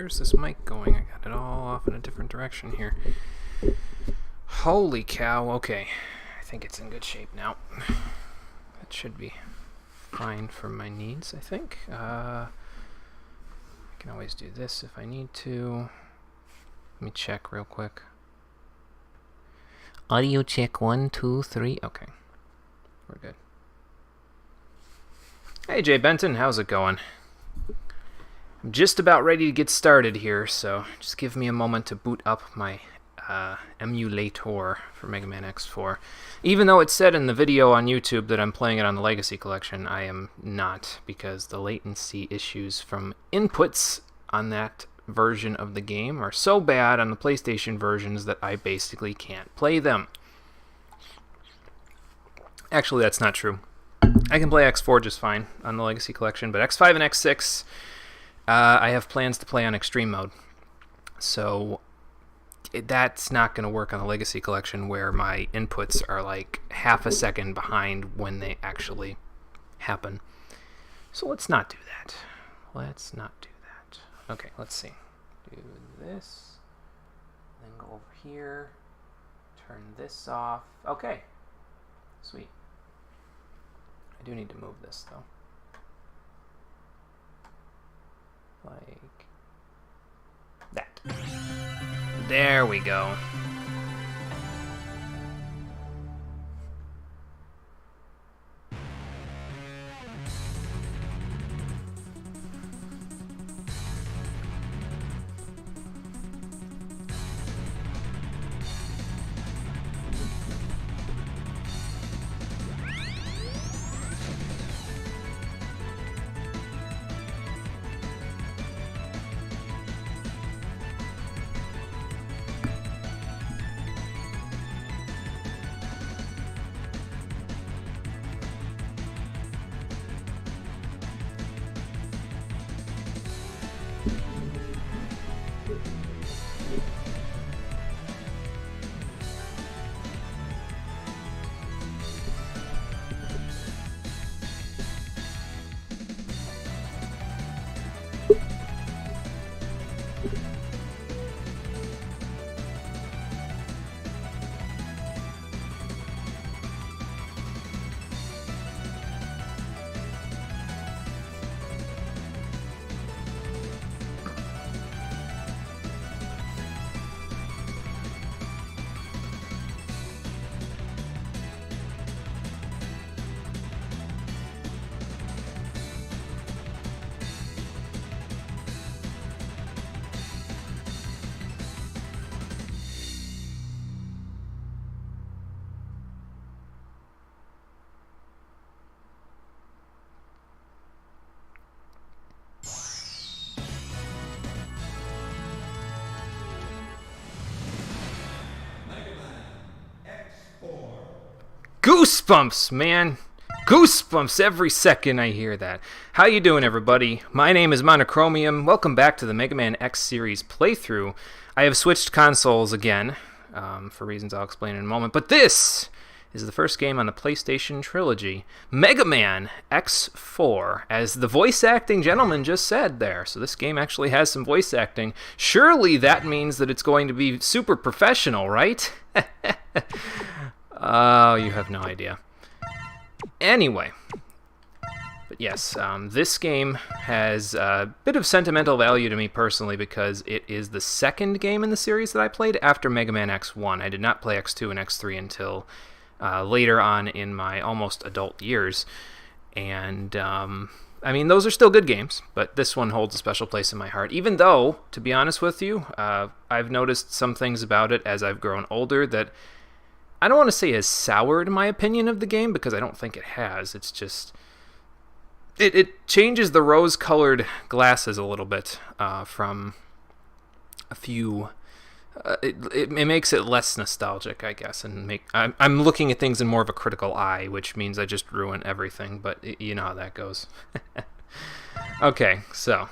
where's this mic going? I got it all off in a different direction here. Holy cow, okay. I think it's in good shape now. It should be fine for my needs, I think. I can always do this if I need to. Let me check real quick. Audio check 1, 2, 3. Okay. We're good. Hey, Jay Benton, how's it going? I'm just about ready to get started here, so just give me a moment to boot up my emulator for Mega Man X4. Even though it said in the video on YouTube that I'm playing it on the Legacy Collection, I am not, because the latency issues from inputs on that version of the game are so bad on the PlayStation versions that I basically can't play them. Actually, that's not true. I can play X4 just fine on the Legacy Collection, but X5 and X6, I have plans to play on Extreme Mode. So that's not going to work on the Legacy Collection, where my inputs are like half a second behind when they actually happen. So let's not do that. Let's not do that. Okay, let's see. Do this, then go over here, turn this off. Okay, sweet. I do need to move this, though. Like that. There we go. Goosebumps, man. Goosebumps every second I hear that. How you doing, everybody? My name is Monochromium. Welcome back to the Mega Man X series playthrough. I have switched consoles again, for reasons I'll explain in a moment. But this is the first game on the PlayStation trilogy, Mega Man X4, as the voice acting gentleman just said there. So this game actually has some voice acting. Surely that means that it's going to be super professional, right? Oh, you have no idea. Anyway, but yes, this game has a bit of sentimental value to me personally because it is the second game in the series that I played after Mega Man X1. I did not play X2 and X3 until later on in my almost adult years. And, I mean, those are still good games, but this one holds a special place in my heart. Even though, to be honest with you, I've noticed some things about it as I've grown older that I don't want to say has soured my opinion of the game, because I don't think it has. It's just it changes the rose-colored glasses a little bit from a few. It makes it less nostalgic, I guess, and I'm looking at things in more of a critical eye, which means I just ruin everything. But you know how that goes. Okay, so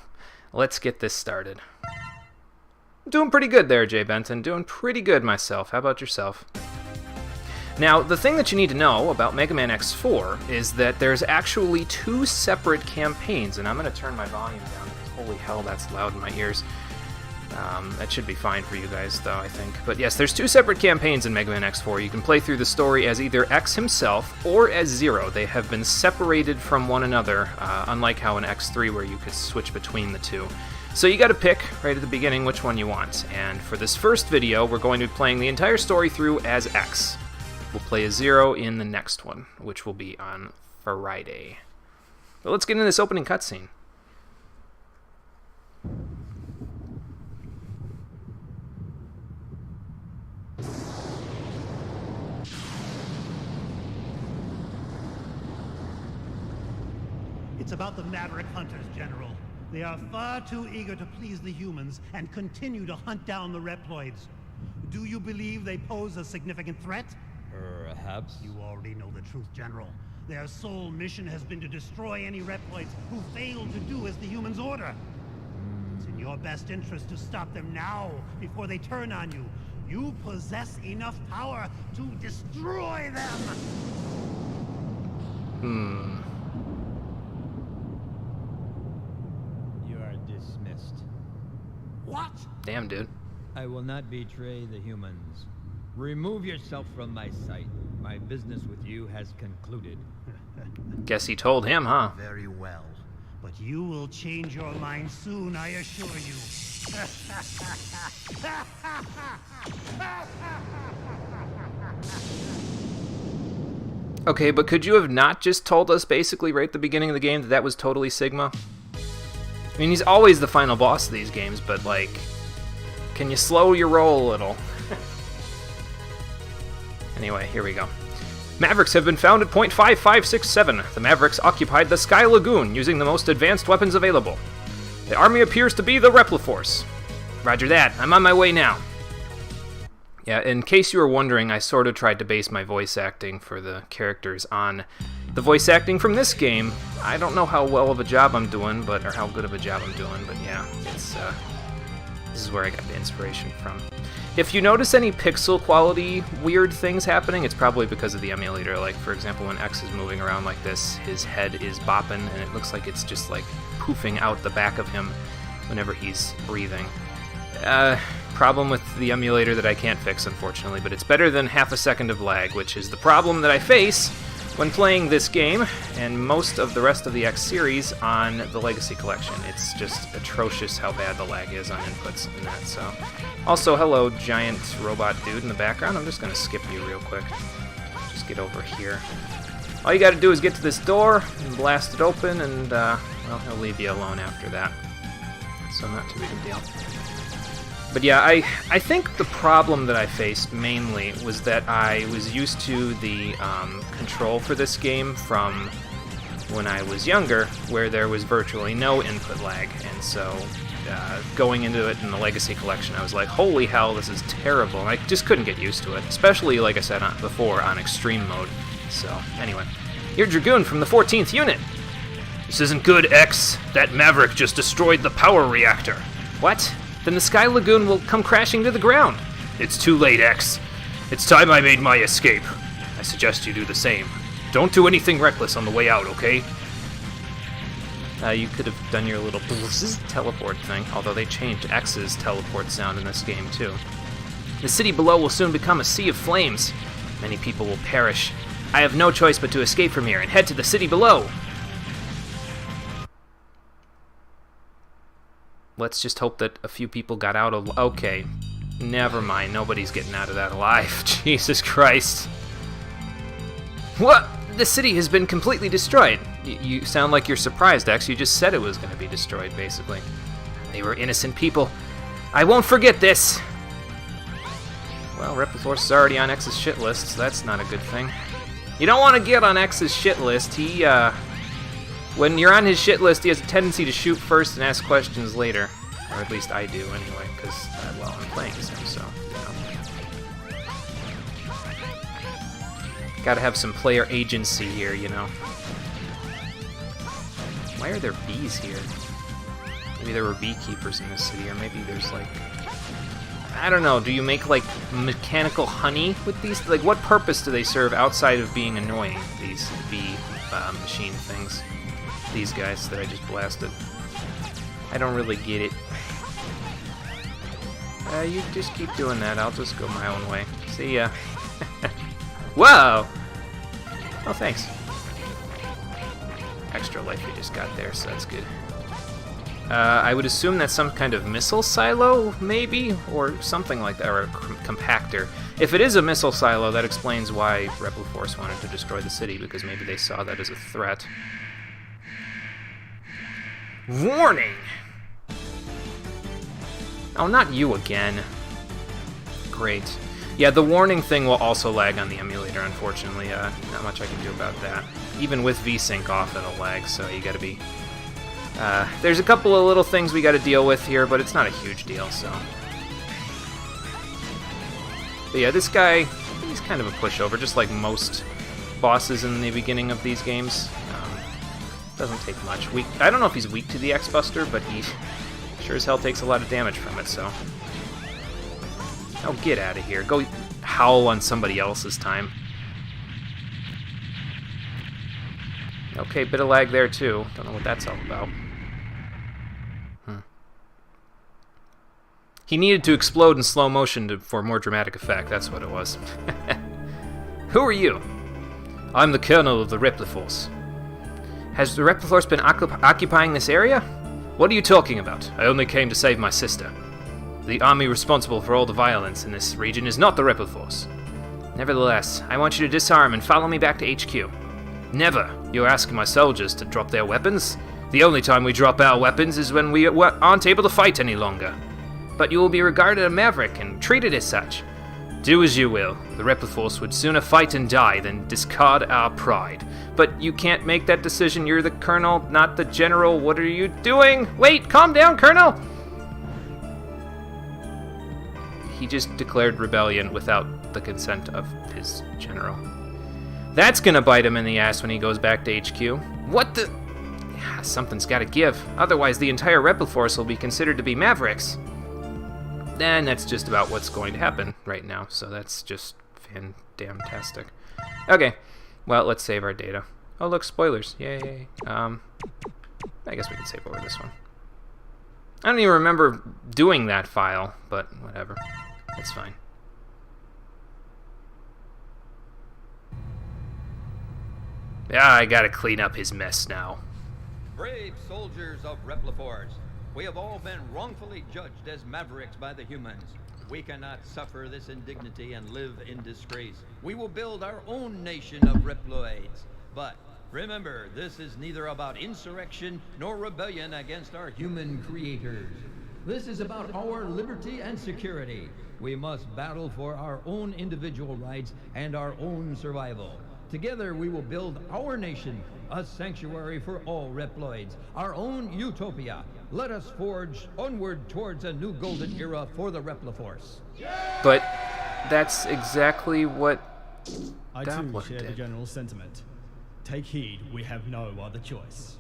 let's get this started. I'm doing pretty good there, Jay Benton. Doing pretty good myself. How about yourself? Now, the thing that you need to know about Mega Man X4 is that there's actually two separate campaigns, and I'm going to turn my volume down because holy hell, that's loud in my ears. That should be fine for you guys, though, I think. But yes, there's 2 separate campaigns in Mega Man X4. You can play through the story as either X himself or as Zero. They have been separated from one another, unlike how in X3 where you could switch between the 2. So you gotta pick, right at the beginning, which one you want. And for this first video, we're going to be playing the entire story through as X. We'll play as Zero in the next one, which will be on Friday. But let's get into this opening cutscene. It's about the Maverick Hunters, General. They are far too eager to please the humans and continue to hunt down the Reploids. Do you believe they pose a significant threat? Perhaps. You already know the truth, General. Their sole mission has been to destroy any Reploids who fail to do as the humans order. It's in your best interest to stop them now, before they turn on you. You possess enough power to destroy them! You are dismissed. What? Damn, dude. I will not betray the humans. Remove yourself from my sight. My business with you has concluded. Guess he told him, huh? Very well. But you will change your mind soon, I assure you. Okay, but could you have not just told us basically right at the beginning of the game that that was totally Sigma? I mean, he's always the final boss of these games, but like, can you slow your roll a little? Anyway, here we go. Mavericks have been found at point 5567. The Mavericks occupied the Sky Lagoon using the most advanced weapons available. The army appears to be the Repliforce. Roger that. I'm on my way now. Yeah, in case you were wondering, I sort of tried to base my voice acting for the characters on the voice acting from this game. I don't know how well of a job I'm doing, or how good of a job I'm doing, but yeah, it's this is where I got the inspiration from. If you notice any pixel quality weird things happening, it's probably because of the emulator. Like, for example, when X is moving around like this, his head is bopping, and it looks like it's just like poofing out the back of him whenever he's breathing. Problem with the emulator that I can't fix, unfortunately, but it's better than half a second of lag, which is the problem that I face when playing this game and most of the rest of the X series on the Legacy Collection. It's just atrocious how bad the lag is on inputs and that, so. Also, hello, giant robot dude in the background. I'm just gonna skip you real quick. Just get over here. All you gotta do is get to this door and blast it open, and, well, he'll leave you alone after that. So not too big a deal. But yeah, I think the problem that I faced mainly was that I was used to the control for this game from when I was younger, where there was virtually no input lag, and so going into it in the Legacy Collection, I was like, holy hell, this is terrible, and I just couldn't get used to it, especially, like I said before, on Extreme Mode. So, anyway. You're Dragoon from the 14th Unit! This isn't good, X. That Maverick just destroyed the power reactor. What? Then the Sky Lagoon will come crashing to the ground. It's too late, X. It's time I made my escape. I suggest you do the same. Don't do anything reckless on the way out, okay? You could have done your little teleport thing, although they changed X's teleport sound in this game, too. The city below will soon become a sea of flames. Many people will perish. I have no choice but to escape from here and head to the city below. Let's just hope that a few people got out of... Okay, never mind. Nobody's getting out of that alive. Jesus Christ. What? The city has been completely destroyed. You sound like you're surprised, X. You just said it was going to be destroyed, basically. They were innocent people. I won't forget this. Well, Repliforce is already on X's shit list, so that's not a good thing. You don't want to get on X's shit list. He, when you're on his shit list, he has a tendency to shoot first and ask questions later. Or at least I do, anyway, because, well, I'm playing as him, so, you know. Gotta have some player agency here, you know. Why are there bees here? Maybe there were beekeepers in this city, or maybe there's, like... I don't know, do you make, like, mechanical honey with these? Like, what purpose do they serve outside of being annoying, these bee machine things? These guys that I just blasted. I don't really get it. You just keep doing that. I'll just go my own way. See ya. Whoa! Oh, thanks. Extra life you just got there, so that's good. I would assume that's some kind of missile silo, maybe? Or something like that, or a compactor. If it is a missile silo, that explains why Repliforce wanted to destroy the city, because maybe they saw that as a threat. Warning! Oh, not you again. Great. Yeah, the warning thing will also lag on the emulator, unfortunately. Not much I can do about that. Even with VSync off, it'll lag, so you gotta be... there's a couple of little things we gotta deal with here, but it's not a huge deal, so... But yeah, this guy, he's kind of a pushover, just like most bosses in the beginning of these games. Doesn't take much. I don't know if he's weak to the X-Buster, but he sure as hell takes a lot of damage from it, so... Oh, get out of here. Go howl on somebody else's time. Okay, bit of lag there, too. Don't know what that's all about. He needed to explode in slow motion for more dramatic effect. That's what it was. Who are you? I'm the Colonel of the Repliforce. Has the Repliforce been occupying this area? What are you talking about? I only came to save my sister. The army responsible for all the violence in this region is not the Repliforce. Nevertheless, I want you to disarm and follow me back to HQ. Never! You're asking my soldiers to drop their weapons? The only time we drop our weapons is when we aren't able to fight any longer. But you will be regarded a maverick and treated as such. Do as you will. The Repliforce would sooner fight and die than discard our pride. But you can't make that decision. You're the Colonel, not the General. What are you doing? Wait, calm down, Colonel! He just declared rebellion without the consent of his General. That's gonna bite him in the ass when he goes back to HQ. What the... Something's gotta give. Otherwise, the entire Repliforce will be considered to be mavericks. And that's just about what's going to happen right now, so that's just fan-damn-tastic. Okay, well, let's save our data. Oh, look, spoilers. Yay. I guess we can save over this one. I don't even remember doing that file, but whatever. It's fine. Yeah, I gotta clean up his mess now. Brave soldiers of Repliforce, we have all been wrongfully judged as mavericks by the humans. We cannot suffer this indignity and live in disgrace. We will build our own nation of Reploids. But remember, this is neither about insurrection nor rebellion against our human creators. This is about our liberty and security. We must battle for our own individual rights and our own survival. Together we will build our nation, a sanctuary for all Reploids, our own utopia. Let us forge onward towards a new golden era for the Repliforce. But that's exactly what I too Doppler share the did. general sentiment. Take heed, we have no other choice.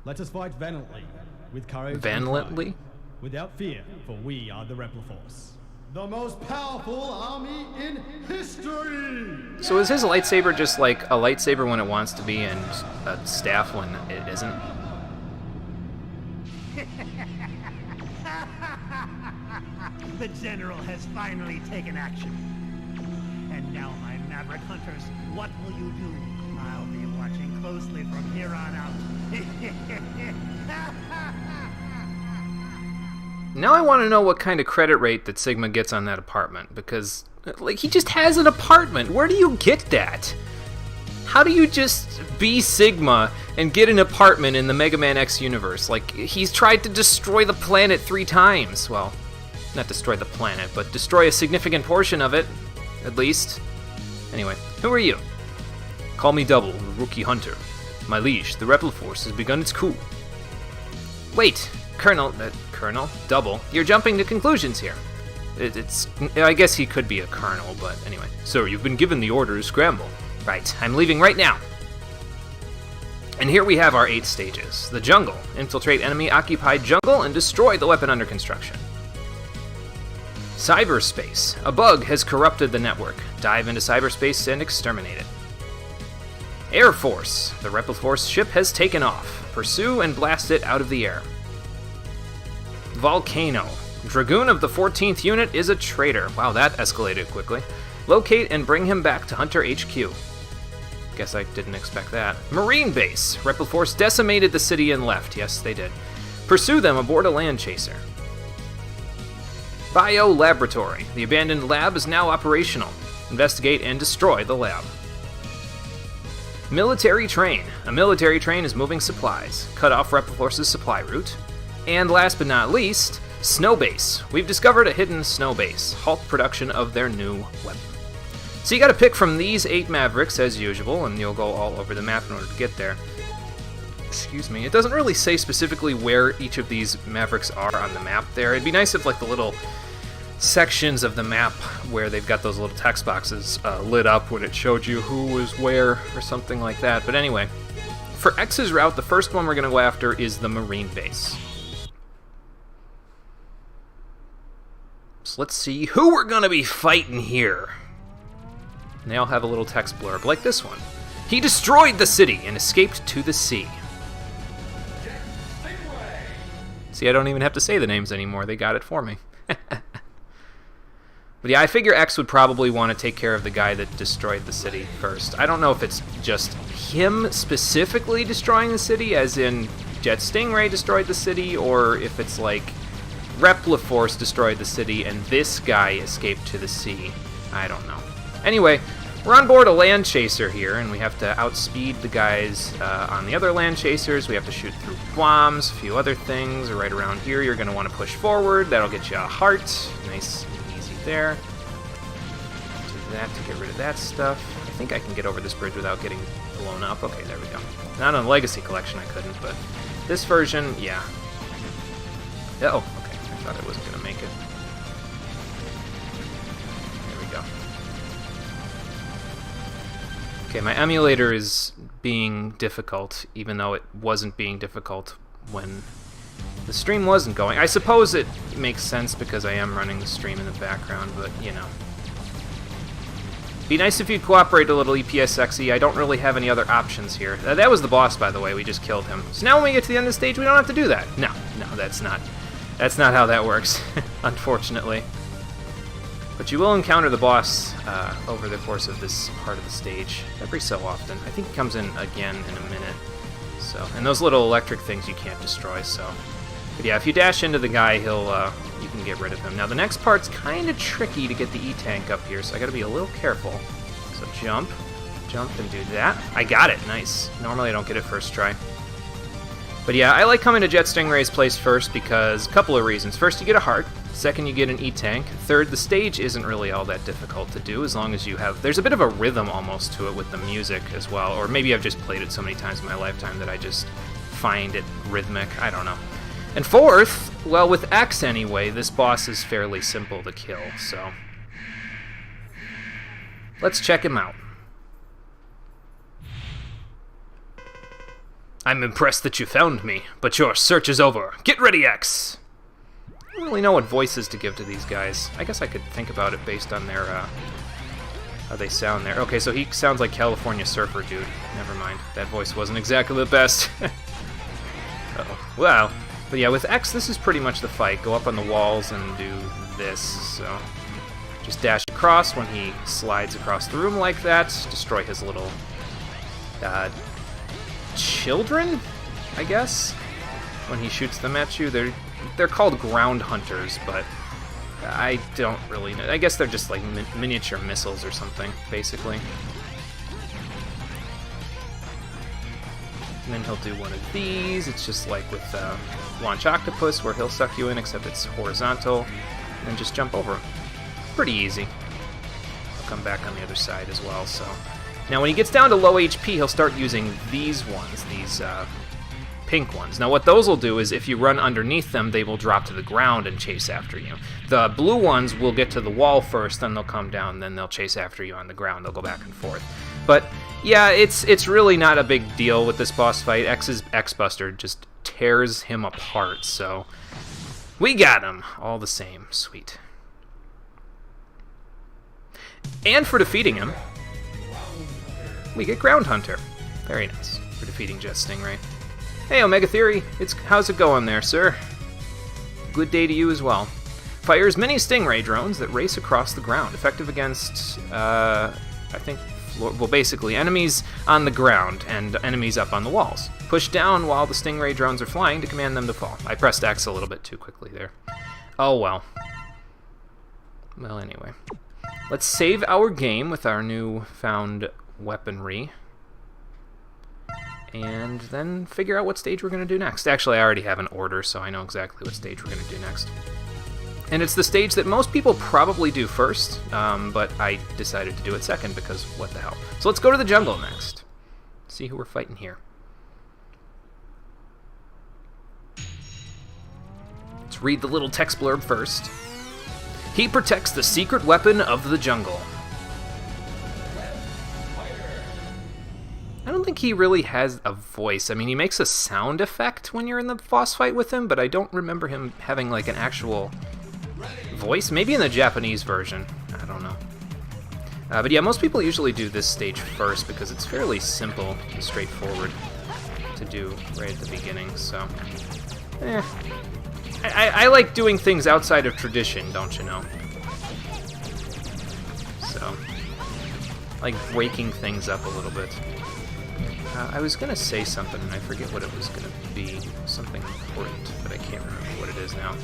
Let us fight valiantly, with courage and Valiantly? pride, without fear, for we are the Repliforce. The most powerful army in history! So is his lightsaber just like a lightsaber when it wants to be and a staff when it isn't? The General has finally taken action. And now, my Maverick Hunters, what will you do? I'll be watching closely from here on out. Now I want to know what kind of credit rate that Sigma gets on that apartment, because, like, he just has an apartment. Where do you get that? How do you just be Sigma and get an apartment in the Mega Man X universe? Like, he's tried to destroy the planet 3 times. Well, not destroy the planet, but destroy a significant portion of it, at least. Anyway, who are you? Call me Double, the Rookie Hunter. My liege, the Repliforce has begun its coup. Wait, Colonel, Double, you're jumping to conclusions here. I guess he could be a colonel, but anyway. Sir, you've been given the order to scramble. Right, I'm leaving right now. And here we have our 8 stages. The jungle. Infiltrate enemy-occupied jungle and destroy the weapon under construction. Cyberspace. A bug has corrupted the network. Dive into cyberspace and exterminate it. Air Force. The Repliforce ship has taken off. Pursue and blast it out of the air. Volcano. Dragoon of the 14th Unit is a traitor. Wow, that escalated quickly. Locate and bring him back to Hunter HQ. Guess I didn't expect that. Marine Base. Repliforce decimated the city and left. Yes, they did. Pursue them aboard a land chaser. Bio Laboratory. The abandoned lab is now operational. Investigate and destroy the lab. Military Train. A military train is moving supplies. Cut off Repliforce's supply route. And last but not least, Snow Base. We've discovered a hidden snow base. Halt production of their new weapon. So you gotta pick from these 8 Mavericks as usual, and you'll go all over the map in order to get there. Excuse me. It doesn't really say specifically where each of these Mavericks are on the map there. It'd be nice if like the little sections of the map where they've got those little text boxes lit up when it showed you who was where or something like that. But anyway, for X's route, the first one we're going to go after is the Marine Base. So let's see who we're going to be fighting here. And they all have a little text blurb like this one. He destroyed the city and escaped to the sea. See, I don't even have to say the names anymore. They got it for me. But yeah, I figure X would probably want to take care of the guy that destroyed the city first. I don't know if it's just him specifically destroying the city, as in Jet Stingray destroyed the city, or if it's like Repliforce destroyed the city and this guy escaped to the sea. I don't know. Anyway, we're on board a land chaser here, and we have to outspeed the guys on the other land chasers. We have to shoot through bombs, a few other things. Right around here, you're going to want to push forward. That'll get you a heart. Nice and easy there. Do that to get rid of that stuff. I think I can get over this bridge without getting blown up. Okay, there we go. Not on the Legacy Collection I couldn't, but this version, yeah. Oh, okay. I thought I wasn't going to make it. There we go. Okay, my emulator is being difficult, even though it wasn't being difficult when the stream wasn't going. I suppose it makes sense because I am running the stream in the background, but, you know. Be nice if you'd cooperate a little, EPSXE. I don't really have any other options here. That was the boss, by the way. We just killed him. So now when we get to the end of the stage, we don't have to do that. No, that's not how that works, unfortunately. But you will encounter the boss over the course of this part of the stage every so often. I think he comes in again in a minute. So, and those little electric things you can't destroy. So, but yeah, if you dash into the guy, you can get rid of him. Now the next part's kind of tricky to get the E-Tank up here, so I got to be a little careful. So jump, and do that. I got it. Nice. Normally I don't get it first try. But yeah, I like coming to Jet Stingray's place first because a couple of reasons. First, you get a heart. Second, you get an E-Tank. Third, the stage isn't really all that difficult to do as long as you have... There's a bit of a rhythm almost to it with the music as well. Or maybe I've just played it so many times in my lifetime that I just find it rhythmic. I don't know. And fourth, well, with X anyway, this boss is fairly simple to kill, so... Let's check him out. I'm impressed that you found me, but your search is over. Get ready, X! I don't really know what voices to give to these guys. I guess I could think about it based on their, how they sound there. Okay, so he sounds like California Surfer Dude. Never mind. That voice wasn't exactly the best. Uh-oh. Wow. But yeah, with X, this is pretty much the fight. Go up on the walls and do this, so... Just dash across when he slides across the room like that. Destroy his little, children, I guess? When he shoots them at you. They're called ground hunters, but I don't really know. I guess they're just like miniature missiles or something, basically. And then he'll do one of these. It's just like with Launch Octopus, where he'll suck you in, except it's horizontal. And then just jump over him. Pretty easy. He'll come back on the other side as well, so... Now, when he gets down to low HP, he'll start using these ones, these pink ones. Now, what those will do is if you run underneath them, they will drop to the ground and chase after you. The blue ones will get to the wall first, then they'll come down, then they'll chase after you on the ground. They'll go back and forth. But, yeah, it's really not a big deal with this boss fight. X's X-Buster just tears him apart, so... We got him, all the same. Sweet. And for defeating him, we get Ground Hunter. Very nice for defeating Jet Stingray. Hey, Omega Theory, how's it going there, sir? Good day to you as well. Fires many Stingray drones that race across the ground, effective against, I think, well, basically enemies on the ground and enemies up on the walls. Push down while the Stingray drones are flying to command them to fall. I pressed X a little bit too quickly there. Oh well. Well, anyway. Let's save our game with our new found weaponry. And then figure out what stage we're going to do next. Actually, I already have an order, so I know exactly what stage we're going to do next. And it's the stage that most people probably do first, but I decided to do it second because what the hell. So let's go to the jungle next. See who we're fighting here. Let's read the little text blurb first. He protects the secret weapon of the jungle. I don't think he really has a voice. I mean, he makes a sound effect when you're in the boss fight with him, but I don't remember him having like an actual voice. Maybe in the Japanese version. I don't know. But yeah, most people usually do this stage first because it's fairly simple and straightforward to do right at the beginning, so... I like doing things outside of tradition, don't you know? So, I like breaking things up a little bit. I was going to say something, and I forget what it was going to be. Something important, but I can't remember what it is now.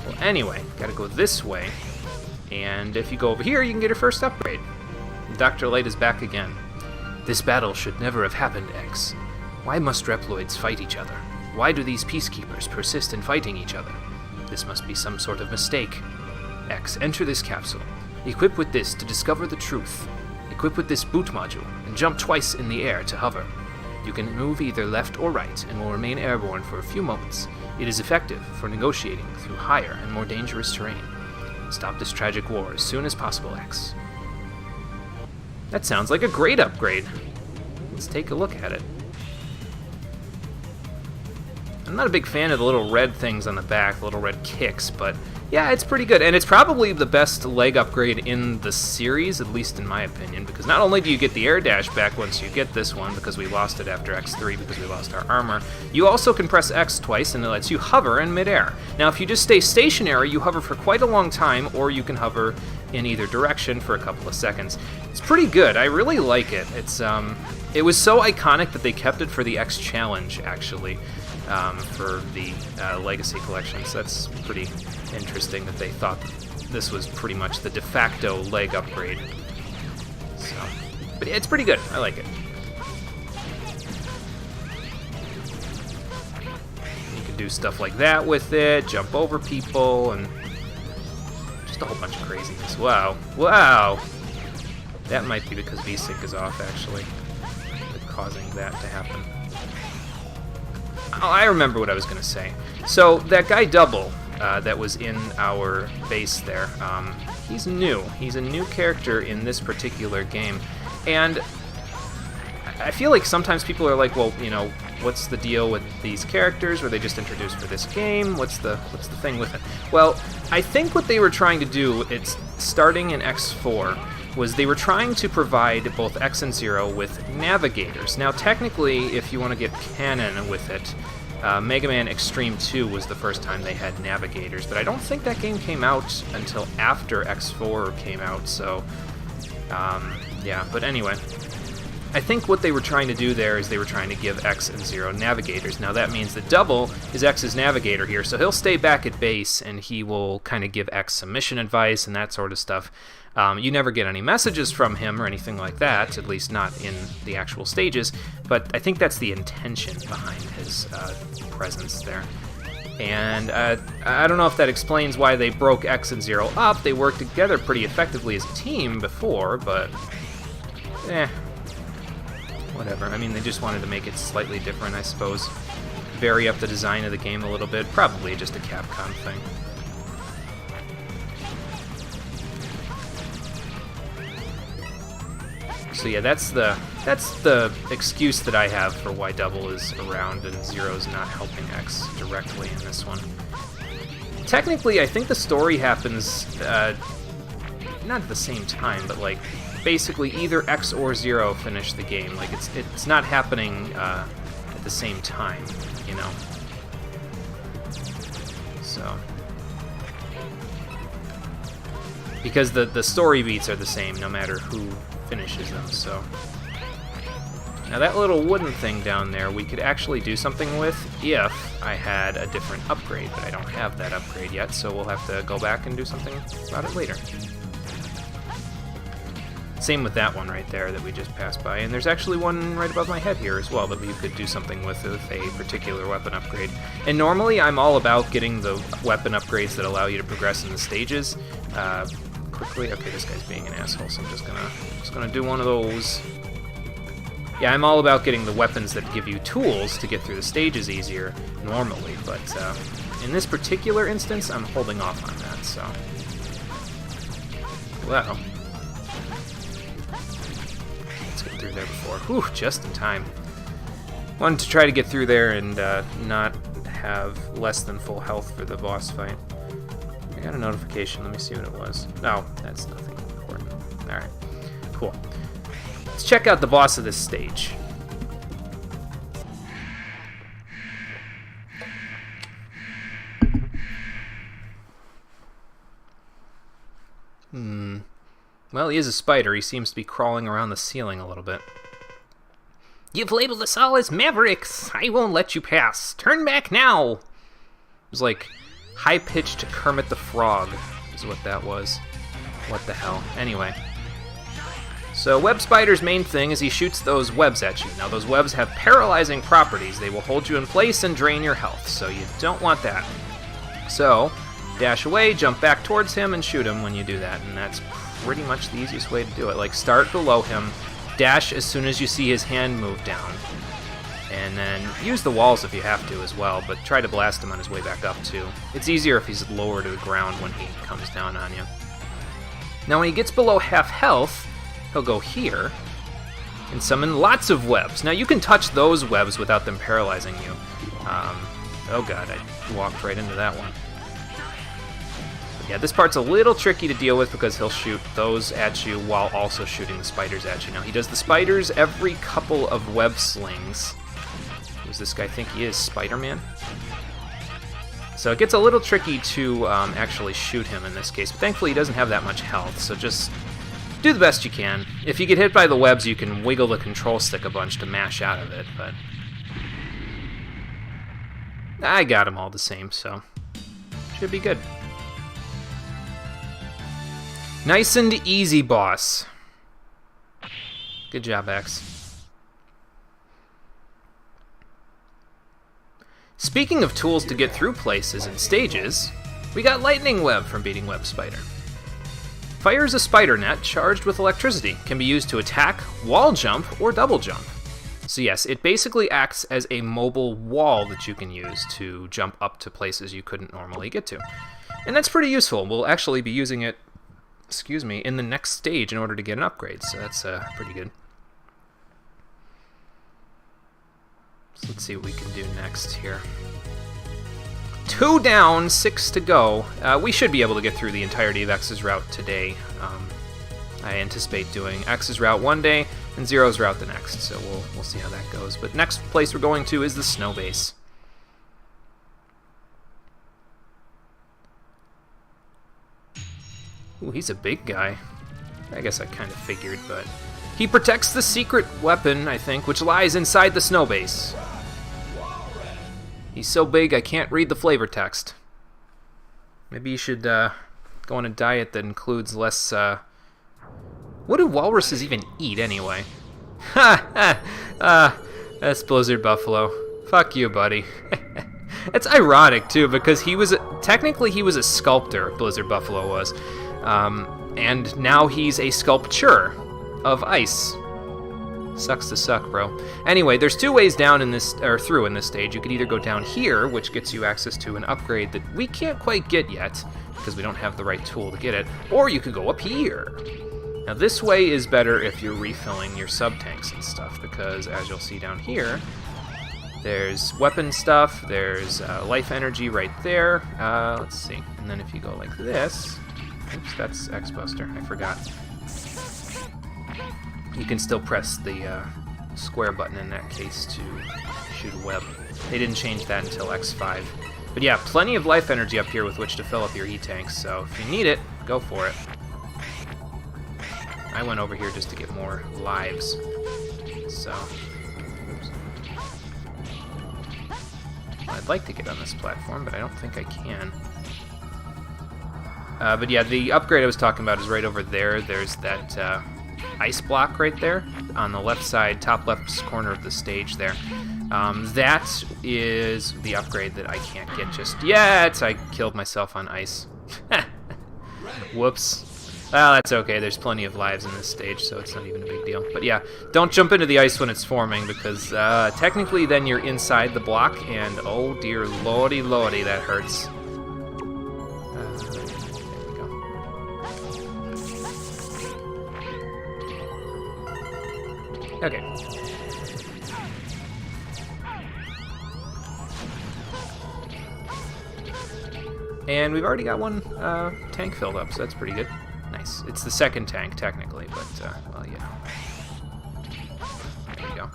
Well, anyway, gotta go this way. And if you go over here, you can get your first upgrade. Dr. Light is back again. This battle should never have happened, X. Why must Reploids fight each other? Why do these peacekeepers persist in fighting each other? This must be some sort of mistake. X, enter this capsule. Equip with this to discover the truth. Equip with this boot module, and jump twice in the air to hover. You can move either left or right, and will remain airborne for a few moments. It is effective for negotiating through higher and more dangerous terrain. Stop this tragic war as soon as possible, X. That sounds like a great upgrade. Let's take a look at it. I'm not a big fan of the little red things on the back, the little red kicks, but yeah, it's pretty good. And it's probably the best leg upgrade in the series, at least in my opinion, because not only do you get the air dash back once you get this one, because we lost it after X3 because we lost our armor, you also can press X twice and it lets you hover in midair. Now, if you just stay stationary, you hover for quite a long time, or you can hover in either direction for a couple of seconds. It's pretty good. I really like it. It was so iconic that they kept it for the X Challenge, actually. For the Legacy Collection, so that's pretty interesting that they thought that this was pretty much the de facto leg upgrade. So, but yeah, it's pretty good. I like it. You can do stuff like that with it, jump over people, and just a whole bunch of craziness. Wow. Wow! That might be because VSync is off, actually, causing that to happen. Oh, I remember what I was going to say. So, that guy Double that was in our base there, he's new. He's a new character in this particular game. And I feel like sometimes people are like, well, you know, what's the deal with these characters? Were they just introduced for this game? What's the thing with it? Well, I think what they were trying to do, it's starting in X4, was they were trying to provide both X and Zero with navigators. Now, technically, if you want to get canon with it, Mega Man Extreme 2 was the first time they had navigators, but I don't think that game came out until after X4 came out, so, yeah, but anyway. I think what they were trying to do there is they were trying to give X and Zero navigators. Now that means that Double is X's navigator here, so he'll stay back at base and he will kind of give X some mission advice and that sort of stuff. You never get any messages from him or anything like that, at least not in the actual stages, but I think that's the intention behind his presence there. And I don't know if that explains why they broke X and Zero up. They worked together pretty effectively as a team before, but whatever. I mean, they just wanted to make it slightly different, I suppose. Vary up the design of the game a little bit. Probably just a Capcom thing. So yeah, that's the excuse that I have for why Double is around and Zero's not helping X directly in this one. Technically, I think the story happens not at the same time, but like basically either X or Zero finish the game. Like it's not happening at the same time, you know. because the story beats are the same no matter who finishes them, so... Now that little wooden thing down there we could actually do something with if I had a different upgrade, but I don't have that upgrade yet, so we'll have to go back and do something about it later. Same with that one right there that we just passed by, and there's actually one right above my head here as well that we could do something with a particular weapon upgrade. And normally I'm all about getting the weapon upgrades that allow you to progress in the stages quickly. Okay, this guy's being an asshole, so I'm just gonna do one of those. Yeah, I'm all about getting the weapons that give you tools to get through the stages easier normally, but in this particular instance, I'm holding off on that, so... Well... Let's get through there before. Whew, just in time. Wanted to try to get through there and not have less than full health for the boss fight. I got a notification, let me see what it was. No, that's nothing important. Alright, cool. Let's check out the boss of this stage. Well, he is a spider. He seems to be crawling around the ceiling a little bit. You've labeled us all as Mavericks. I won't let you pass. Turn back now. It was like high-pitched Kermit the Frog is what that was. What the hell. Anyway. So Web Spider's main thing is he shoots those webs at you. Now those webs have paralyzing properties. They will hold you in place and drain your health, so you don't want that. So, dash away, jump back towards him, and shoot him when you do that, and that's pretty much the easiest way to do it. Like, start below him, dash as soon as you see his hand move down, and then use the walls if you have to as well, but try to blast him on his way back up too. It's easier if he's lower to the ground when he comes down on you. Now when he gets below half health, he'll go here and summon lots of webs. Now you can touch those webs without them paralyzing you. Oh god, I walked right into that one. But yeah, this part's a little tricky to deal with because he'll shoot those at you while also shooting the spiders at you. Now he does the spiders every couple of web slings. Who does this guy think he is, Spider-Man? So it gets a little tricky to actually shoot him in this case, but thankfully he doesn't have that much health, so just do the best you can. If you get hit by the webs, you can wiggle the control stick a bunch to mash out of it, but I got him all the same, so should be good. Nice and easy, boss. Good job, X. Speaking of tools to get through places and stages, we got Lightning Web from beating Web Spider. Fires a spider net charged with electricity. Can be used to attack, wall jump, or double jump. So yes, it basically acts as a mobile wall that you can use to jump up to places you couldn't normally get to. And that's pretty useful. We'll actually be using it, in the next stage in order to get an upgrade, so that's pretty good. So let's see what we can do next here. 2 down, 6 to go. We should be able to get through the entirety of X's route today. I anticipate doing X's route one day and Zero's route the next, so we'll see how that goes. But next place we're going to is the snow base. Ooh, he's a big guy. I guess I kind of figured, but he protects the secret weapon, I think, which lies inside the snow base. He's so big I can't read the flavor text. Maybe you should go on a diet that includes less, What do walruses even eat, anyway? Ha! That's Blizzard Buffalo. Fuck you, buddy. It's ironic, too, because technically he was a sculptor, Blizzard Buffalo was. And now he's a sculpture of ice. Sucks to suck, bro. Anyway, there's 2 ways down in this, or through in this stage. You could either go down here, which gets you access to an upgrade that we can't quite get yet, because we don't have the right tool to get it, or you could go up here. Now this way is better if you're refilling your sub-tanks and stuff, because as you'll see down here, there's weapon stuff, there's life energy right there, let's see, and then if you go like this, oops, that's X-Buster, I forgot. You can still press the square button in that case to shoot a web. They didn't change that until X5. But yeah, plenty of life energy up here with which to fill up your E-tanks, so if you need it, go for it. I went over here just to get more lives. So, oops. Well, I'd like to get on this platform, but I don't think I can. But yeah, the upgrade I was talking about is right over there. There's that ice block right there on the left side, top left corner of the stage there. That is the upgrade that I can't get just yet. I killed myself on ice. Whoops. Well, that's okay. There's plenty of lives in this stage, so it's not even a big deal. But yeah, don't jump into the ice when it's forming, because technically then you're inside the block, and oh dear lordy lordy, that hurts. There we go. Okay. And we've already got one tank filled up, so that's pretty good. Nice. It's the second tank, technically, but, well, you know. There we go.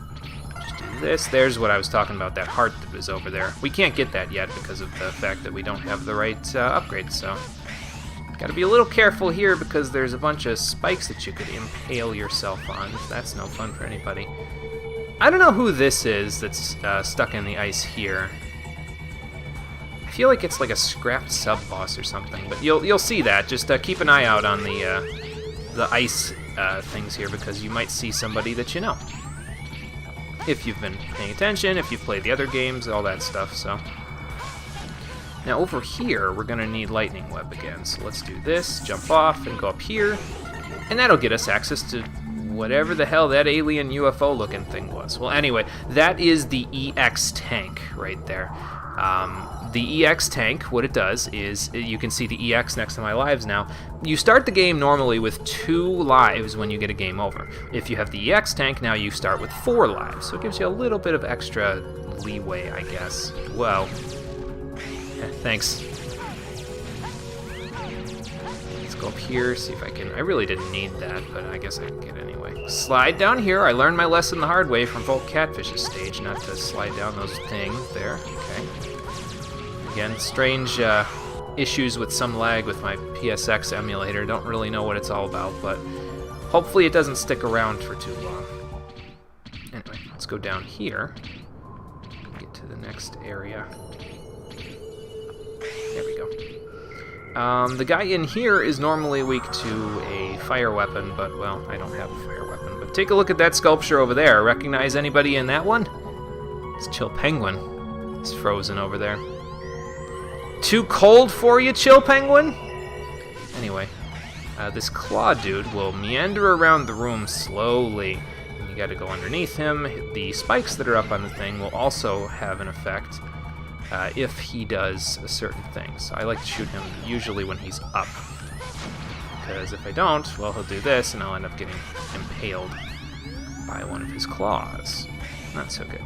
Just do this. There's what I was talking about, that heart that was over there. We can't get that yet because of the fact that we don't have the right upgrades, so... Gotta be a little careful here because there's a bunch of spikes that you could impale yourself on. That's no fun for anybody. I don't know who this is that's stuck in the ice here. I feel like it's like a scrapped sub-boss or something, but you'll see that. Just keep an eye out on the ice things here, because you might see somebody that you know. If you've been paying attention, if you've played the other games, all that stuff, so. Now over here, we're gonna need Lightning Web again, so let's do this, jump off, and go up here, and that'll get us access to whatever the hell that alien UFO looking thing was. Well, anyway, that is the EX tank right there. The EX tank, what it does is, you can see the EX next to my lives now. You start the game normally with 2 lives when you get a game over. If you have the EX tank, now you start with 4 lives. So it gives you a little bit of extra leeway, I guess. Well, thanks. Let's go up here, see if I can... I really didn't need that, but I guess I can get it anyway. Slide down here. I learned my lesson the hard way from Volt Catfish's stage, not to slide down those things there. Okay. Again, strange issues with some lag with my PSX emulator. Don't really know what it's all about, but hopefully it doesn't stick around for too long. Anyway, let's go down here. Get to the next area. There we go. The guy in here is normally weak to a fire weapon, but, well, I don't have a fire weapon. But take a look at that sculpture over there. Recognize anybody in that one? It's Chill Penguin. He's frozen over there. Too cold for you, Chill Penguin? Anyway, this claw dude will meander around the room slowly. And you gotta go underneath him. The spikes that are up on the thing will also have an effect if he does a certain thing. So I like to shoot him usually when he's up. Because if I don't, well, he'll do this and I'll end up getting impaled by one of his claws. Not so good.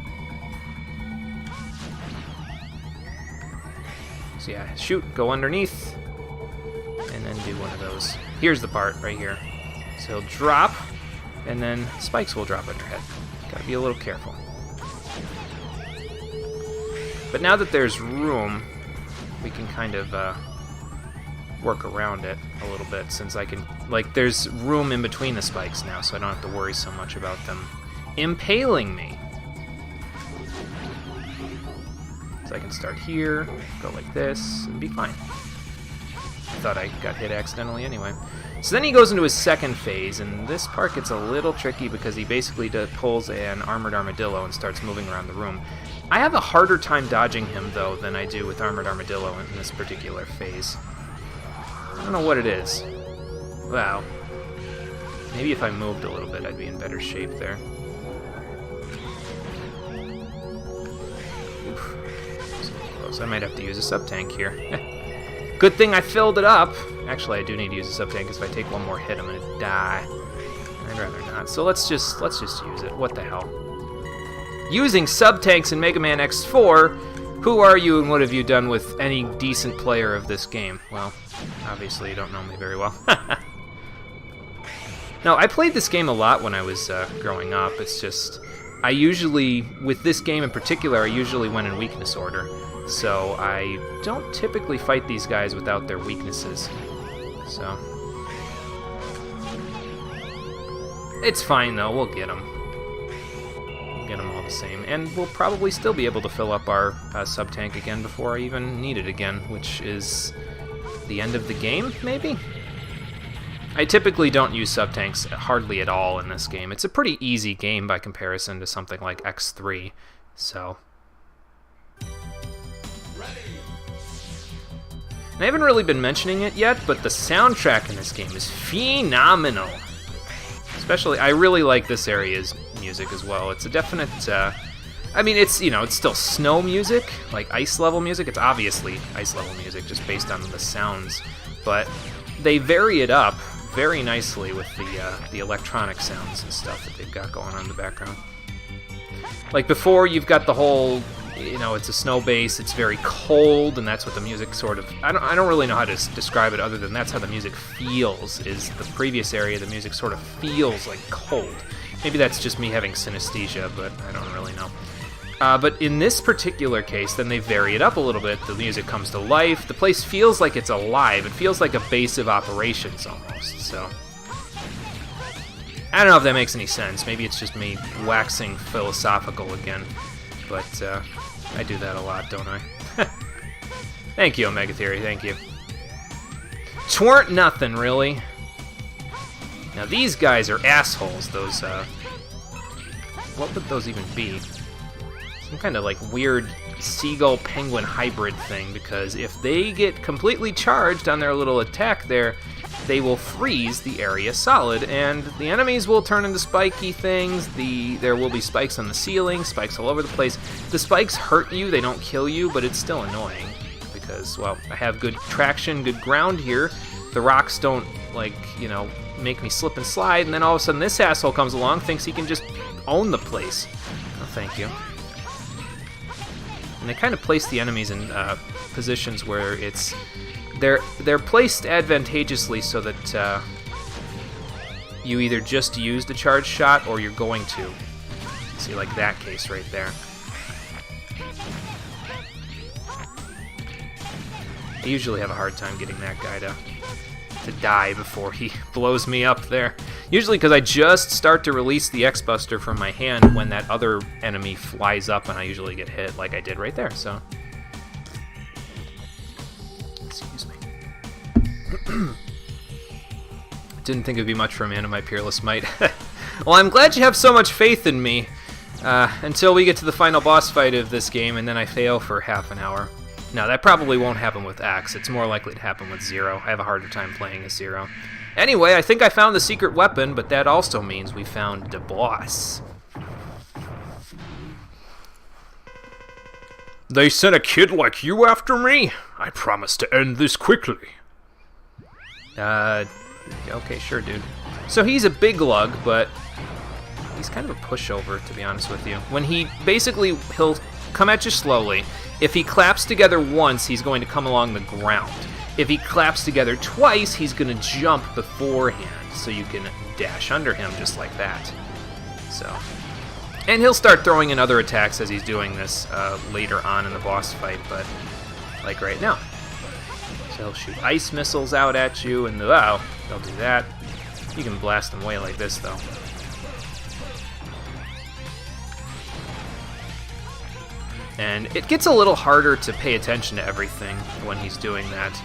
So yeah, shoot, go underneath, and then do one of those. Here's the part right here. So he'll drop, and then spikes will drop on your head. Gotta be a little careful. But now that there's room, we can kind of work around it a little bit, since I can, like, there's room in between the spikes now, so I don't have to worry so much about them impaling me. So I can start here, go like this, and be fine. I thought I got hit accidentally anyway. So then he goes into his second phase, and this part gets a little tricky because he basically pulls an armored armadillo and starts moving around the room. I have a harder time dodging him, though, than I do with armored armadillo in this particular phase. I don't know what it is. Wow. Maybe if I moved a little bit, I'd be in better shape there. So I might have to use a sub-tank here. Good thing I filled it up. Actually, I do need to use a sub-tank, because if I take one more hit, I'm gonna die. I'd rather not. So let's just use it. What the hell? Using sub-tanks in Mega Man X4? Who are you and what have you done with any decent player of this game? Well, obviously you don't know me very well. No, I played this game a lot when I was growing up. It's just, I usually, with this game in particular, I usually went in weakness order. So I don't typically fight these guys without their weaknesses. So It's fine, though. We'll get them. We'll get them all the same. And we'll probably still be able to fill up our sub-tank again before I even need it again, which is the end of the game, maybe? I typically don't use sub-tanks hardly at all in this game. It's a pretty easy game by comparison to something like X3, so... And I haven't really been mentioning it yet, but the soundtrack in this game is phenomenal. Especially, I really like this area's music as well. It's a definite, I mean, it's, you know, it's still snow music, like ice level music. It's obviously ice level music just based on the sounds, but they vary it up very nicely with the electronic sounds and stuff that they've got going on in the background. Like before, you've got the whole, you know, it's a snow base, it's very cold, and that's what the music sort of, I don't really know how to describe it other than that's how the music feels, is the previous area, the music sort of feels like cold. Maybe that's just me having synesthesia, but I don't really know. But in this particular case, then they vary it up a little bit. The music comes to life. The place feels like it's alive. It feels like a base of operations almost, so... I don't know if that makes any sense. Maybe it's just me waxing philosophical again, but I do that a lot, don't I? Thank you, Omega Theory, thank you. Tweren't nothing, really. Now these guys are assholes, those, what would those even be? Some kind of, like, weird seagull-penguin hybrid thing, because if they get completely charged on their little attack there, they will freeze the area solid, and the enemies will turn into spiky things. There will be spikes on the ceiling, spikes all over the place. The spikes hurt you, they don't kill you, but it's still annoying, because, well, I have good traction, good ground here. The rocks don't, like, you know, make me slip and slide, and then all of a sudden this asshole comes along, thinks he can just own the place. Oh, thank you. And they kind of place the enemies in positions where it's... They're placed advantageously so that you either just used a charge shot or you're going to. See, like that case right there. I usually have a hard time getting that guy to die before he blows me up there. Usually because I just start to release the X-Buster from my hand when that other enemy flies up and I usually get hit like I did right there, so... Excuse me. Didn't think it'd be much for a man of my peerless might. Well, I'm glad you have so much faith in me, until we get to the final boss fight of this game and then I fail for half an hour. Now, that probably won't happen with Axe. It's more likely to happen with Zero. I have a harder time playing as Zero. Anyway, I think I found the secret weapon, but that also means we found the boss. They sent a kid like you after me? I promise to end this quickly. Okay, sure, dude. So he's a big lug, but he's kind of a pushover, to be honest with you. When he'll come at you slowly. If he claps together once, he's going to come along the ground. If he claps together twice, he's going to jump beforehand, so you can dash under him just like that. So, and he'll start throwing in other attacks as he's doing this later on in the boss fight, but like right now. So he'll shoot ice missiles out at you, and wow, they'll do that. You can blast them away like this, though. And it gets a little harder to pay attention to everything when he's doing that.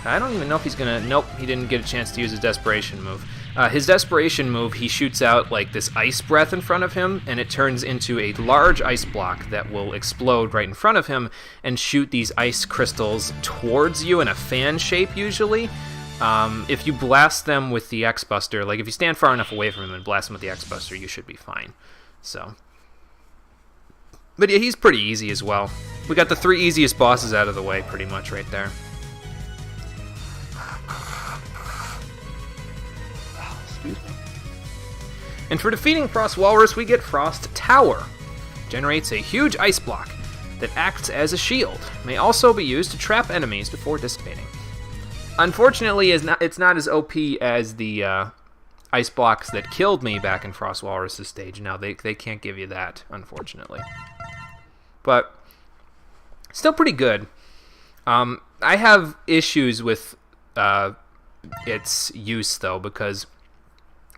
I don't even know if he's gonna... Nope, he didn't get a chance to use his Desperation move. His Desperation move, he shoots out like this ice breath in front of him, and it turns into a large ice block that will explode right in front of him and shoot these ice crystals towards you in a fan shape, usually. If you blast them with the X-Buster, like if you stand far enough away from him and blast them with the X-Buster, you should be fine. So... But yeah, he's pretty easy as well. We got the 3 easiest bosses out of the way, pretty much, right there. Excuse me. And for defeating Frost Walrus, we get Frost Tower. Generates a huge ice block that acts as a shield. May also be used to trap enemies before dissipating. Unfortunately, it's not as OP as the ice blocks that killed me back in Frost Walrus' stage. Now, they can't give you that, unfortunately. But still pretty good. I have issues with its use, though, because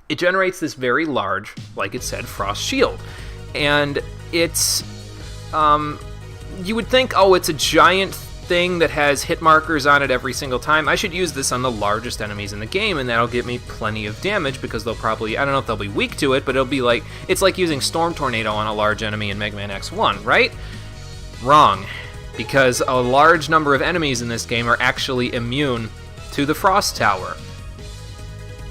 it generates this very large, like it said, frost shield. And it's, you would think, oh, it's a giant thing that has hit markers on it every single time. I should use this on the largest enemies in the game, and that'll get me plenty of damage, because they'll probably, I don't know if they'll be weak to it, but it'll be like, it's like using Storm Tornado on a large enemy in Mega Man X1, right? Wrong. Because a large number of enemies in this game are actually immune to the Frost Tower.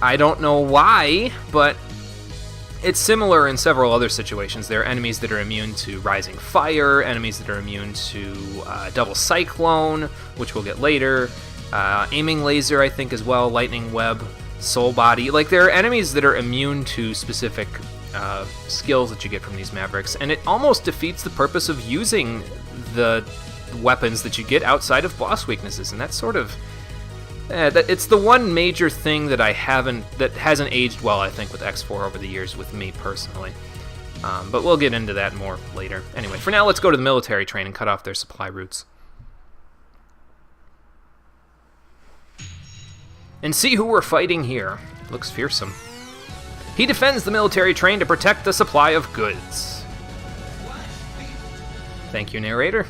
I don't know why, but it's similar in several other situations. There are enemies that are immune to Rising Fire, enemies that are immune to Double Cyclone, which we'll get later, Aiming Laser, I think, as well, Lightning Web, Soul Body. Like, there are enemies that are immune to specific skills that you get from these Mavericks, and it almost defeats the purpose of using the weapons that you get outside of boss weaknesses, and that's sort of... it's the one major thing that hasn't aged well, I think, with X4 over the years with me personally. But we'll get into that more later. Anyway, for now, let's go to the military train and cut off their supply routes. And see who we're fighting here. Looks fearsome. He defends the military train to protect the supply of goods. Thank you, narrator.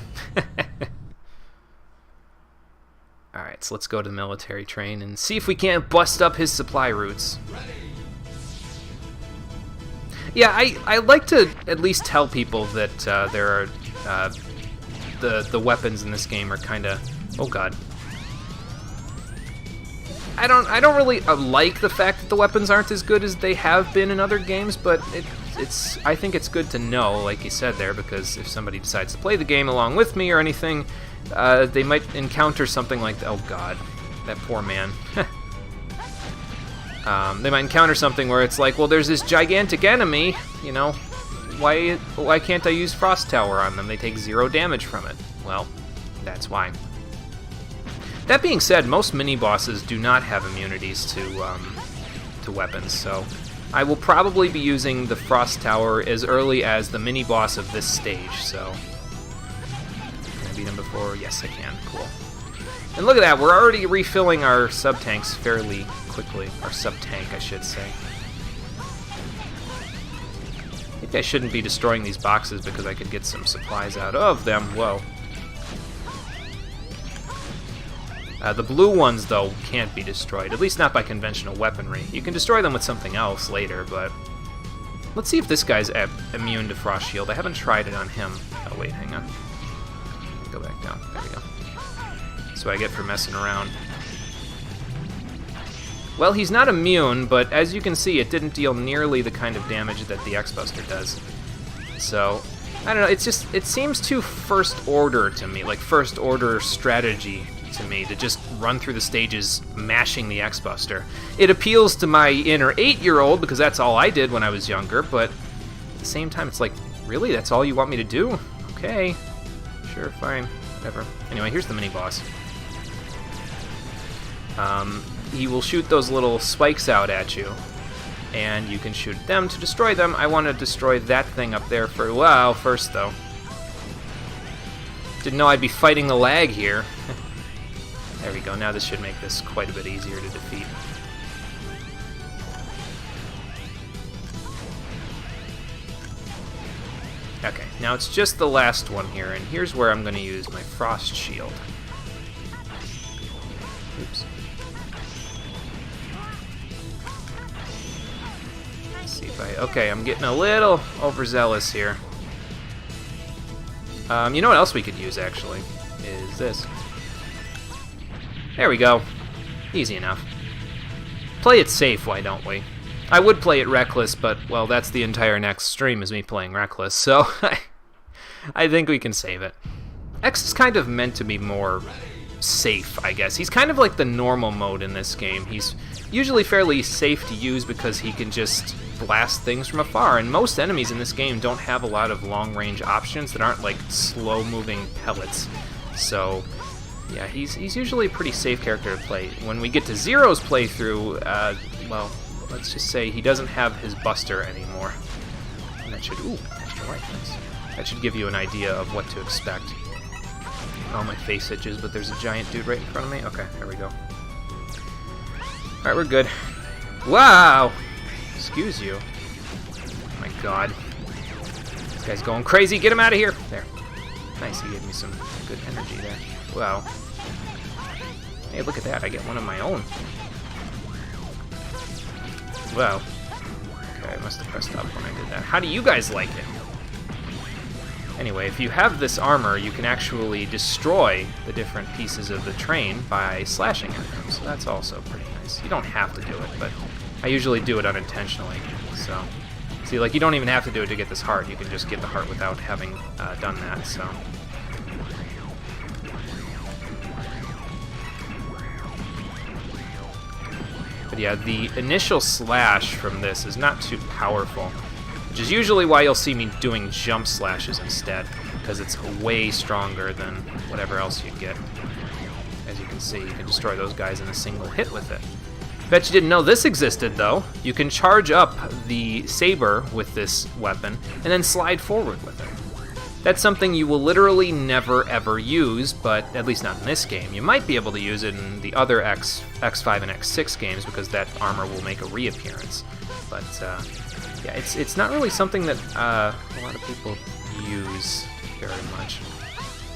Alright, so let's go to the military train and see if we can't bust up his supply routes. Yeah, I like to at least tell people that there are the weapons in this game are kind of... Oh god. I don't really like the fact that the weapons aren't as good as they have been in other games, but I think it's good to know, like you said there, because if somebody decides to play the game along with me or anything, they might encounter something like... Oh god, that poor man. They might encounter something where it's like, well, there's this gigantic enemy, you know, why can't I use Frost Tower on them? They take 0 damage from it. Well, that's why. That being said, most mini-bosses do not have immunities to weapons, so I will probably be using the Frost Tower as early as the mini-boss of this stage, so... Can I beat him before? Yes, I can. Cool. And look at that, we're already refilling our sub-tanks fairly quickly. Our sub-tank, I should say. Maybe I shouldn't be destroying these boxes because I could get some supplies out of them. Whoa. The blue ones, though, can't be destroyed, at least not by conventional weaponry. You can destroy them with something else later, but... Let's see if this guy's immune to Frost Shield. I haven't tried it on him. Oh, wait, hang on. Go back down. There we go. That's what I get for messing around. Well, he's not immune, but as you can see, it didn't deal nearly the kind of damage that the X-Buster does. So, I don't know, it seems too first order to me, like first order strategy to me, to just run through the stages mashing the X-Buster. It appeals to my inner 8-year-old because that's all I did when I was younger, but at the same time it's like, really? That's all you want me to do? Okay. Sure, fine. Whatever. Anyway, here's the mini-boss. He will shoot those little spikes out at you, and you can shoot them to destroy them. I want to destroy that thing up there for a while first, though. Didn't know I'd be fighting the lag here. There we go, now this should make this quite a bit easier to defeat. Okay, now it's just the last one here, and here's where I'm going to use my Frost Shield. Oops. Let's see if okay, I'm getting a little overzealous here. You know what else we could use, actually, is this. There we go. Easy enough. Play it safe, why don't we? I would play it reckless, but, well, that's the entire next stream is me playing reckless, so I think we can save it. X is kind of meant to be more safe, I guess. He's kind of like the normal mode in this game. He's usually fairly safe to use because he can just blast things from afar, and most enemies in this game don't have a lot of long-range options that aren't like slow-moving pellets. So, yeah, he's usually a pretty safe character to play. When we get to Zero's playthrough, well, let's just say he doesn't have his Buster anymore. And that should, ooh, extra life, nice. That should give you an idea of what to expect. Oh, my face itches, but there's a giant dude right in front of me. Okay, there we go. Alright, we're good. Wow! excuse you. Oh my god. This guy's going crazy. Get him out of here. There. Nice, he gave me some good energy there. Wow. Hey, look at that. I get one of my own. Wow. Okay, I must have pressed up when I did that. How do you guys like it? Anyway, if you have this armor, you can actually destroy the different pieces of the train by slashing at them, so that's also pretty nice. You don't have to do it, but I usually do it unintentionally, so... See, like, you don't even have to do it to get this heart. You can just get the heart without having done that, so... But yeah, the initial slash from this is not too powerful, which is usually why you'll see me doing jump slashes instead, because it's way stronger than whatever else you get. As you can see, you can destroy those guys in a single hit with it. Bet you didn't know this existed, though. You can charge up the saber with this weapon, and then slide forward with it. That's something you will literally never ever use, but at least not in this game. You might be able to use it in the other X5 and X6 games, because that armor will make a reappearance. But, yeah, it's not really something that a lot of people use very much,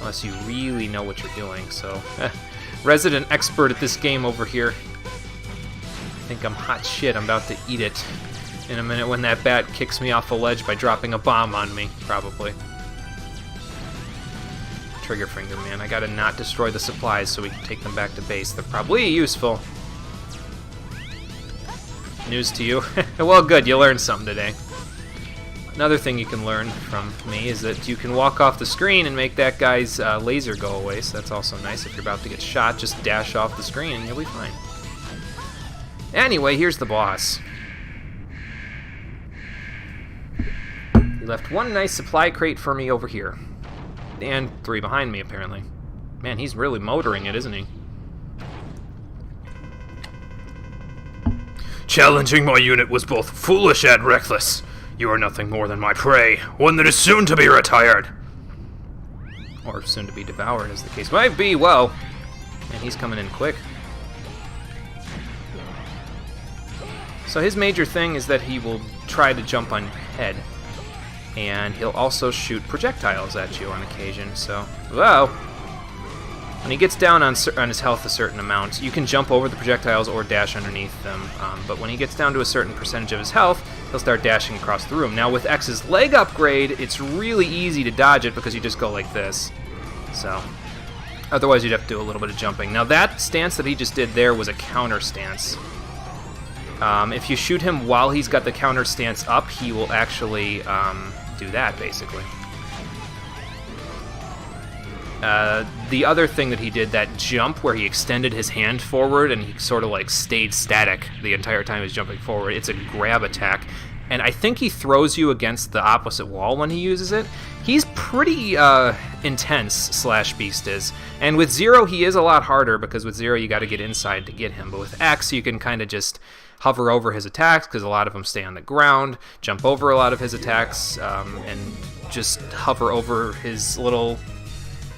unless you really know what you're doing. So, resident expert at this game over here. I think I'm hot shit. I'm about to eat it in a minute when that bat kicks me off a ledge by dropping a bomb on me, probably. Trigger finger, man. I gotta not destroy the supplies so we can take them back to base. They're probably useful. News to you. Well, good, you learned something today. Another thing you can learn from me is that you can walk off the screen and make that guy's laser go away, so that's also nice. If you're about to get shot, just dash off the screen and you'll be fine. Anyway, here's the boss. He left one nice supply crate for me over here. And 3 behind me, apparently. Man, he's really motoring it, isn't he? Challenging my unit was both foolish and reckless. You are nothing more than my prey, one that is soon to be retired. Or soon to be devoured, as the case might be. Well, and he's coming in quick. So his major thing is that he will try to jump on your head. And he'll also shoot projectiles at you on occasion, so... Whoa! When he gets down on his health a certain amount, you can jump over the projectiles or dash underneath them, but when he gets down to a certain percentage of his health, he'll start dashing across the room. Now with X's leg upgrade, it's really easy to dodge it because you just go like this. So, otherwise you'd have to do a little bit of jumping. Now that stance that he just did there was a counter stance. If you shoot him while he's got the counter stance up, he will actually do that, basically. The other thing that he did, that jump where he extended his hand forward and he sort of like stayed static the entire time he's jumping forward, it's a grab attack. And I think he throws you against the opposite wall when he uses it. He's pretty intense, Slash Beast is. And with Zero, he is a lot harder, because with Zero, you got to get inside to get him. But with X, you can kind of just hover over his attacks, because a lot of them stay on the ground, jump over a lot of his attacks, and just hover over his little,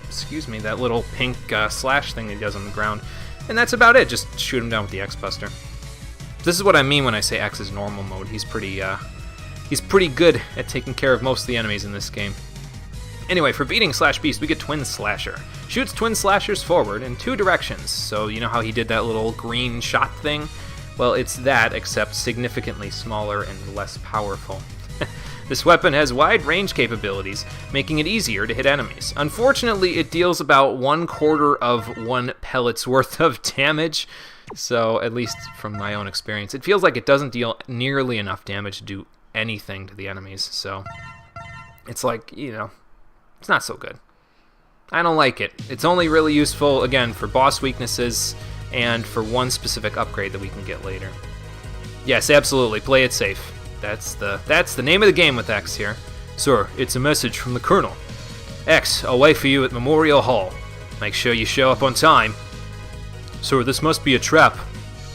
that little pink slash thing that he does on the ground. And that's about it. Just shoot him down with the X-Buster. This is what I mean when I say X is normal mode. He's pretty good at taking care of most of the enemies in this game. Anyway, for beating Slash Beast, we get Twin Slasher. Shoots Twin Slashers forward in 2 directions. So you know how he did that little green shot thing? Well, it's that, except significantly smaller and less powerful. This weapon has wide range capabilities, making it easier to hit enemies. Unfortunately, it deals about 1/4 of 1 pellet's worth of damage. So, at least from my own experience, it feels like it doesn't deal nearly enough damage to do anything to the enemies. So, it's like, it's not so good. I don't like it. It's only really useful, again, for boss weaknesses and for one specific upgrade that we can get later. Yes, absolutely, play it safe. That's the name of the game with X here. Sir, it's a message from the Colonel. X, I'll wait for you at Memorial Hall. Make sure you show up on time. Sir, this must be a trap.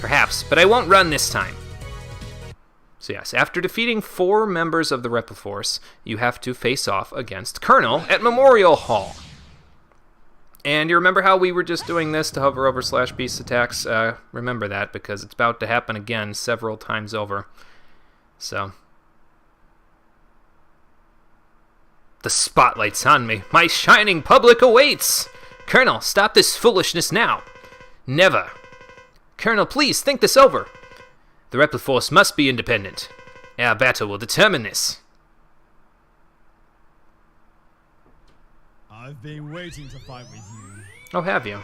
Perhaps, but I won't run this time. So yes, after defeating 4 members of the Repliforce, you have to face off against Colonel at Memorial Hall. And you remember how we were just doing this to hover over Slash Beast's attacks? Remember that, because it's about to happen again several times over. So... The spotlight's on me. My shining public awaits! Colonel, stop this foolishness now. Never. Colonel, please, think this over. The Repliforce must be independent. Our battle will determine this. I've been waiting to fight with you. Oh, have you?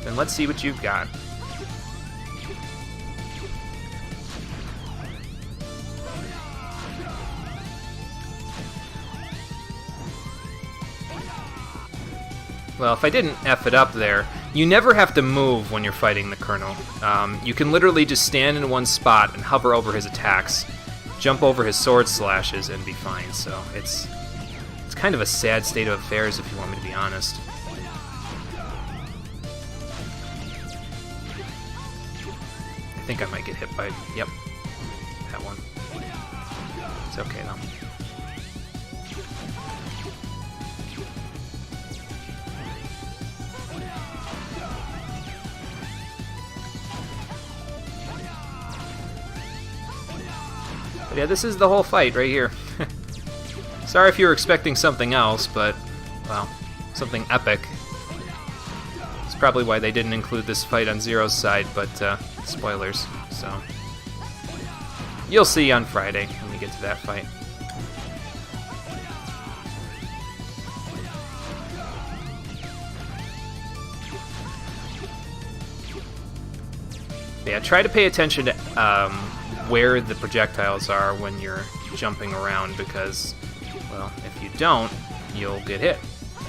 Then let's see what you've got. Well, if I didn't F it up there, you never have to move when you're fighting the Colonel. You can literally just stand in one spot and hover over his attacks, jump over his sword slashes, and be fine. So it's kind of a sad state of affairs, if you want me to be honest. I think I might get hit by... Yep. That one. It's okay, though. But yeah, this is the whole fight right here. Sorry if you were expecting something else, but, well, something epic. It's probably why they didn't include this fight on Zero's side, but, spoilers, so. You'll see on Friday when we get to that fight. But yeah, try to pay attention to, where the projectiles are when you're jumping around, because, well, if you don't, you'll get hit.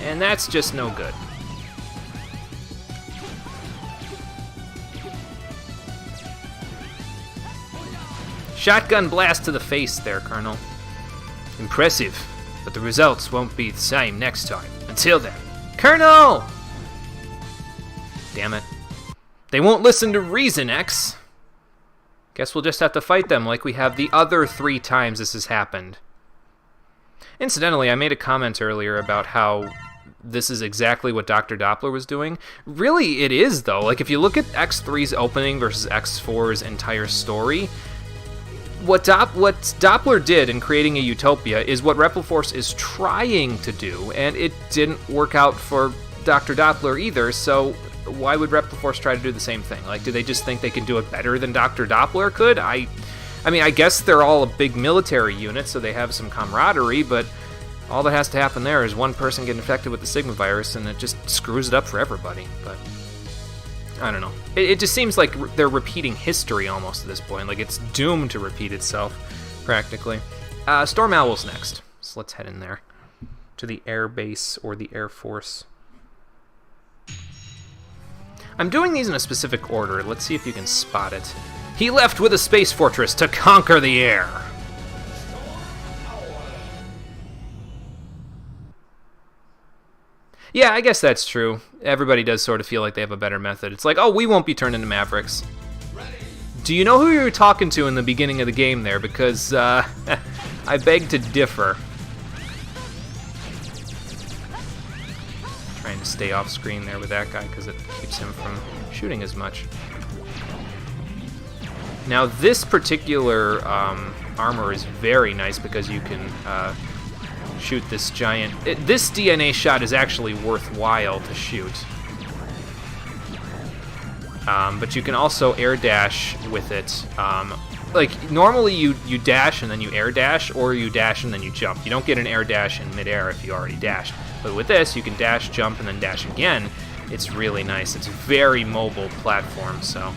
And that's just no good. Shotgun blast to the face there, Colonel. Impressive, but the results won't be the same next time. Until then. Colonel! Damn it. They won't listen to reason, X. Guess we'll just have to fight them like we have the other 3 times this has happened. Incidentally, I made a comment earlier about how this is exactly what Dr. Doppler was doing. Really, it is, though. Like, if you look at X3's opening versus X4's entire story, what Doppler did in creating a utopia is what Repliforce is trying to do, and it didn't work out for Dr. Doppler either, so why would Repliforce try to do the same thing? Like, do they just think they can do it better than Dr. Doppler could? I mean, I guess they're all a big military unit, so they have some camaraderie, but all that has to happen there is one person getting infected with the Sigma virus, and it just screws it up for everybody. But I don't know. It just seems like they're repeating history almost at this point. Like, it's doomed to repeat itself, practically. Storm Owl's next, so let's head in there to the Air Base or the Air Force. I'm doing these in a specific order. Let's see if you can spot it. He left with a space fortress to conquer the air. Yeah, I guess that's true. Everybody does sort of feel like they have a better method. It's like, oh, we won't be turned into Mavericks. Do you know who you were talking to in the beginning of the game there? Because, I beg to differ. Trying to stay off screen there with that guy because it keeps him from shooting as much. Now this particular armor is very nice because you can shoot this giant... This DNA shot is actually worthwhile to shoot. But you can also air dash with it. Like, normally you dash and then you air dash, or you dash and then you jump. You don't get an air dash in midair if you already dashed. But with this, you can dash, jump, and then dash again. It's really nice. It's a very mobile platform, so...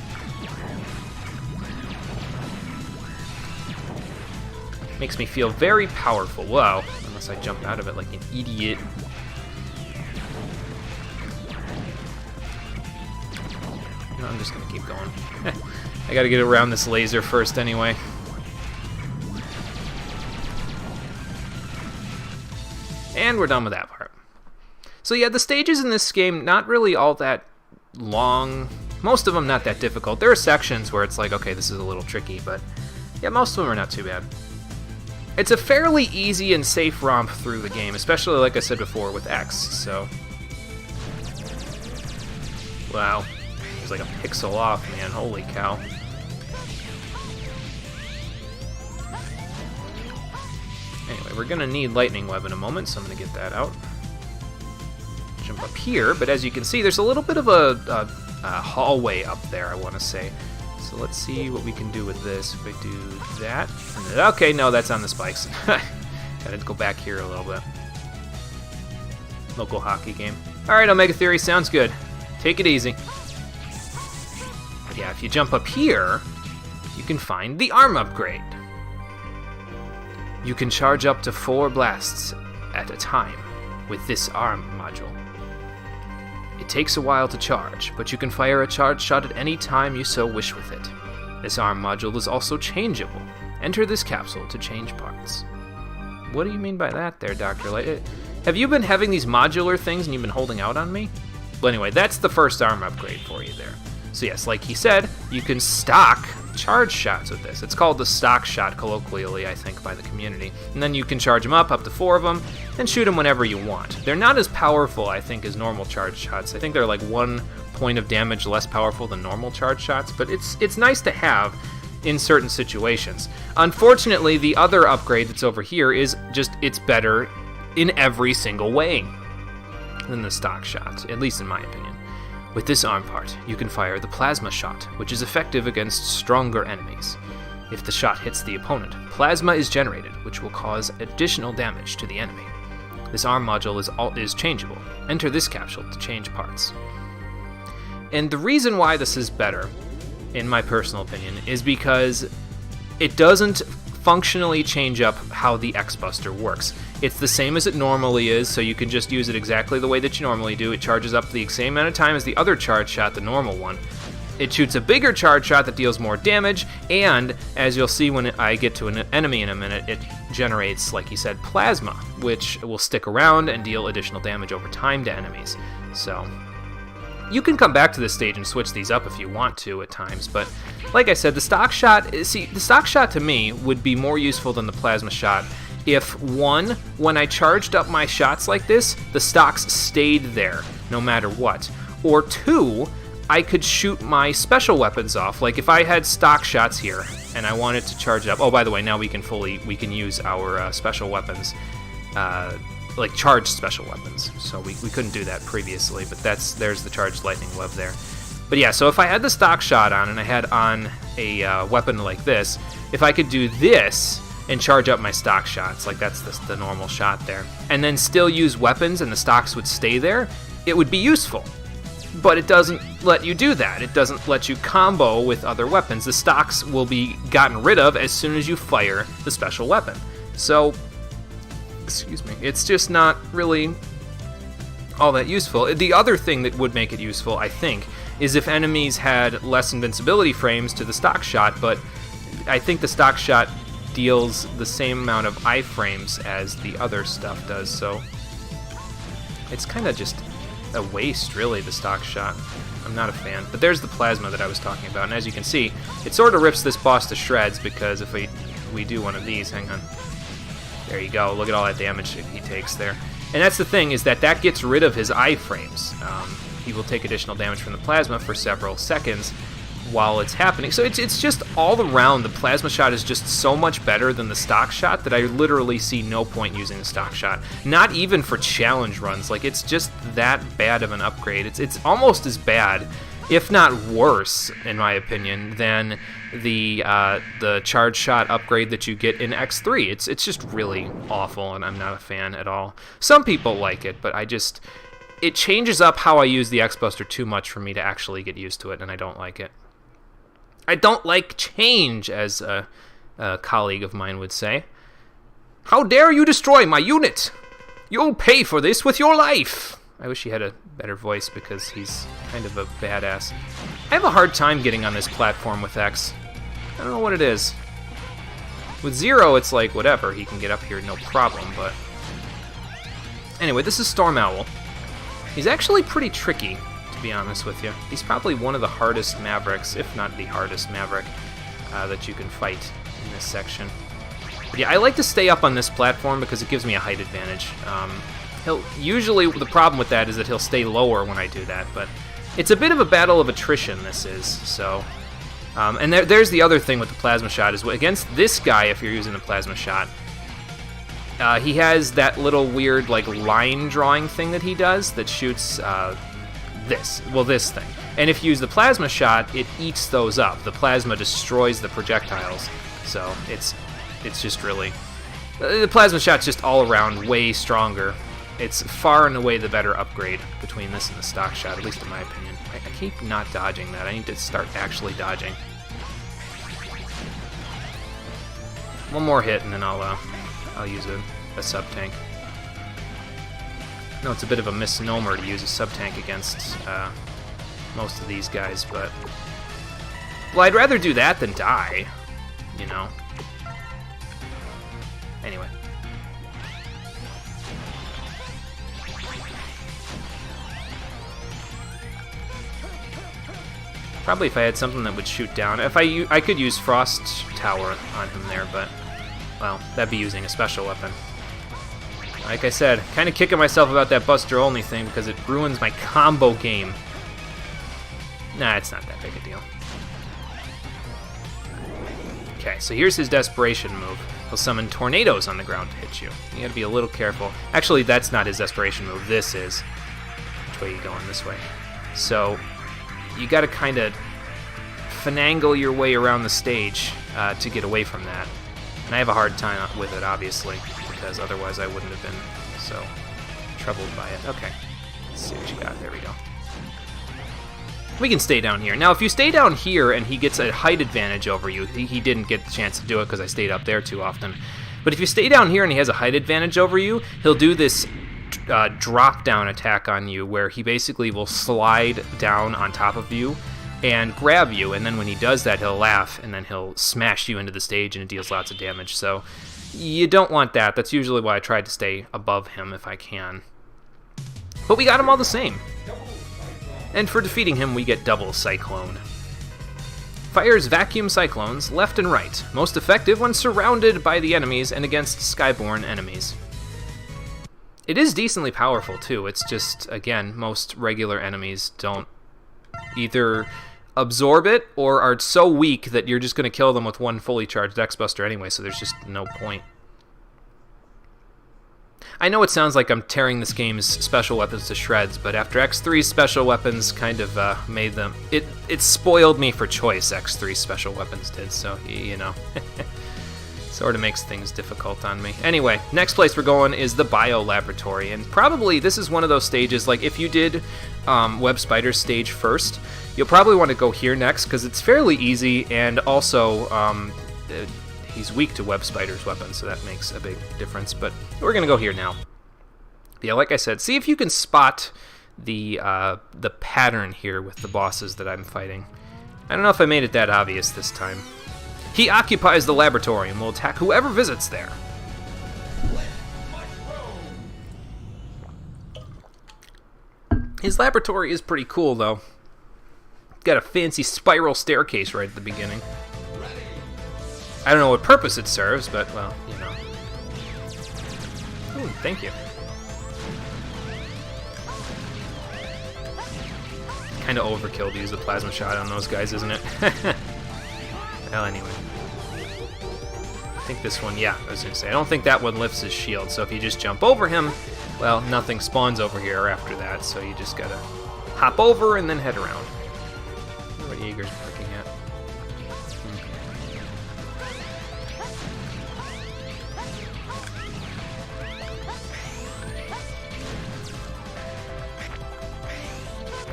Makes me feel very powerful. Whoa. Unless I jump out of it like an idiot. No, I'm just gonna keep going. I gotta get around this laser first anyway. And we're done with that part. So yeah, the stages in this game, not really all that long. Most of them not that difficult. There are sections where it's like, okay, this is a little tricky, but yeah, most of them are not too bad. It's a fairly easy and safe romp through the game, especially, like I said before, with X, so... Wow. It's like a pixel off, man. Holy cow. we're going to need Lightning Web in a moment, so I'm going to get that out. Jump up here, but as you can see, there's a little bit of a hallway up there, I want to say. So let's see what we can do with this. If I do that, and then, okay, no, that's on the spikes. Gotta go back here a little bit. Local hockey game. Alright, Omega Theory, sounds good. Take it easy. But yeah, if you jump up here, you can find the arm upgrade. You can charge up to 4 blasts at a time with this arm module. It takes a while to charge, but you can fire a charge shot at any time you so wish with it. This arm module is also changeable. Enter this capsule to change parts. What do you mean by that there, Dr. Light? Have you been having these modular things and you've been holding out on me? Well, anyway, that's the first arm upgrade for you there. So yes, like he said, you can stock charge shots with this. It's called the stock shot colloquially, I think, by the community. And then you can charge them up to 4 of them, and shoot them whenever you want. They're not as powerful, I think, as normal charge shots. I think they're like 1 point of damage less powerful than normal charge shots, but it's nice to have in certain situations. Unfortunately, the other upgrade that's over here is just, it's better in every single way than the stock shot, at least in my opinion. With this arm part, you can fire the plasma shot, which is effective against stronger enemies. If the shot hits the opponent, plasma is generated, which will cause additional damage to the enemy. This arm module is changeable. Enter this capsule to change parts. And the reason why this is better, in my personal opinion, is because it doesn't functionally change up how the X-Buster works. It's the same as it normally is, so you can just use it exactly the way that you normally do. It charges up the same amount of time as the other charge shot, the normal one. It shoots a bigger charge shot that deals more damage, and as you'll see when I get to an enemy in a minute, it generates, like he said, plasma, which will stick around and deal additional damage over time to enemies. So you can come back to this stage and switch these up if you want to at times, but like I said, the stock shot to me would be more useful than the plasma shot if, 1, when I charged up my shots like this, the stocks stayed there no matter what, or 2, I could shoot my special weapons off. Like if I had stock shots here and I wanted to charge it up, oh, by the way, now we can use our special weapons, like charged special weapons. So we couldn't do that previously, but there's the charged lightning web there. But yeah, so if I had the stock shot on and I had on a weapon like this, if I could do this and charge up my stock shots, like that's the normal shot there, and then still use weapons and the stocks would stay there, it would be useful. But it doesn't let you do that. It doesn't let you combo with other weapons. The stocks will be gotten rid of as soon as you fire the special weapon. So, excuse me, it's just not really all that useful. The other thing that would make it useful, I think, is if enemies had less invincibility frames to the stock shot, but I think the stock shot deals the same amount of iframes as the other stuff does, so it's kind of just a waste, really, the stock shot. I'm not a fan. But there's the plasma that I was talking about, and as you can see, it sort of rips this boss to shreds, because if we do one of these, hang on, there you go, look at all that damage he takes there. And that's the thing, is that gets rid of his iframes. He will take additional damage from the plasma for several seconds while it's happening. So it's just all around, the plasma shot is just so much better than the stock shot that I literally see no point using the stock shot. Not even for challenge runs. Like, it's just that bad of an upgrade. It's almost as bad, if not worse, in my opinion, than the charge shot upgrade that you get in X3. It's just really awful, and I'm not a fan at all. Some people like it, but it changes up how I use the X-Buster too much for me to actually get used to it, and I don't like it. I don't like change, as a colleague of mine would say. How dare you destroy my unit? You'll pay for this with your life. I wish he had a better voice, because he's kind of a badass. I have a hard time getting on this platform with X. I don't know what it is. With Zero, it's like, whatever, he can get up here, no problem, but... Anyway, this is Storm Owl. He's actually pretty tricky, to be honest with you. He's probably one of the hardest Mavericks, if not the hardest Maverick, that you can fight in this section. But yeah, I like to stay up on this platform because it gives me a height advantage. Usually the problem with that is that he'll stay lower when I do that, but it's a bit of a battle of attrition, this is, so... and there's the other thing with the plasma shot, is against this guy, if you're using the plasma shot, he has that little weird like line drawing thing that he does that shoots this thing. And if you use the plasma shot, it eats those up. The plasma destroys the projectiles. So it's just really... The plasma shot's just all around way stronger. It's far and away the better upgrade between this and the stock shot, at least in my opinion. I keep not dodging that. I need to start actually dodging. One more hit and then I'll use a sub-tank. No, it's a bit of a misnomer to use a sub-tank against most of these guys, but... Well, I'd rather do that than die, you know? Anyway. Probably if I had something that would shoot down. If I could use Frost Tower on him there, but... Well, that'd be using a special weapon. Like I said, kind of kicking myself about that Buster Only thing because it ruins my combo game. Nah, it's not that big a deal. Okay, so here's his desperation move. He'll summon tornadoes on the ground to hit you. You gotta be a little careful. Actually, that's not his desperation move. This is. Which way are you going? This way. So, you gotta kind of finagle your way around the stage to get away from that. And I have a hard time with it, obviously, because otherwise I wouldn't have been so troubled by it. Okay, let's see what you got. There we go. We can stay down here. Now, if you stay down here and he gets a height advantage over you, he didn't get the chance to do it because I stayed up there too often. But if you stay down here and he has a height advantage over you, he'll do this drop-down attack on you where he basically will slide down on top of you and grab you, and then when he does that, he'll laugh, and then he'll smash you into the stage, and it deals lots of damage. So you don't want that. That's usually why I try to stay above him if I can. But we got him all the same. And for defeating him, we get Double Cyclone. Fires vacuum cyclones left and right, most effective when surrounded by the enemies and against skyborne enemies. It is decently powerful, too. It's just, again, most regular enemies don't either absorb it or are so weak that you're just going to kill them with one fully charged X-Buster anyway, so there's just no point. I know it sounds like I'm tearing this game's special weapons to shreds, but after X3's special weapons kind of made them... It spoiled me for choice, X3's special weapons did, so, you know. Sort of makes things difficult on me. Anyway, next place we're going is the Bio Laboratory, and probably this is one of those stages, like if you did Web Spider's stage first, you'll probably want to go here next, because it's fairly easy, and also he's weak to Web Spider's weapons, so that makes a big difference, but we're going to go here now. Yeah, like I said, see if you can spot the pattern here with the bosses that I'm fighting. I don't know if I made it that obvious this time. He occupies the laboratory and will attack whoever visits there. His laboratory is pretty cool, though. Got a fancy spiral staircase right at the beginning. I don't know what purpose it serves, but, well, you know. Ooh, thank you. Kind of overkill to use the plasma shot on those guys, isn't it? Well, anyway. I think this one, yeah, I was going to say. I don't think that one lifts his shield, so if you just jump over him, well, nothing spawns over here after that, so you just gotta hop over and then head around. I wonder what Jaeger's looking at.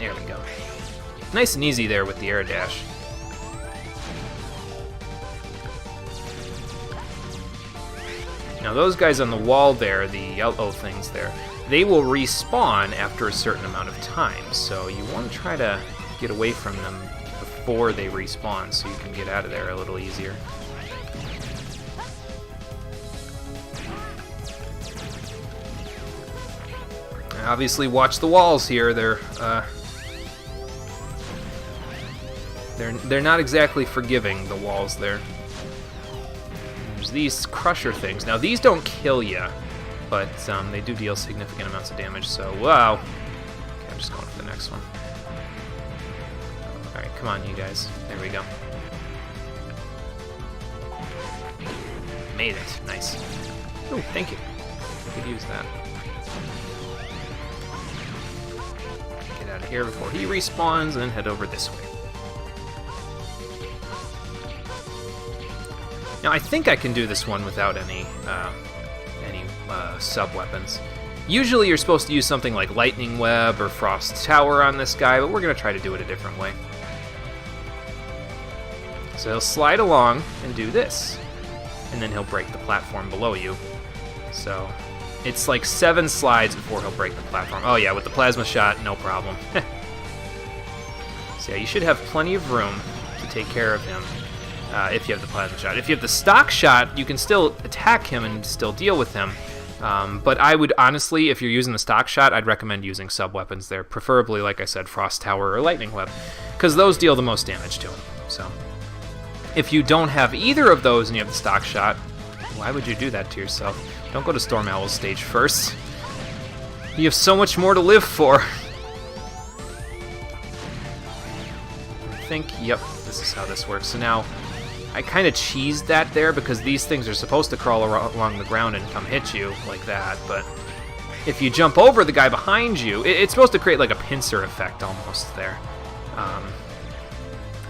There we go. Nice and easy there with the air dash. Now those guys on the wall there, the yellow things there, they will respawn after a certain amount of time, so you want to try to get away from them before they respawn so you can get out of there a little easier. Obviously watch the walls here, they're not exactly forgiving, the walls there. These crusher things. Now these don't kill you, but they do deal significant amounts of damage, so wow. Okay, I'm just going for the next one. Alright, come on you guys. There we go. Made it. Nice. Ooh, thank you. could use that. Get out of here before he respawns, and then head over this way. Now, I think I can do this one without any sub-weapons. Usually you're supposed to use something like Lightning Web or Frost Tower on this guy, but we're going to try to do it a different way. So he'll slide along and do this, and then he'll break the platform below you. So it's like 7 slides before he'll break the platform. Oh yeah, with the plasma shot, no problem. So yeah, you should have plenty of room to take care of him if you have the plasma shot. If you have the stock shot, you can still attack him and still deal with him. But I would honestly, if you're using the stock shot, I'd recommend using sub-weapons there, preferably, like I said, Frost Tower or Lightning Web, because those deal the most damage to him. So if you don't have either of those and you have the stock shot, why would you do that to yourself? Don't go to Storm Owl's stage first. You have so much more to live for. I think, yep, this is how this works. So now, I kind of cheesed that there because these things are supposed to crawl along the ground and come hit you like that, but if you jump over the guy behind you, it's supposed to create like a pincer effect almost there.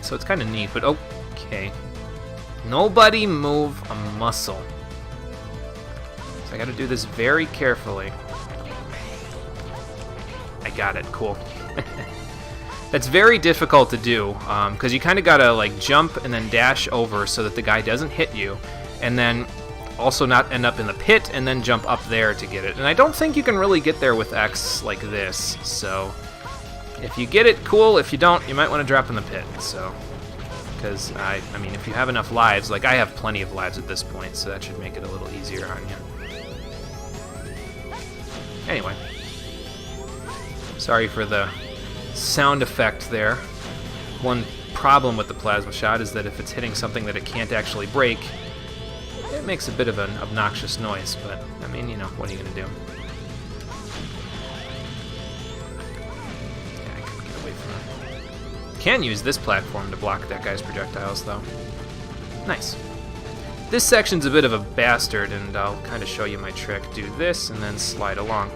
So it's kind of neat, but okay. Nobody move a muscle. So I gotta do this very carefully. I got it, cool. That's very difficult to do, because you kind of gotta like jump and then dash over so that the guy doesn't hit you, and then also not end up in the pit and then jump up there to get it. And I don't think you can really get there with X like this, so if you get it, cool. If you don't, you might want to drop in the pit, so, because I mean, if you have enough lives, like I have plenty of lives at this point, so that should make it a little easier on you. Anyway, sorry for the sound effect there. One problem with the plasma shot is that if it's hitting something that it can't actually break, it makes a bit of an obnoxious noise, but I mean, you know, what are you gonna do? Yeah, I can get away from it. Can use this platform to block that guy's projectiles, though. Nice. This section's a bit of a bastard, and I'll kind of show you my trick. Do this, and then slide along.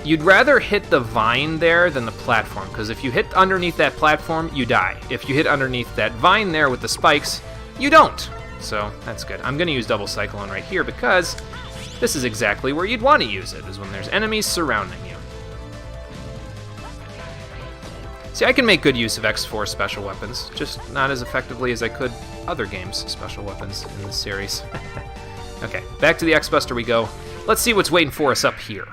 You'd rather hit the vine there than the platform, because if you hit underneath that platform, you die. If you hit underneath that vine there with the spikes, you don't. So that's good. I'm going to use Double Cyclone right here because this is exactly where you'd want to use it, is when there's enemies surrounding you. See, I can make good use of X4 special weapons, just not as effectively as I could other games' special weapons in this series. Okay, back to the X-Buster we go. Let's see what's waiting for us up here.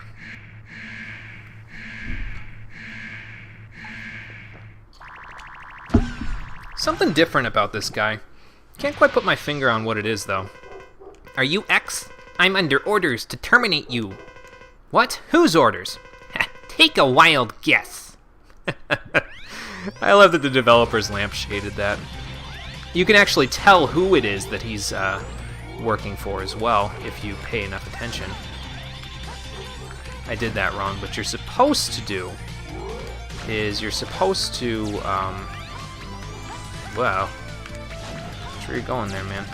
Something different about this guy. Can't quite put my finger on what it is, though. Are you X? I'm under orders to terminate you. What? Whose orders? Take a wild guess. I love that the developers lampshaded that. You can actually tell who it is that he's working for as well, if you pay enough attention. I did that wrong, but you're supposed to do is you're supposed to, well, where you going there, man?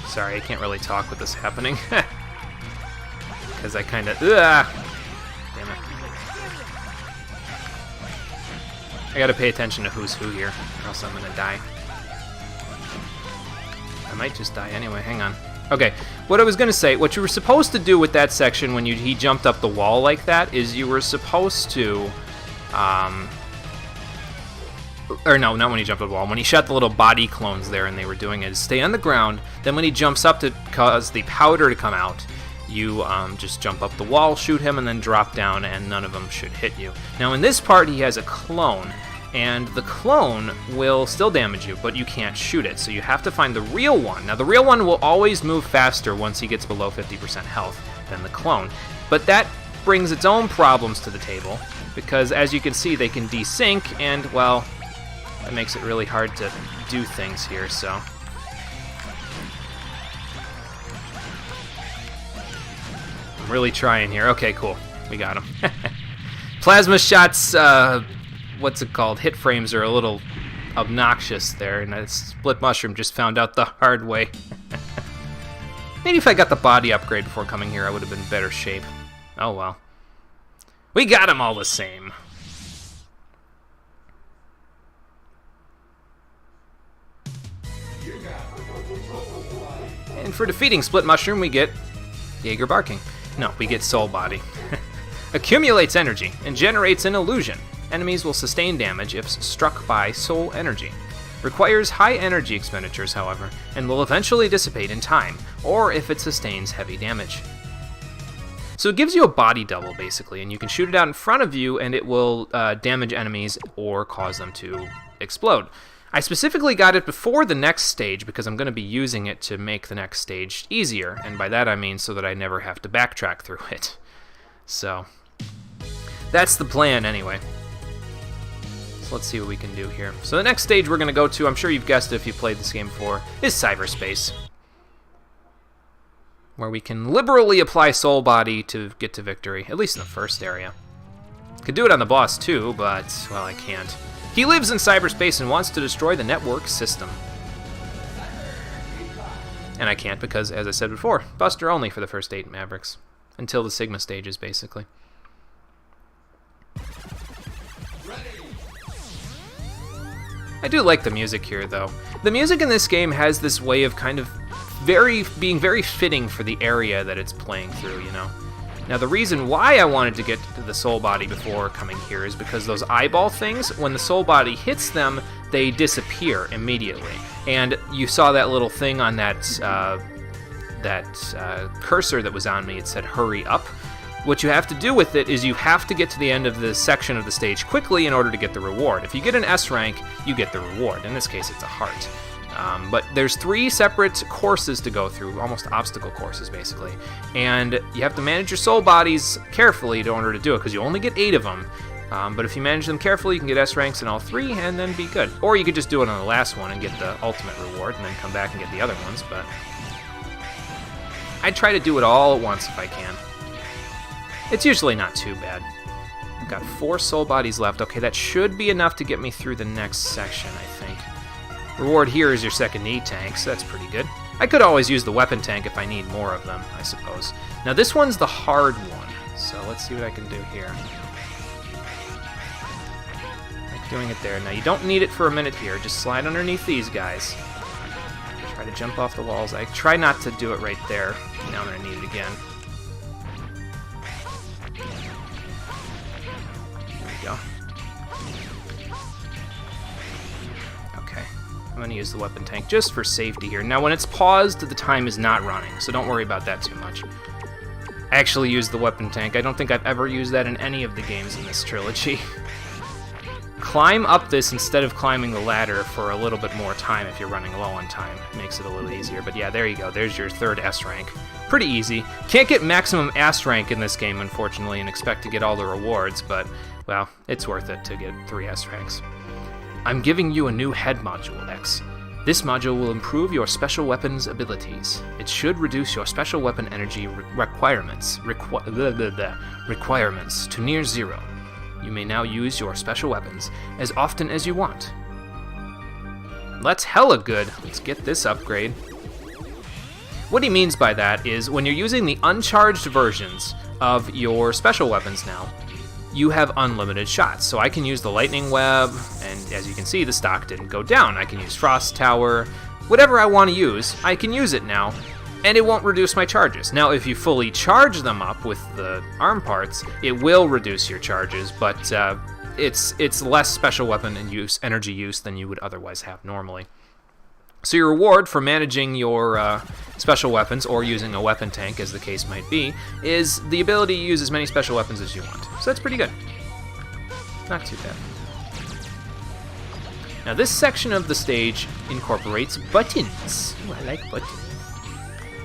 Sorry, I can't really talk with this happening. Because I kind of... Damn it. I gotta pay attention to who's who here, or else I'm gonna die. I might just die anyway, hang on. Okay, what I was gonna say, what you were supposed to do with that section when he jumped up the wall like that is you were supposed to, or no, not when he jumped up the wall, when he shot the little body clones there and they were doing it, is stay on the ground, then when he jumps up to cause the powder to come out, you just jump up the wall, shoot him, and then drop down, and none of them should hit you. Now in this part he has a clone, and the clone will still damage you, but you can't shoot it, so you have to find the real one. Now the real one will always move faster once he gets below 50% health than the clone, but that brings its own problems to the table, because as you can see they can desync, and well, that makes it really hard to do things here, so... I'm really trying here. Okay, cool. We got him. Plasma shots what's it called, hit frames are a little obnoxious there, and Split Mushroom just found out the hard way. Maybe if I got the body upgrade before coming here, I would have been in better shape. Oh well. We got him all the same. And for defeating Split Mushroom, we get Jaeger Barking. No, we get Soul Body. Accumulates energy and generates an illusion. Enemies will sustain damage if struck by soul energy. Requires high energy expenditures, however, and will eventually dissipate in time, or if it sustains heavy damage. So it gives you a body double, basically, and you can shoot it out in front of you, and it will damage enemies or cause them to explode. I specifically got it before the next stage because I'm going to be using it to make the next stage easier, and by that I mean so that I never have to backtrack through it. So, that's the plan anyway. So let's see what we can do here. So the next stage we're going to go to, I'm sure you've guessed it if you've played this game before, is cyberspace, where we can liberally apply Soul Body to get to victory, at least in the first area. Could do it on the boss too, but, well, I can't. He lives in cyberspace and wants to destroy the network system. And I can't because, as I said before, Buster only for the first 8 Mavericks. Until the Sigma stages, basically. I do like the music here, though. The music in this game has this way of kind of being very fitting for the area that it's playing through, you know? Now, the reason why I wanted to get to the Soul Body before coming here is because those eyeball things, when the Soul Body hits them, they disappear immediately. And you saw that little thing on that cursor that was on me. It said, hurry up. What you have to do with it is you have to get to the end of the section of the stage quickly in order to get the reward. If you get an S rank, you get the reward. In this case, it's a heart. But there's 3 separate courses to go through, almost obstacle courses, basically. And you have to manage your soul bodies carefully in order to do it, because you only get 8 of them. But if you manage them carefully, you can get S ranks in all 3 and then be good. Or you could just do it on the last one and get the ultimate reward and then come back and get the other ones, but I try to do it all at once if I can. It's usually not too bad. I've got 4 soul bodies left. Okay, that should be enough to get me through the next section, I think. Reward here is your second E-tank, so that's pretty good. I could always use the weapon tank if I need more of them, I suppose. Now this one's the hard one, so let's see what I can do here. Like doing it there. Now you don't need it for a minute here, just slide underneath these guys. Try to jump off the walls. I try not to do it right there. Now I'm going to need it again. There we go. Okay. I'm going to use the weapon tank just for safety here. Now when it's paused, the time is not running, so don't worry about that too much. I actually used the weapon tank. I don't think I've ever used that in any of the games in this trilogy. Climb up this instead of climbing the ladder for a little bit more time if you're running low on time. It makes it a little easier. But yeah, there you go. There's your 3rd S rank. Pretty easy. Can't get maximum S rank in this game, unfortunately, and expect to get all the rewards, but, well, it's worth it to get 3 S ranks. I'm giving you a new head module, X. This module will improve your special weapons abilities. It should reduce your special weapon energy requirements to near 0. You may now use your special weapons as often as you want. That's hella good. Let's get this upgrade. What he means by that is when you're using the uncharged versions of your special weapons now, you have unlimited shots. So I can use the lightning web, and as you can see, the stock didn't go down. I can use frost tower, whatever I want to use, I can use it now, and it won't reduce my charges. Now, if you fully charge them up with the arm parts, it will reduce your charges, but it's less special weapon and energy use than you would otherwise have normally. So your reward for managing your special weapons, or using a weapon tank, as the case might be, is the ability to use as many special weapons as you want. So that's pretty good. Not too bad. Now this section of the stage incorporates buttons. Ooh, I like buttons.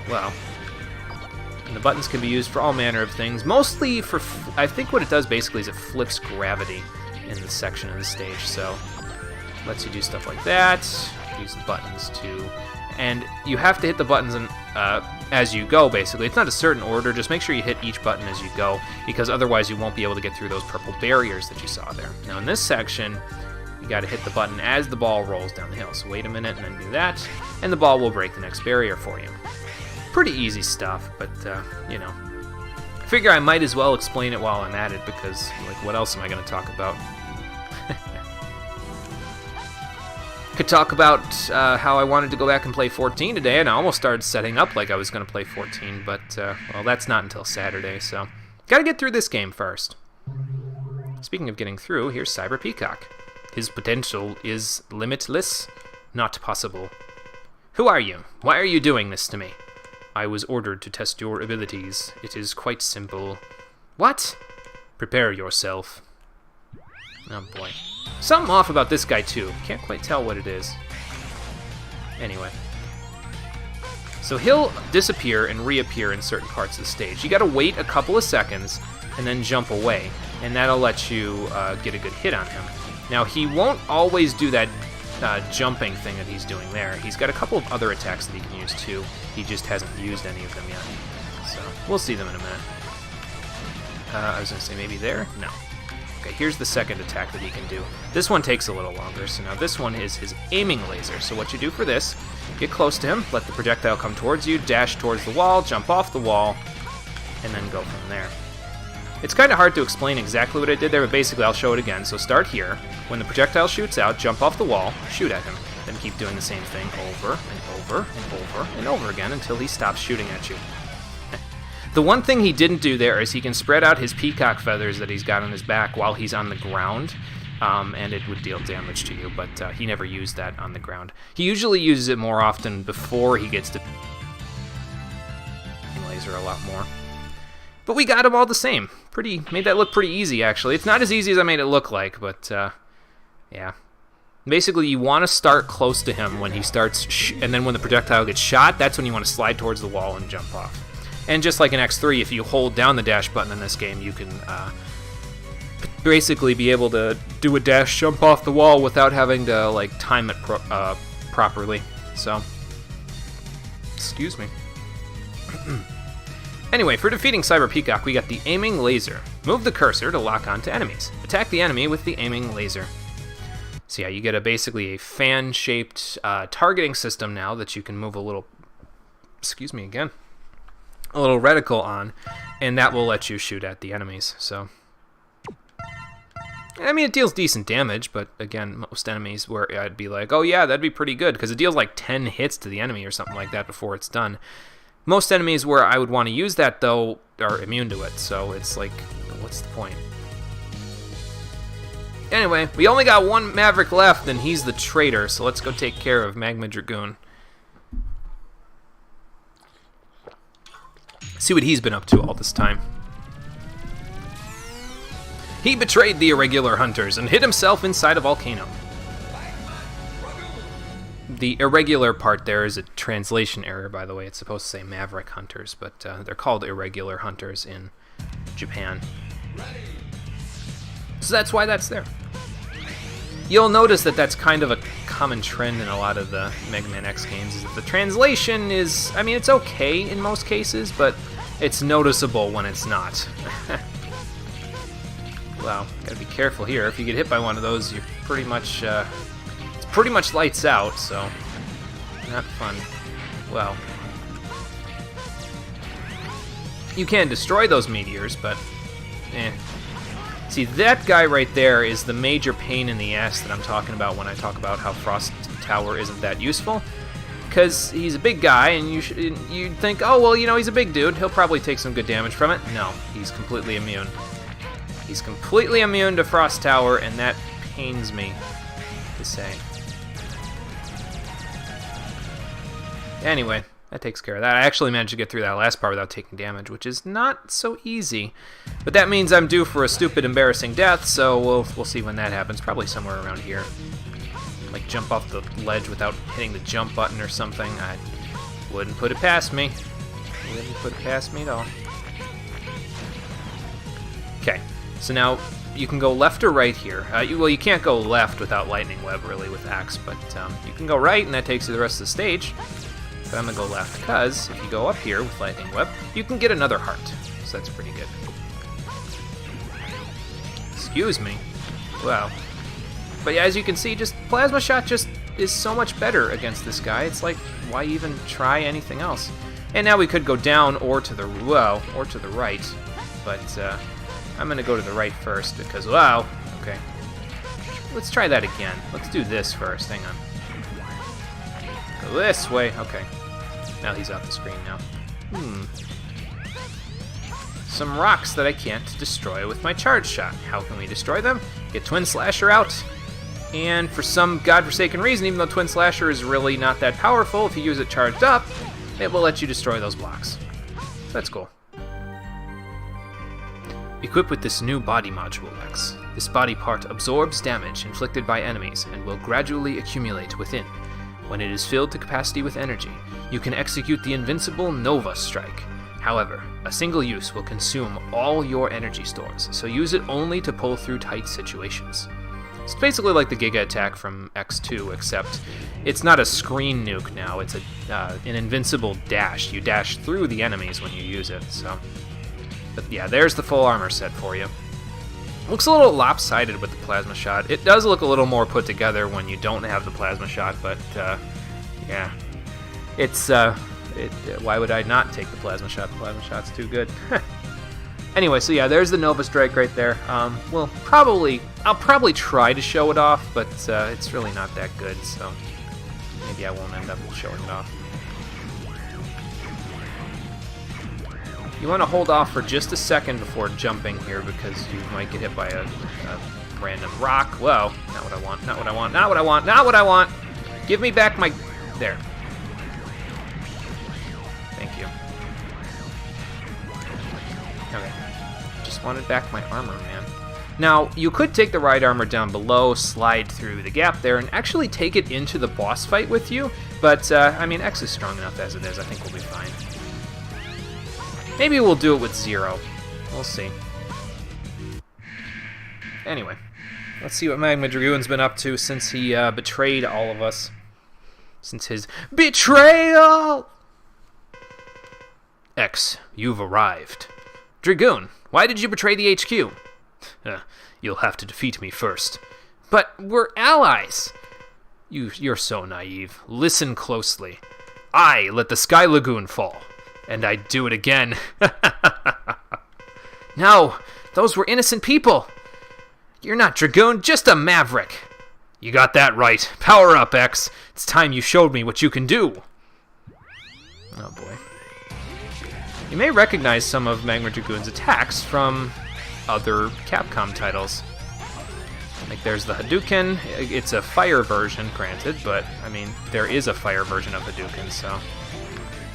Well, and the buttons can be used for all manner of things. Mostly for, I think what it does basically is it flips gravity in this section of the stage. So lets you do stuff like that. Use the buttons to And you have to hit the buttons as you go, basically. It's not a certain order, just make sure you hit each button as you go, because otherwise you won't be able to get through those purple barriers that you saw there. Now in this section, you gotta hit the button as the ball rolls down the hill. So wait a minute and then do that, and the ball will break the next barrier for you. Pretty easy stuff, but, you know. I figure I might as well explain it while I'm at it, because, like, what else am I gonna talk about? Could talk about how I wanted to go back and play 14 today, and I almost started setting up like I was going to play 14, but, well, that's not until Saturday, so gotta get through this game first. Speaking of getting through, here's Cyber Peacock. His potential is limitless, not possible. Who are you? Why are you doing this to me? I was ordered to test your abilities. It is quite simple. What? Prepare yourself. Oh boy. Something off about this guy too. Can't quite tell what it is. Anyway. So he'll disappear and reappear in certain parts of the stage. You gotta wait a couple of seconds and then jump away, and that'll let you get a good hit on him. Now he won't always do that jumping thing that he's doing there. He's got a couple of other attacks that he can use too. He just hasn't used any of them yet. So we'll see them in a minute. I was gonna say maybe there? No. Okay, here's the second attack that he can do. This one takes a little longer, so now this one is his aiming laser. So what you do for this, get close to him, let the projectile come towards you, dash towards the wall, jump off the wall, and then go from there. It's kind of hard to explain exactly what I did there, but basically I'll show it again. So start here. When the projectile shoots out, jump off the wall, shoot at him. Then keep doing the same thing over and over and over and over again until he stops shooting at you. The one thing he didn't do there is he can spread out his peacock feathers that he's got on his back while he's on the ground, and it would deal damage to you, but he never used that on the ground. He usually uses it more often before he gets to laser a lot more. But we got him all the same. Made that look pretty easy, actually. It's not as easy as I made it look like, but yeah. Basically, you want to start close to him when he starts, and then when the projectile gets shot, that's when you want to slide towards the wall and jump off. And just like in X3, if you hold down the dash button in this game, you can basically be able to do a dash jump off the wall without having to like time it properly. So, excuse me. Anyway, for defeating Cyber Peacock, we got the aiming laser. Move the cursor to lock onto enemies. Attack the enemy with the aiming laser. So yeah, you get basically a fan-shaped targeting system now that you can move a little, a little reticle on, and that will let you shoot at the enemies. So, I mean, it deals decent damage, but again, most enemies where I'd be like, oh yeah, that'd be pretty good, because it deals like 10 hits to the enemy or something like that before it's done. Most enemies where I would want to use that, though, are immune to it, so it's like, what's the point? Anyway, we only got one Maverick left, and he's the traitor, so let's go take care of Magma Dragoon. See what he's been up to all this time. He betrayed the irregular hunters and hid himself inside a volcano. The irregular part there is a translation error, by the way. It's supposed to say Maverick Hunters, but they're called irregular hunters in Japan. So that's why that's there. You'll notice that that's kind of a common trend in a lot of the Mega Man X games, is that the translation is, I mean, it's okay in most cases, but it's noticeable when it's not. Well, gotta be careful here. If you get hit by one of those, you're pretty much, it's pretty much lights out, so not fun. Well, you can destroy those meteors, but See, that guy right there is the major pain in the ass that I'm talking about when I talk about how Frost Tower isn't that useful. Because he's a big guy, and you'd think, oh, well, you know, he's a big dude. He'll probably take some good damage from it. No, he's completely immune. He's completely immune to Frost Tower, and that pains me to say. Anyway, that takes care of that. I actually managed to get through that last part without taking damage, which is not so easy. But that means I'm due for a stupid, embarrassing death, so we'll see when that happens. Probably somewhere around here. Like jump off the ledge without hitting the jump button or something. I wouldn't put it past me. Wouldn't put it past me at all. Okay, so now you can go left or right here. Well, you can't go left without Lightning Web, really, with X, but you can go right, and that takes you to the rest of the stage. But I'm going to go left, because if you go up here with Lightning Web, you can get another heart. So that's pretty good. Excuse me. Wow. But yeah, as you can see, just Plasma Shot just is so much better against this guy. It's like, why even try anything else? And now we could go down or to the or to the right, but I'm gonna go to the right first because wow. Okay, let's try that again. Let's do this first. Hang on. Go this way. Okay. Now he's off the screen now. Some rocks that I can't destroy with my charge shot. How can we destroy them? Get Twin Slasher out. And for some godforsaken reason, even though Twin Slasher is really not that powerful, if you use it charged up, it will let you destroy those blocks. So that's cool. Equipped with this new body module, X. This body part absorbs damage inflicted by enemies and will gradually accumulate within. When it is filled to capacity with energy, you can execute the invincible Nova Strike. However, a single use will consume all your energy stores, so use it only to pull through tight situations. It's basically like the Giga Attack from X2, except it's not a screen nuke now, it's an invincible dash. You dash through the enemies when you use it, so... But yeah, there's the full armor set for you. Looks a little lopsided with the Plasma Shot. It does look a little more put together when you don't have the Plasma Shot, but yeah. It's, why would I not take the Plasma Shot? The Plasma Shot's too good. Anyway, so yeah, there's the Nova Strike right there. I'll probably try to show it off, but it's really not that good, so maybe I won't end up showing it off. You want to hold off for just a second before jumping here because you might get hit by a random rock. Whoa, not what I want, not what I want, not what I want, not what I want! Give me back my... There. Thank you. Okay. Just wanted back my armor, man. Now, you could take the right armor down below, slide through the gap there, and actually take it into the boss fight with you, but, I mean, X is strong enough as it is. I think we'll be fine. Maybe we'll do it with Zero. We'll see. Anyway, let's see what Magma Dragoon's been up to since he betrayed all of us. Since his betrayal! X, you've arrived. Dragoon, why did you betray the HQ? You'll have to defeat me first. But we're allies! You're so naive. Listen closely. I let the Sky Lagoon fall. And I'd do it again. No, those were innocent people. You're not Dragoon, just a maverick. You got that right. Power up, X. It's time you showed me what you can do. Oh boy. You may recognize some of Magma Dragoon's attacks from other Capcom titles. Like there's the Hadouken. It's a fire version, granted, but I mean, there is a fire version of Hadouken, so...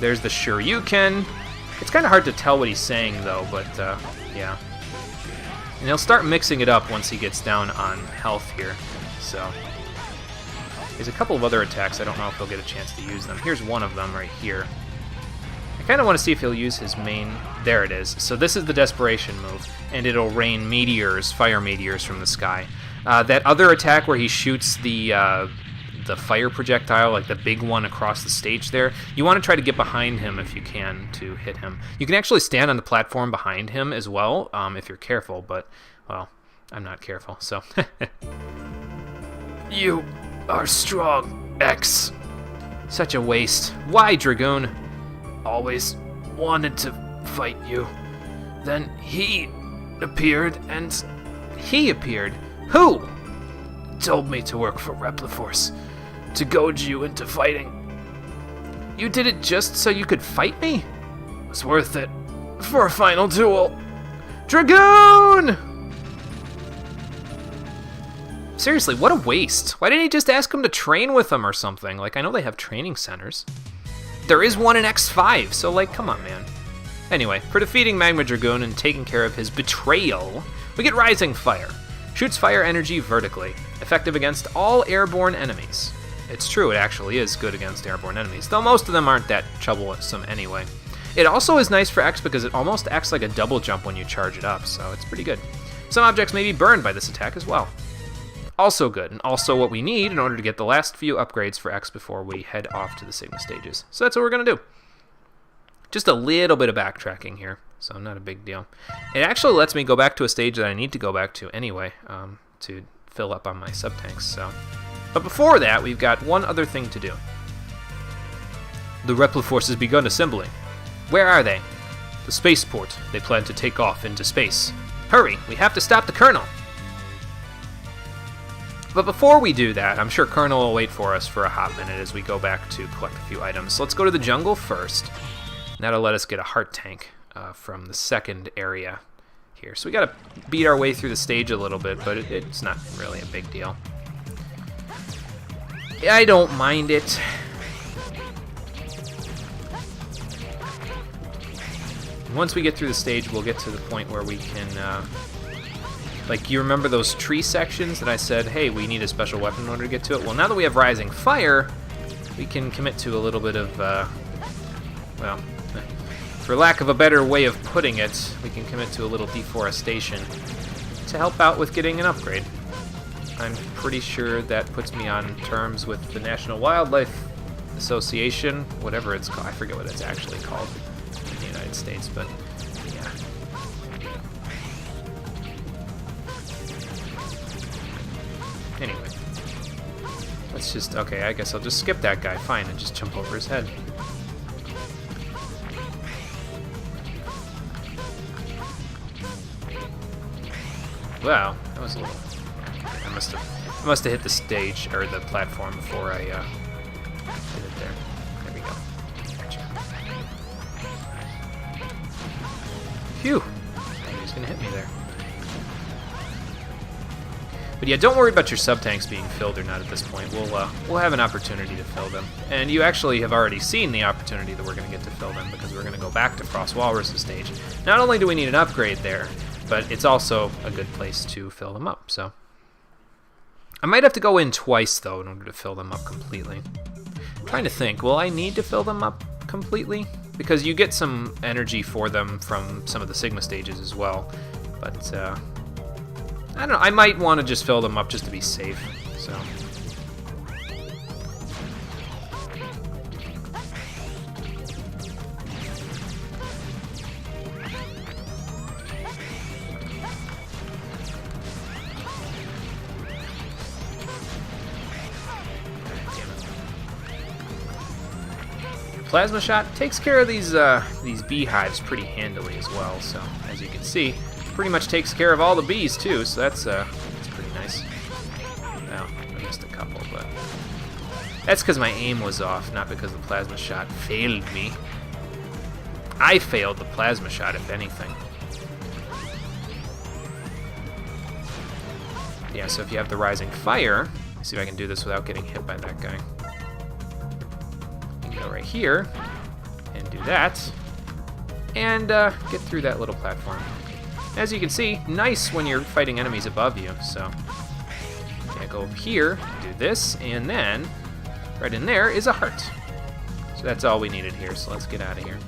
There's the Shoryuken. It's kind of hard to tell what he's saying, though, but, yeah. And he'll start mixing it up once he gets down on health here, so... There's a couple of other attacks. I don't know if he'll get a chance to use them. Here's one of them right here. I kind of want to see if he'll use his main... There it is. So this is the Desperation move, and it'll rain meteors, fire meteors from the sky. That other attack where he shoots the fire projectile, like the big one across the stage there, you want to try to get behind him if you can to hit him. You can actually stand on the platform behind him as well, if you're careful, but, well, I'm not careful, so. You are strong, X. Such a waste. Why, Dragoon? Always wanted to fight you. Then he appeared, and... He appeared? Who? Told me to work for Repliforce. To goad you into fighting. You did it just so you could fight me? It was worth it. For a final duel. Dragoon! Seriously, what a waste. Why didn't he just ask him to train with him or something? Like, I know they have training centers. There is one in X5, so, like, come on, man. Anyway, for defeating Magma Dragoon and taking care of his betrayal, we get Rising Fire. Shoots fire energy vertically. Effective against all airborne enemies. It's true, it actually is good against airborne enemies, though most of them aren't that troublesome anyway. It also is nice for X because it almost acts like a double jump when you charge it up, so it's pretty good. Some objects may be burned by this attack as well. Also good, and also what we need in order to get the last few upgrades for X before we head off to the Sigma stages. So that's what we're going to do. Just a little bit of backtracking here, so not a big deal. It actually lets me go back to a stage that I need to go back to anyway, to fill up on my sub-tanks. So. But before that, we've got one other thing to do. The Repliforce has begun assembling. Where are they? The spaceport. They plan to take off into space. Hurry, we have to stop the Colonel! But before we do that, I'm sure Colonel will wait for us for a hot minute as we go back to collect a few items. So let's go to the jungle first. That'll let us get a heart tank from the second area here. So we gotta beat our way through the stage a little bit, but it's not really a big deal. I don't mind it. Once we get through the stage, we'll get to the point where we can... like, you remember those tree sections that I said, hey, we need a special weapon in order to get to it? Well, now that we have Rising Fire, we can commit to a little bit of, well, for lack of a better way of putting it, we can commit to a little deforestation to help out with getting an upgrade. I'm pretty sure that puts me on terms with the National Wildlife Association, whatever it's called. I forget what it's actually called in the United States, but yeah. Anyway, let's just, okay, I guess I'll just skip that guy, fine, and just jump over his head. Wow, that was a little... I must have hit the stage, or the platform, before I hit it there. There we go. Gotcha. Phew! He's gonna hit me there. But yeah, don't worry about your sub-tanks being filled or not at this point. We'll have an opportunity to fill them. And you actually have already seen the opportunity that we're going to get to fill them, because we're going to go back to Frost Walrus' stage. Not only do we need an upgrade there, but it's also a good place to fill them up, so... I might have to go in twice, though, in order to fill them up completely. I'm trying to think, will I need to fill them up completely? Because you get some energy for them from some of the Sigma stages as well. But, I don't know, I might want to just fill them up just to be safe, so... Plasma Shot takes care of these beehives pretty handily as well, so as you can see, pretty much takes care of all the bees too, so that's pretty nice. Well, I missed a couple, but that's because my aim was off, not because the Plasma Shot failed me. I failed the Plasma Shot, if anything. Yeah, so if you have the Rising Fire, let's see if I can do this without getting hit by that guy. Go right here and do that and get through that little platform. As you can see, nice when you're fighting enemies above you. So yeah, go over here, do this, and then right in there is a heart. So that's all we needed here, so let's get out of here.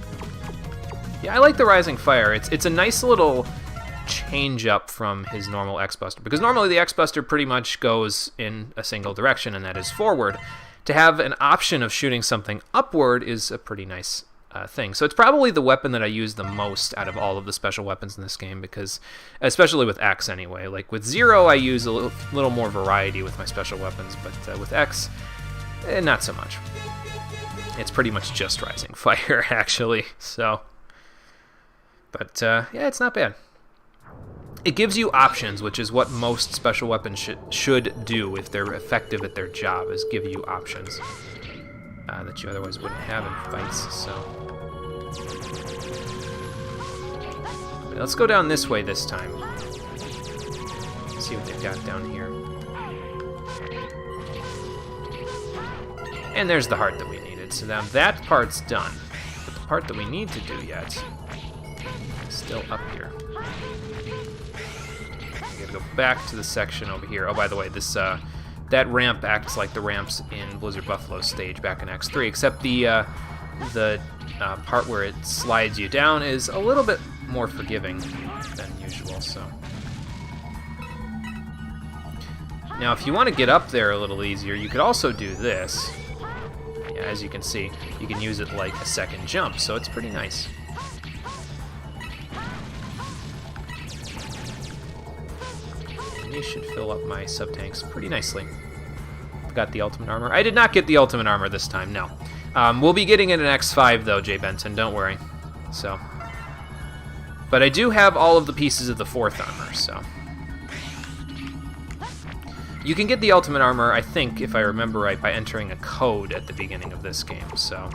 Yeah, I like the Rising Fire. It's a nice little change up from his normal X-Buster, because normally the X-Buster pretty much goes in a single direction, and that is forward. To have an option of shooting something upward is a pretty nice thing. So it's probably the weapon that I use the most out of all of the special weapons in this game, because, especially with X anyway, like with Zero I use a little more variety with my special weapons, but with X, not so much. It's pretty much just Rising Fire, actually, so... But, yeah, it's not bad. It gives you options, which is what most special weapons should do if they're effective at their job, is give you options that you otherwise wouldn't have in fights, so... Let's go down this way this time. Let's see what they've got down here. And there's the heart that we needed, so now that part's done. But the part that we need to do yet is still up here. Go back to the section over here. Oh, by the way, this that ramp acts like the ramps in Blizzard Buffalo's stage back in X3, except the part where it slides you down is a little bit more forgiving than usual. So Now, if you want to get up there a little easier, you could also do this. Yeah, as you can see, you can use it like a second jump, so it's pretty nice. And these should fill up my sub-tanks pretty nicely. Got the ultimate armor. I did not get the ultimate armor this time, no. We'll be getting it in X5, though, Jay Benson, don't worry. So, but I do have all of the pieces of the 4th armor, so. You can get the ultimate armor, I think, if I remember right, by entering a code at the beginning of this game, so.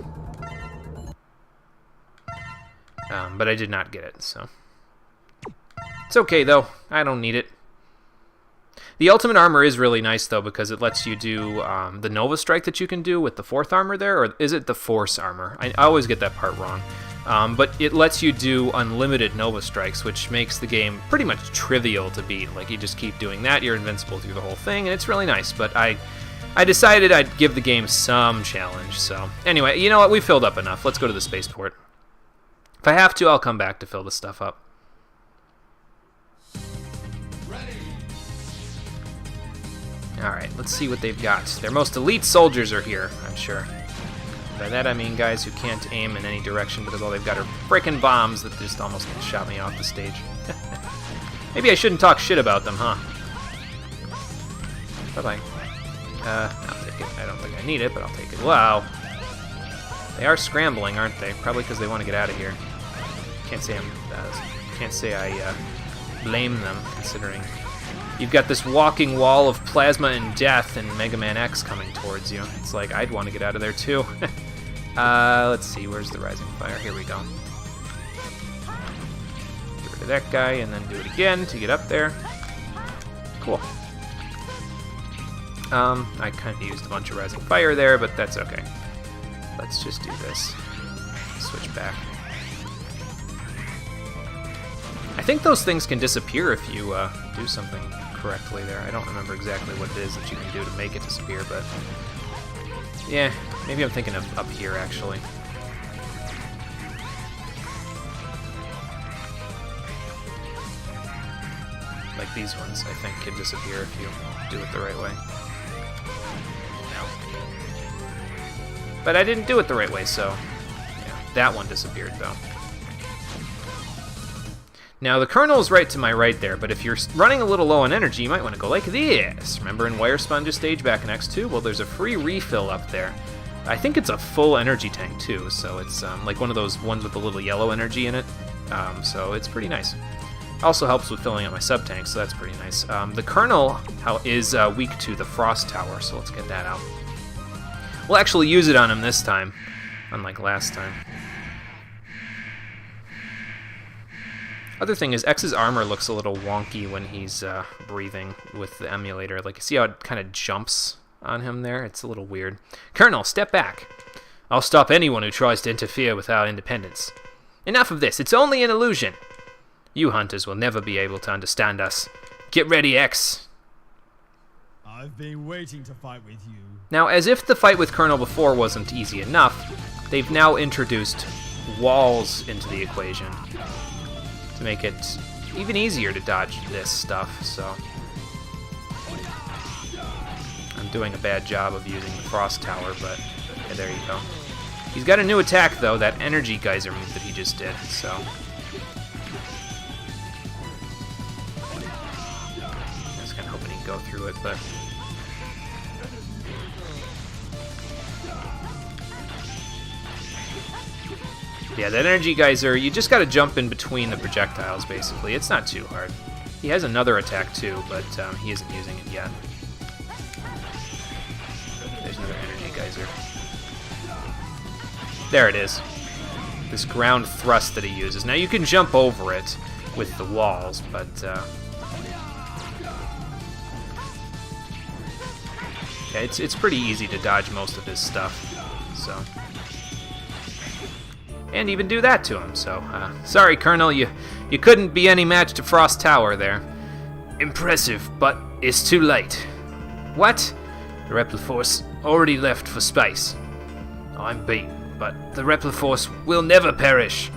But I did not get it, so. It's okay, though. I don't need it. The ultimate armor is really nice, though, because it lets you do the Nova Strike that you can do with the 4th armor there, or is it the Force armor? I always get that part wrong. But it lets you do unlimited Nova Strikes, which makes the game pretty much trivial to beat. Like, you just keep doing that, you're invincible through the whole thing, and it's really nice. But I decided I'd give the game some challenge, so. Anyway, you know what? We filled up enough. Let's go to the spaceport. If I have to, I'll come back to fill the stuff up. Alright, let's see what they've got. Their most elite soldiers are here, I'm sure. By that I mean guys who can't aim in any direction because all they've got are frickin' bombs that just almost shot me off the stage. Maybe I shouldn't talk shit about them, huh? Bye-bye. I'll take it. I don't think I need it, but I'll take it. Wow. They are scrambling, aren't they? Probably because they want to get out of here. Can't say I blame them, considering you've got this walking wall of plasma and death in Mega Man X coming towards you. It's like, I'd want to get out of there too. Let's see, where's the Rising Fire? Here we go. Get rid of that guy and then do it again to get up there. Cool. I kind of used a bunch of Rising Fire there, but that's okay. Let's just do this. Switch back. I think those things can disappear if you do something correctly there. I don't remember exactly what it is that you can do to make it disappear, but yeah, maybe I'm thinking of up here actually. Like these ones, I think, can disappear if you do it the right way. No. But I didn't do it the right way, so yeah, that one disappeared though. Now, the Colonel's right to my right there, but if you're running a little low on energy, you might want to go like this. Remember in Wire Sponge's stage back in X2? Well, there's a free refill up there. I think it's a full energy tank, too, so it's like one of those ones with the little yellow energy in it. So it's pretty nice. Also helps with filling up my sub-tank, so that's pretty nice. The Colonel is weak to the Frost Tower, so let's get that out. We'll actually use it on him this time, unlike last time. Other thing is, X's armor looks a little wonky when he's breathing with the emulator. Like, you see how it kind of jumps on him there? It's a little weird. Colonel, step back. I'll stop anyone who tries to interfere with our independence. Enough of this. It's only an illusion. You hunters will never be able to understand us. Get ready, X. I've been waiting to fight with you. Now, as if the fight with Colonel before wasn't easy enough, they've now introduced walls into the equation to make it even easier to dodge this stuff, so I'm doing a bad job of using the Frost Tower, but yeah, there you go. He's got a new attack, though, that Energy Geyser move that he just did, so I was kind of hoping he'd go through it, but yeah, that Energy Geyser, you just gotta jump in between the projectiles, basically. It's not too hard. He has another attack, too, but he isn't using it yet. There's another Energy Geyser. There it is. This ground thrust that he uses. Now, you can jump over it with the walls, but yeah, it's pretty easy to dodge most of his stuff, so and even do that to him, so sorry, Colonel, you couldn't be any match to Frost Tower there. Impressive, but it's too late. What? The Repliforce already left for space. I'm beaten, but the Repliforce will never perish.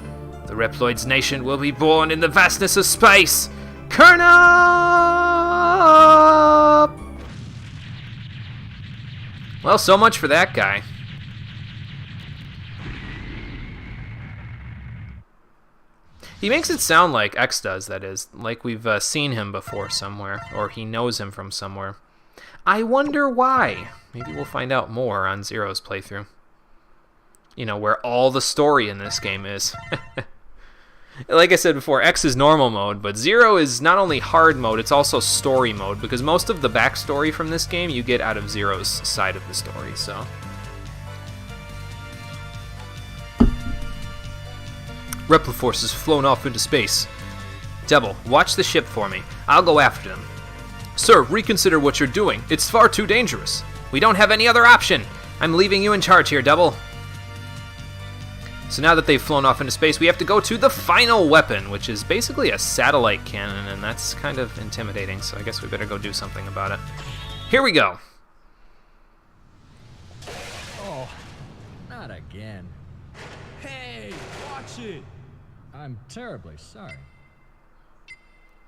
The Reploid's nation will be born in the vastness of space. Colonel! Well, so much for that guy. He makes it sound like X does, that is. Like we've seen him before somewhere, or he knows him from somewhere. I wonder why. Maybe we'll find out more on Zero's playthrough. You know, where all the story in this game is. Like I said before, X is normal mode, but Zero is not only hard mode, it's also story mode, because most of the backstory from this game you get out of Zero's side of the story, so... Repliforce has flown off into space. Devil, watch the ship for me. I'll go after them. Sir, reconsider what you're doing. It's far too dangerous. We don't have any other option. I'm leaving you in charge here, Devil. So now that they've flown off into space, we have to go to the final weapon, which is basically a satellite cannon, and that's kind of intimidating, so I guess we better go do something about it. Here we go. Oh, not again. Hey, watch it. I'm terribly sorry.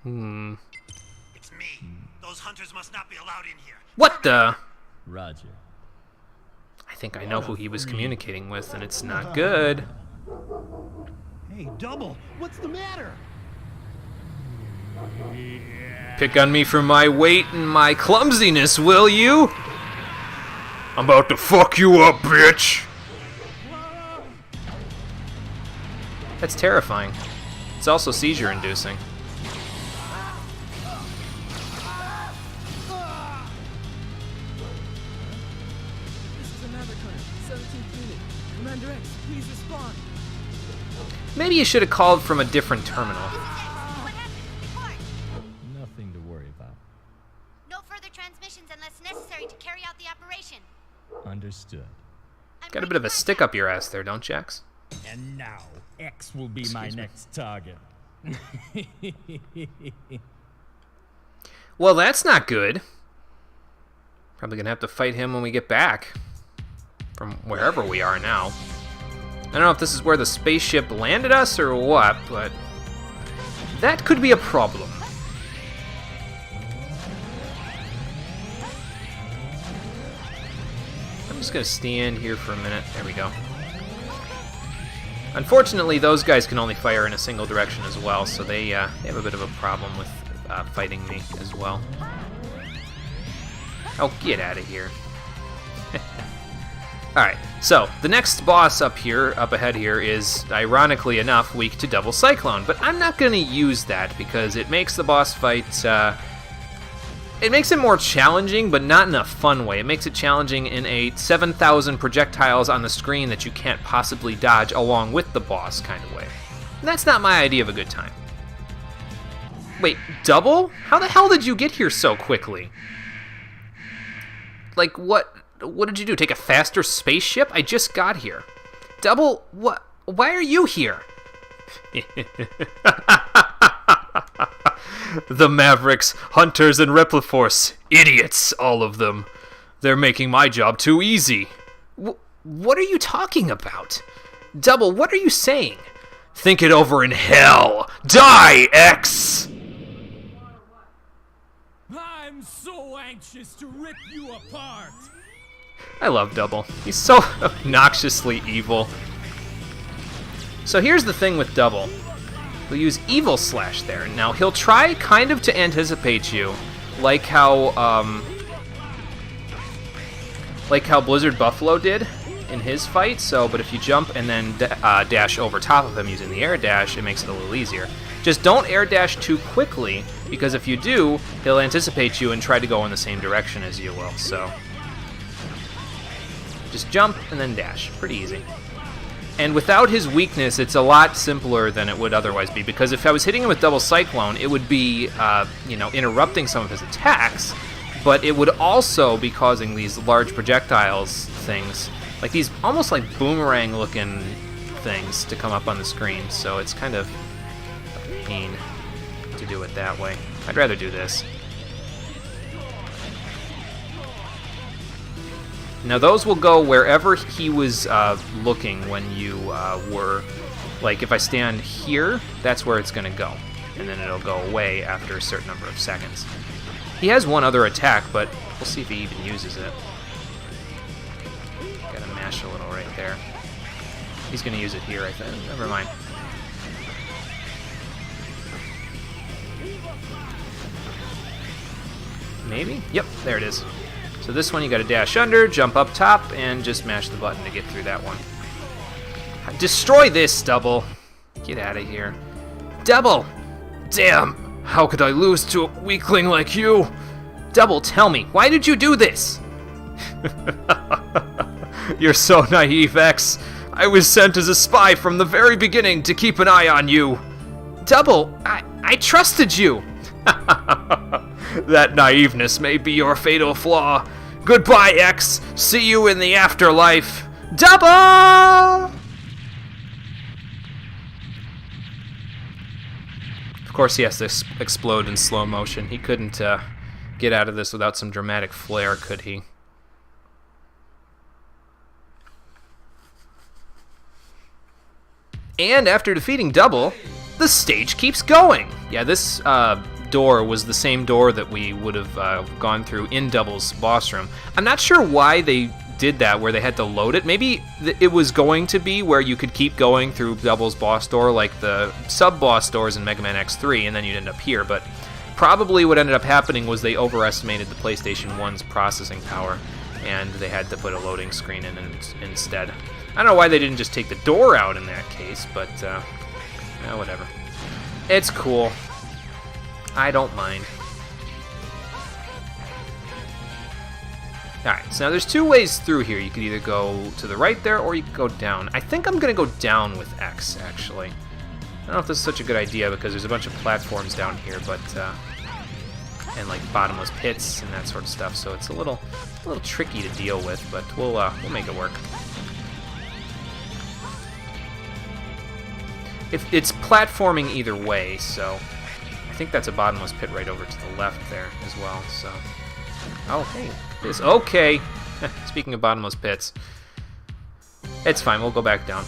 It's me. Those hunters must not be allowed in here. What the? Roger. I think I know who he was communicating with, and it's not good. Hey, Double, what's the matter? Pick on me for my weight and my clumsiness, will you? I'm about to fuck you up, bitch! That's terrifying. It's also seizure-inducing. Maybe you should have called from a different terminal. What happened? Report. Nothing to worry about. No further transmissions unless necessary to carry out the operation. Understood. Got a bit of a stick up your ass there, don't you, X? And now, X will be my next target. Well, that's not good. Probably gonna have to fight him when we get back. From wherever we are now. I don't know if this is where the spaceship landed us or what, but that could be a problem. I'm just gonna stand here for a minute. There we go. Unfortunately, those guys can only fire in a single direction as well, so they have a bit of a problem with fighting me as well. Oh, get out of here. Alright, so the next boss up ahead here is, ironically enough, weak to Double Cyclone, but I'm not going to use that because it makes the boss fight, it makes it more challenging, but not in a fun way. It makes it challenging in a 7,000 projectiles on the screen that you can't possibly dodge along with the boss kind of way. And that's not my idea of a good time. Wait, Double? How the hell did you get here so quickly? Like, what did you do? Take a faster spaceship? I just got here. Double, what? Why are you here? The Mavericks, Hunters, and Repliforce. Idiots, all of them. They're making my job too easy. What are you talking about? Double, what are you saying? Think it over in hell. Die, X! I'm so anxious to rip you apart. I love Double. He's so obnoxiously evil. So here's the thing with Double. He'll use Evil Slash there. Now, he'll try kind of to anticipate you, like how Blizzard Buffalo did in his fight. So, but if you jump and then dash over top of him using the air dash, it makes it a little easier. Just don't air dash too quickly, because if you do, he'll anticipate you and try to go in the same direction as you will. So, just jump and then dash. Pretty easy. And without his weakness, it's a lot simpler than it would otherwise be, because if I was hitting him with Double Cyclone, it would be, interrupting some of his attacks, but it would also be causing these large projectiles things, like these almost like boomerang-looking things to come up on the screen, so it's kind of a pain to do it that way. I'd rather do this. Now those will go wherever he was looking when you were, like if I stand here, that's where it's going to go. And then it'll go away after a certain number of seconds. He has one other attack, but we'll see if he even uses it. smash a little right there. He's going to use it here, I think. Never mind. Maybe? Yep, there it is. So this one you gotta dash under, jump up top, and just mash the button to get through that one. Destroy this, Double! Get out of here. Double! Damn! How could I lose to a weakling like you? Double, tell me, why did you do this? You're so naive, X. I was sent as a spy from the very beginning to keep an eye on you. Double, I trusted you. That naiveness may be your fatal flaw. Goodbye, X. See you in the afterlife. Double! Of course, he has to explode in slow motion. He couldn't get out of this without some dramatic flair, could he? And after defeating Double, the stage keeps going. Yeah, this door was the same door that we would have gone through in Double's boss room. I'm not sure why they did that, where they had to load it. Maybe it was going to be where you could keep going through Double's boss door, like the sub-boss doors in Mega Man X3, and then you'd end up here. But probably what ended up happening was they overestimated the PlayStation 1's processing power, and they had to put a loading screen in instead. I don't know why they didn't just take the door out in that case, but whatever. It's cool. I don't mind. Alright, so now there's two ways through here. You could either go to the right there, or you could go down. I think I'm going to go down with X, actually. I don't know if this is such a good idea, because there's a bunch of platforms down here, but, and like bottomless pits and that sort of stuff, so it's a little tricky to deal with, but we'll make it work. If it's platforming either way, so I think that's a bottomless pit right over to the left there as well, so. Oh, hey, this, okay. Speaking of bottomless pits, it's fine, we'll go back down.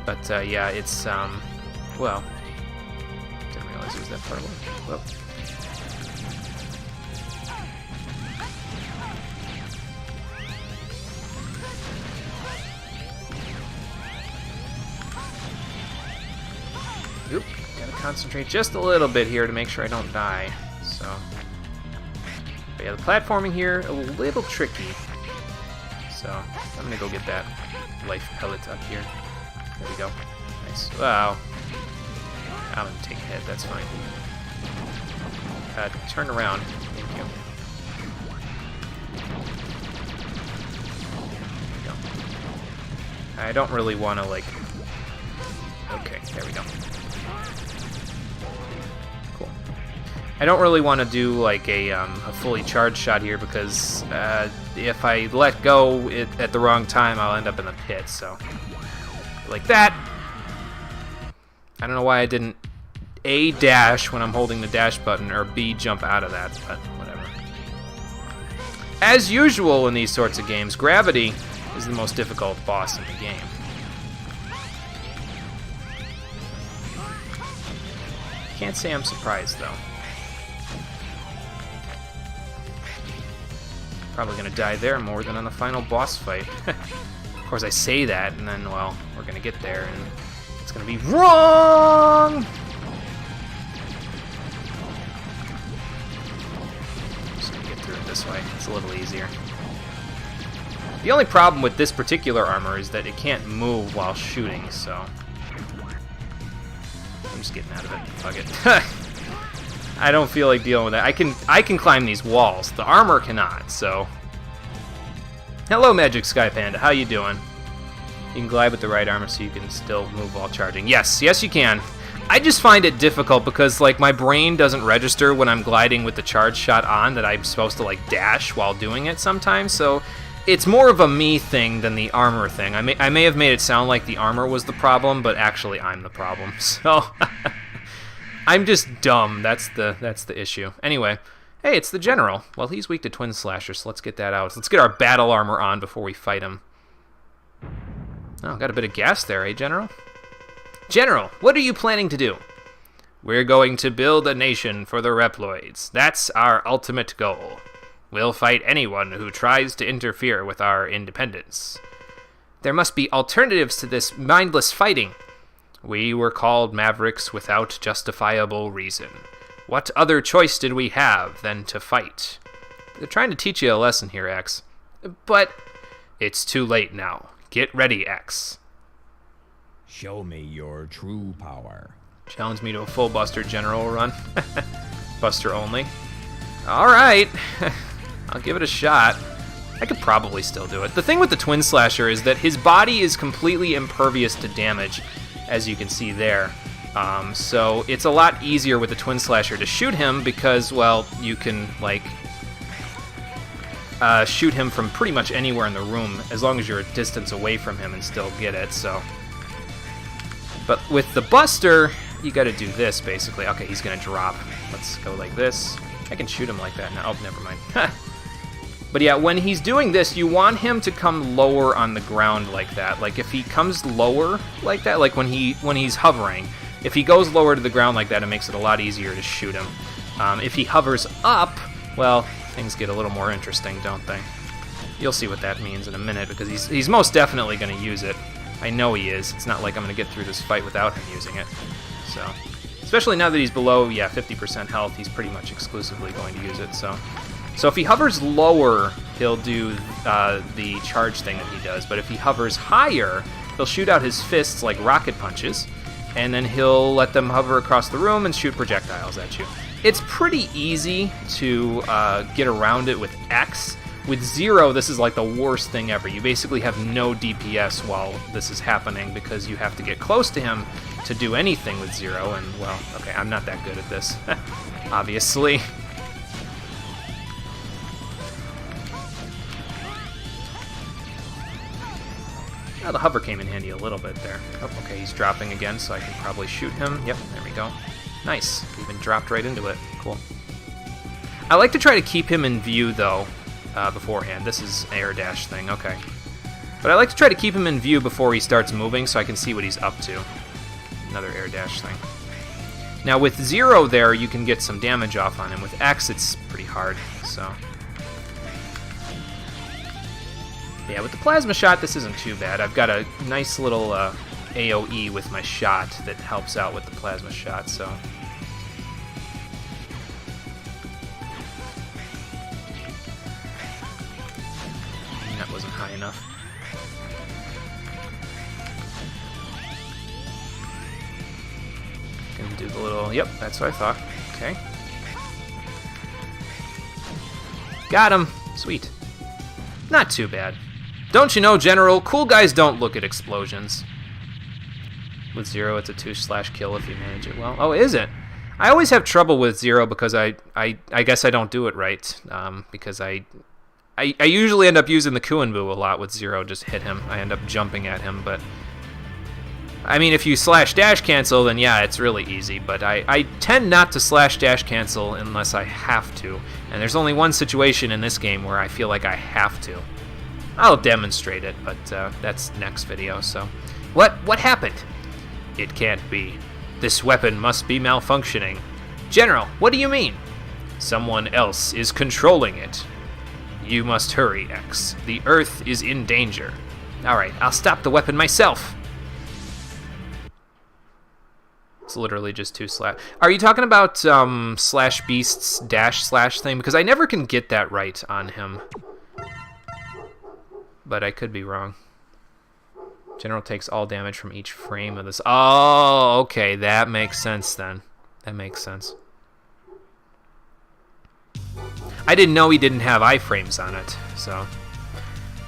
But, yeah, it's, well, didn't realize it was that far away. Whoa. Oop, gotta concentrate just a little bit here to make sure I don't die, so. But yeah, the platforming here, a little tricky. So, I'm gonna go get that life pellet up here. There we go. Nice. Wow. I'm gonna take a hit, that's fine. Turn around. Thank you. There we go. I don't really want to, like... Okay, there we go. Cool. I don't really want to do, like, a fully charged shot here, because if I let go at the wrong time, I'll end up in the pit, so... Like that. I don't know why I didn't A, dash when I'm holding the dash button, or B, jump out of that, but whatever. As usual in these sorts of games, gravity is the most difficult boss in the game. Can't say I'm surprised, though. Probably gonna die there more than on the final boss fight. Of course, I say that, and then, well, we're gonna get there, and it's gonna be wrong! Just gonna get through it this way. It's a little easier. The only problem with this particular armor is that it can't move while shooting, so... I'm just getting out of it. Fuck it. I don't feel like dealing with that. I can climb these walls. The armor cannot, so... Hello, Magic Sky Panda. How you doing? You can glide with the right armor so you can still move while charging. Yes, yes you can. I just find it difficult because, like, my brain doesn't register when I'm gliding with the charge shot on that I'm supposed to, like, dash while doing it sometimes, so it's more of a me thing than the armor thing. I may have made it sound like the armor was the problem, but actually I'm the problem, so... I'm just dumb. That's the issue. Anyway, hey, it's the General. Well, he's weak to Twin Slasher, so let's get that out. Let's get our battle armor on before we fight him. Oh, got a bit of gas there, eh, General? General, what are you planning to do? We're going to build a nation for the Reploids. That's our ultimate goal. We'll fight anyone who tries to interfere with our independence. There must be alternatives to this mindless fighting. We were called Mavericks without justifiable reason. What other choice did we have than to fight? They're trying to teach you a lesson here, X. But it's too late now. Get ready, X. Show me your true power. Challenge me to a full Buster General run. Buster only. Alright. I'll give it a shot. I could probably still do it. The thing with the Twin Slasher is that his body is completely impervious to damage, as you can see there. So it's a lot easier with the Twin Slasher to shoot him because, well, you can, like, shoot him from pretty much anywhere in the room as long as you're a distance away from him and still get it, so. But with the Buster, you gotta do this, basically. Okay, he's gonna drop. Let's go like this. I can shoot him like that now. Oh, never mind. But yeah, when he's doing this, you want him to come lower on the ground like that. Like, if he comes lower like that, like when he's hovering, if he goes lower to the ground like that, it makes it a lot easier to shoot him. If he hovers up, well, things get a little more interesting, don't they? You'll see what that means in a minute, because he's most definitely going to use it. I know he is. It's not like I'm going to get through this fight without him using it. So, especially now that he's below, 50% health, he's pretty much exclusively going to use it, so. So if he hovers lower, he'll do the charge thing that he does. But if he hovers higher, he'll shoot out his fists like rocket punches, and then he'll let them hover across the room and shoot projectiles at you. It's pretty easy to get around it with X. With Zero, this is like the worst thing ever. You basically have no DPS while this is happening because you have to get close to him to do anything with Zero. And, well, okay, I'm not that good at this, obviously. Oh, the hover came in handy a little bit there. Oh, okay, he's dropping again, so I can probably shoot him. Yep, there we go. Nice. Even dropped right into it. Cool. I like to try to keep him in view, though, beforehand. This is air dash thing, okay. But I like to try to keep him in view before he starts moving so I can see what he's up to. Another air dash thing. Now, with Zero there, you can get some damage off on him. With X, it's pretty hard, so. Yeah, with the plasma shot, this isn't too bad. I've got a nice little AoE with my shot that helps out with the plasma shot, so. That wasn't high enough. Gonna do the little, yep, that's what I thought. Okay. Got him. Sweet. Not too bad. Don't you know, General, cool guys don't look at explosions. With Zero, it's a 2/kill if you manage it well. Oh, is it? I always have trouble with Zero because I guess I don't do it right. Because I usually end up using the Kuenbu a lot with Zero, just hit him. I end up jumping at him, but I mean, if you slash-dash cancel, then yeah, it's really easy, but I tend not to slash-dash cancel unless I have to, and there's only one situation in this game where I feel like I have to. I'll demonstrate it, but that's next video, so. What happened? It can't be. This weapon must be malfunctioning. General, what do you mean? Someone else is controlling it. You must hurry, X. The Earth is in danger. Alright, I'll stop the weapon myself. It's literally just 2 slash. Are you talking about Slash Beast's dash slash thing? Because I never can get that right on him. But I could be wrong. General takes all damage from each frame of this. Oh, okay, that makes sense then. That makes sense. I didn't know he didn't have iframes on it, so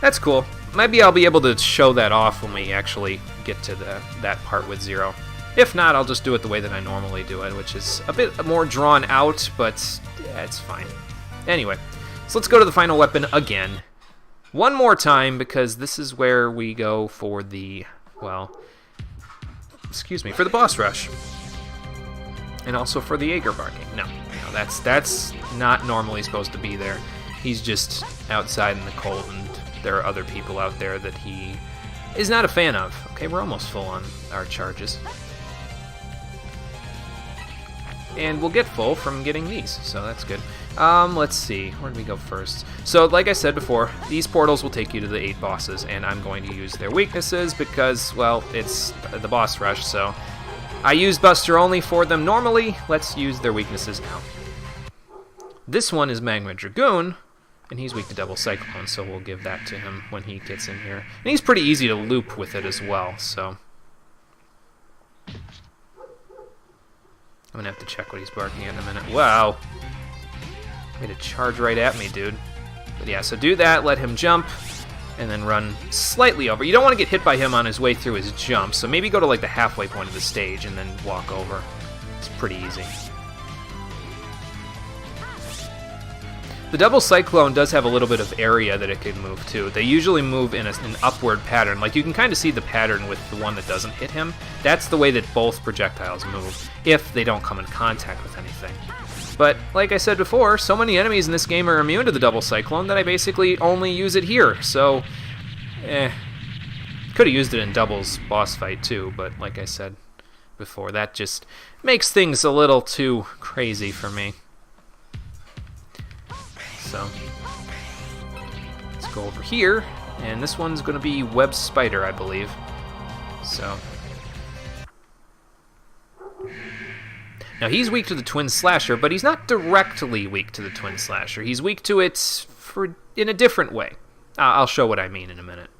that's cool. Maybe I'll be able to show that off when we actually get to that part with Zero. If not, I'll just do it the way that I normally do it, which is a bit more drawn out, but yeah, it's fine. Anyway, so let's go to the final weapon again. One more time, because this is where we go for the, well, excuse me, for the boss rush. And also for the Jaeger barking. No, that's not normally supposed to be there. He's just outside in the cold, and there are other people out there that he is not a fan of. Okay, we're almost full on our charges. and we'll get full from getting these, so that's good. Let's see, where do we go first? So, like I said before, these portals will take you to the 8 bosses, and I'm going to use their weaknesses because, well, it's the boss rush, so I use Buster only for them normally. Let's use their weaknesses now. This one is Magma Dragoon, and he's weak to Double Cyclone, so we'll give that to him when he gets in here. And he's pretty easy to loop with it as well, so I'm gonna have to check what he's barking at in a minute. Wow. Made a charge right at me, dude. But yeah, so do that, let him jump, and then run slightly over. You don't want to get hit by him on his way through his jump, so maybe go to like the halfway point of the stage and then walk over. It's pretty easy. The Double Cyclone does have a little bit of area that it can move to. They usually move in an upward pattern. Like, you can kind of see the pattern with the one that doesn't hit him. That's the way that both projectiles move, if they don't come in contact with anything. But, like I said before, so many enemies in this game are immune to the Double Cyclone that I basically only use it here, so could have used it in Double's boss fight too, but like I said before, that just makes things a little too crazy for me. So, let's go over here, and this one's going to be Web Spider, I believe. So, now he's weak to the Twin Slasher, but he's not directly weak to the Twin Slasher. He's weak to it in a different way. I'll show what I mean in a minute.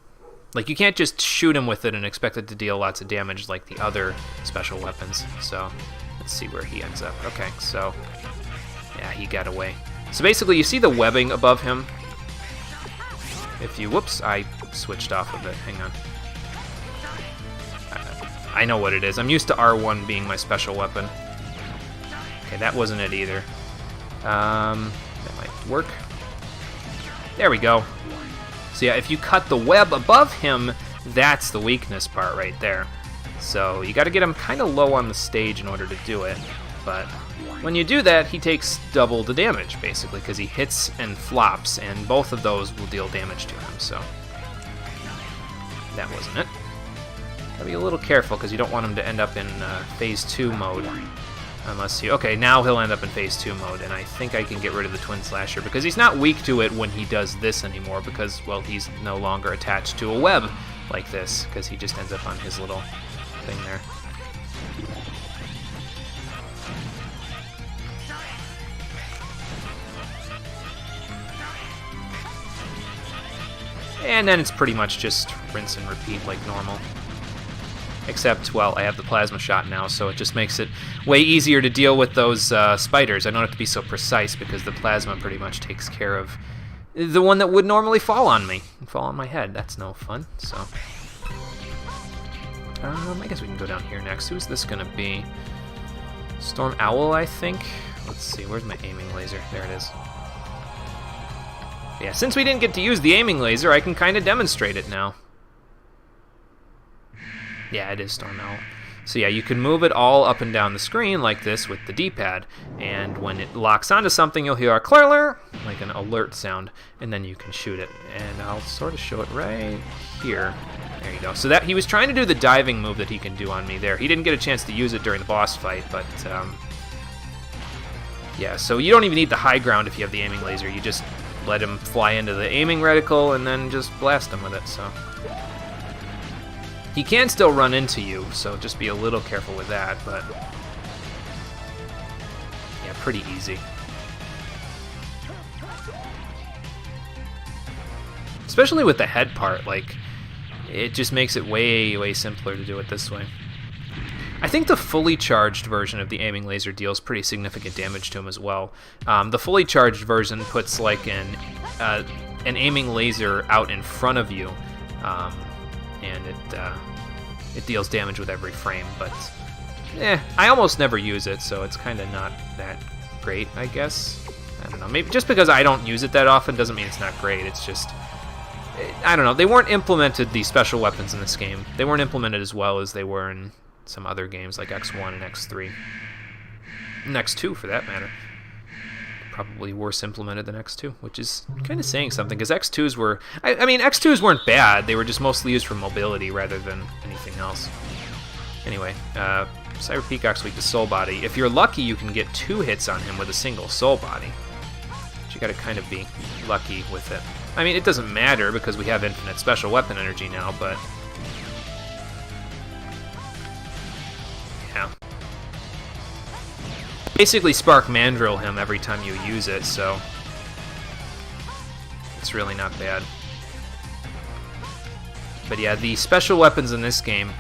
Like, you can't just shoot him with it and expect it to deal lots of damage like the other special weapons. So, let's see where he ends up. Okay, so, yeah, he got away. So basically, you see the webbing above him. If you, whoops, I switched off of it. Hang on. I know what it is. I'm used to R1 being my special weapon. Okay, that wasn't it either. That might work. There we go. So yeah, if you cut the web above him, that's the weakness part right there. So you got to get him kind of low on the stage in order to do it. But when you do that, he takes double the damage, basically, because he hits and flops, and both of those will deal damage to him, so that wasn't it. Gotta be a little careful, because you don't want him to end up in Phase 2 mode, unless you... Okay, now he'll end up in Phase 2 mode, and I think I can get rid of the Twin Slasher, because he's not weak to it when he does this anymore, because, well, he's no longer attached to a web like this, because he just ends up on his little thing there. And then it's pretty much just rinse and repeat like normal. Except, well, I have the plasma shot now, so it just makes it way easier to deal with those spiders. I don't have to be so precise because the plasma pretty much takes care of the one that would normally fall on me, fall on my head. That's no fun, so... I guess we can go down here next. Who's this gonna be? Storm Owl, I think? Let's see, where's my aiming laser? There it is. Yeah, since we didn't get to use the aiming laser, I can kind of demonstrate it now. Yeah, it is Storm Owl. So yeah, you can move it all up and down the screen like this with the D-pad, and when it locks onto something, you'll hear a clr, like an alert sound, and then you can shoot it. And I'll sort of show it right here. There you go. So that he was trying to do the diving move that he can do on me there. He didn't get a chance to use it during the boss fight, but yeah, so you don't even need the high ground if you have the aiming laser. You just let him fly into the aiming reticle and then just blast him with it, so. He can still run into you, so just be a little careful with that, but yeah, pretty easy. Especially with the head part, like, it just makes it way, way simpler to do it this way. I think the fully charged version of the aiming laser deals pretty significant damage to him as well. The fully charged version puts like an aiming laser out in front of you, and it deals damage with every frame. But I almost never use it, so it's kind of not that great, I guess. I don't know. Maybe just because I don't use it that often doesn't mean it's not great. It's just, I don't know. They weren't implemented, these special weapons in this game. They weren't implemented as well as they were in some other games like X1 and X3. And X2, for that matter. Probably worse implemented than X2, which is kind of saying something, because X2s were... I mean, X2s weren't bad. They were just mostly used for mobility rather than anything else. Anyway, Cyber Peacock's weak to Soul Body. If you're lucky, you can get 2 hits on him with a single Soul Body. But you gotta kind of be lucky with it. I mean, it doesn't matter because we have infinite special weapon energy now, but... yeah. Basically Spark Mandrill him every time you use it, so... it's really not bad. But yeah, the special weapons in this game,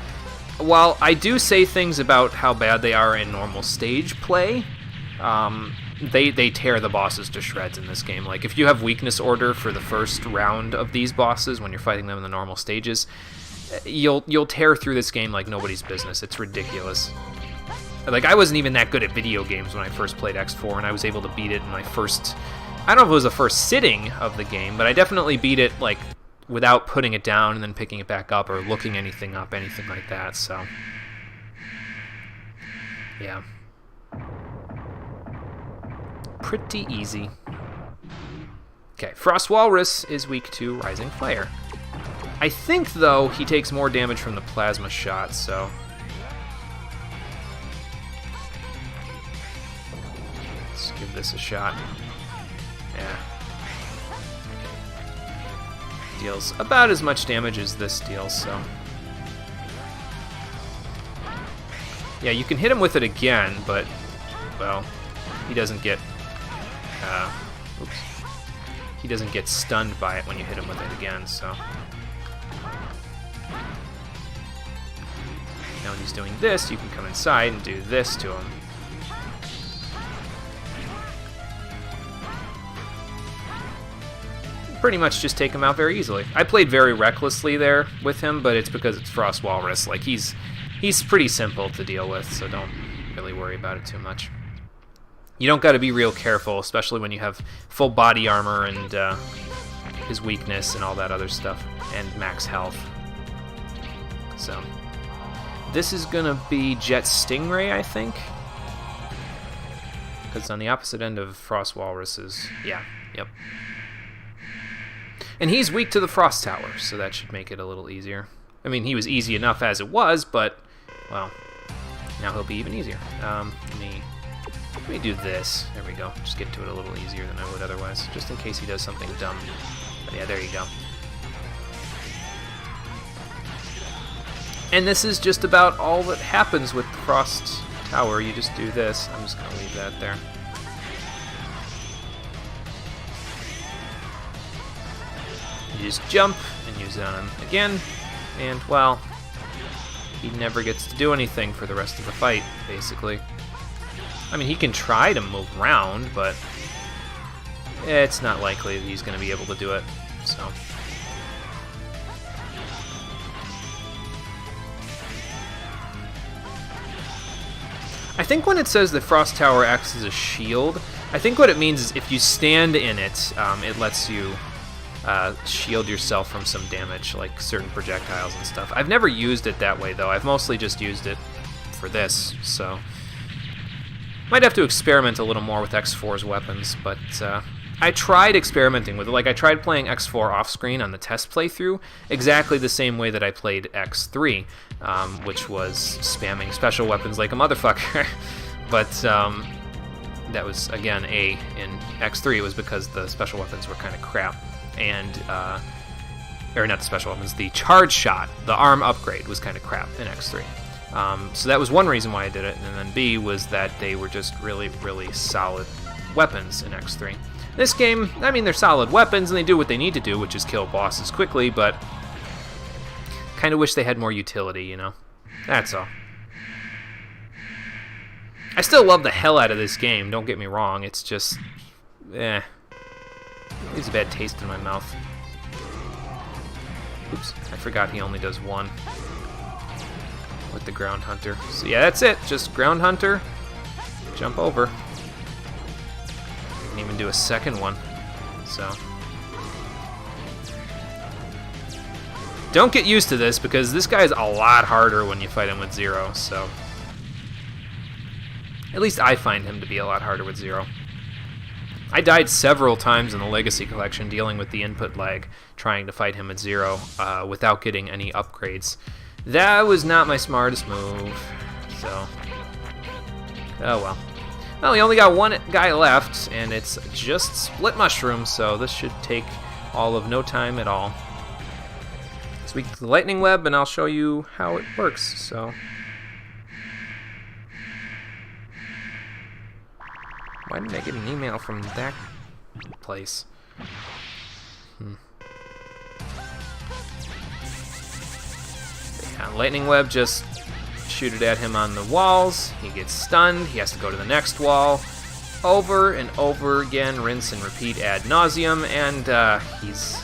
while I do say things about how bad they are in normal stage play, they tear the bosses to shreds in this game. Like, if you have weakness order for the first round of these bosses when you're fighting them in the normal stages, you'll tear through this game like nobody's business. It's ridiculous. Like, I wasn't even that good at video games when I first played X4, and I was able to beat it in my first... I don't know if it was the first sitting of the game, but I definitely beat it, like, without putting it down and then picking it back up or looking anything up, anything like that, so... yeah. Pretty easy. Okay, Frost Walrus is weak to Rising Fire. I think, though, he takes more damage from the plasma shot, so... let's give this a shot. Yeah. Deals about as much damage as this deals, so... yeah, you can hit him with it again, but, well, he doesn't get... oops. He doesn't get stunned by it when you hit him with it again, so... now when he's doing this, you can come inside and do this to him. Pretty much just take him out very easily. I played very recklessly there with him, but it's because it's Frost Walrus. Like, he's pretty simple to deal with, so don't really worry about it too much. You don't got to be real careful, especially when you have full body armor and his weakness and all that other stuff, and max health. So, this is gonna be Jet Stingray, I think, because on the opposite end of Frost Walrus is, yeah, yep. And he's weak to the Frost Tower, so that should make it a little easier. I mean, he was easy enough as it was, but, well, now he'll be even easier. Let me do this. There we go. Just get to it a little easier than I would otherwise, just in case he does something dumb. But yeah, there you go. And this is just about all that happens with the Frost Tower. You just do this. I'm just going to leave that there. You just jump and use it on him again, and, well, he never gets to do anything for the rest of the fight, basically. I mean, he can try to move around, but it's not likely that he's going to be able to do it, so... I think when it says the Frost Tower acts as a shield, I think what it means is if you stand in it, it lets you shield yourself from some damage, like certain projectiles and stuff. I've never used it that way, though. I've mostly just used it for this, so... might have to experiment a little more with X4's weapons, but I tried experimenting with it. Like, I tried playing X4 off-screen on the test playthrough exactly the same way that I played X3, which was spamming special weapons like a motherfucker. But that was, again, in X3, it was because the special weapons were kind of crap. And, or not the special weapons, the charge shot, the arm upgrade was kind of crap in X3. So that was one reason why I did it, and then B was that they were just really, really solid weapons in X3. This game, I mean, they're solid weapons, and they do what they need to do, which is kill bosses quickly, but kind of wish they had more utility, you know? That's all. I still love the hell out of this game, don't get me wrong, it's just, it's a bad taste in my mouth. Oops, I forgot he only does one with the Ground Hunter. So yeah, that's it, just Ground Hunter, jump over. You can even do a second one, so. Don't get used to this, because this guy is a lot harder when you fight him with Zero, so. At least I find him to be a lot harder with Zero. I died several times in the Legacy Collection dealing with the input lag, trying to fight him at Zero without getting any upgrades. That was not my smartest move, so... Oh well. Well, we only got one guy left, and it's just split mushrooms, so this should take all of no time at all. Let's weak the lightning web, and I'll show you how it works. So, why did I get an email from that place? Yeah, lightning web, just shoot it at him on the walls. He gets stunned. He has to go to the next wall. Over and over again, rinse and repeat ad nauseum, and he's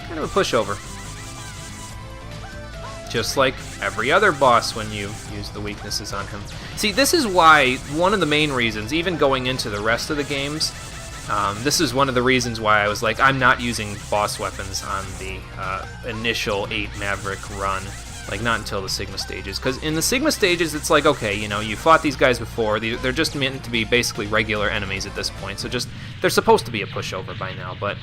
kind of a pushover. Just like every other boss when you use the weaknesses on him. See, this is why, one of the main reasons, even going into the rest of the games, this is one of the reasons why I was like, I'm not using boss weapons on the initial 8 Maverick run. Like, not until the Sigma stages. Because in the Sigma stages, it's like, okay, you know, you fought these guys before. They're just meant to be basically regular enemies at this point. So just, they're supposed to be a pushover by now. But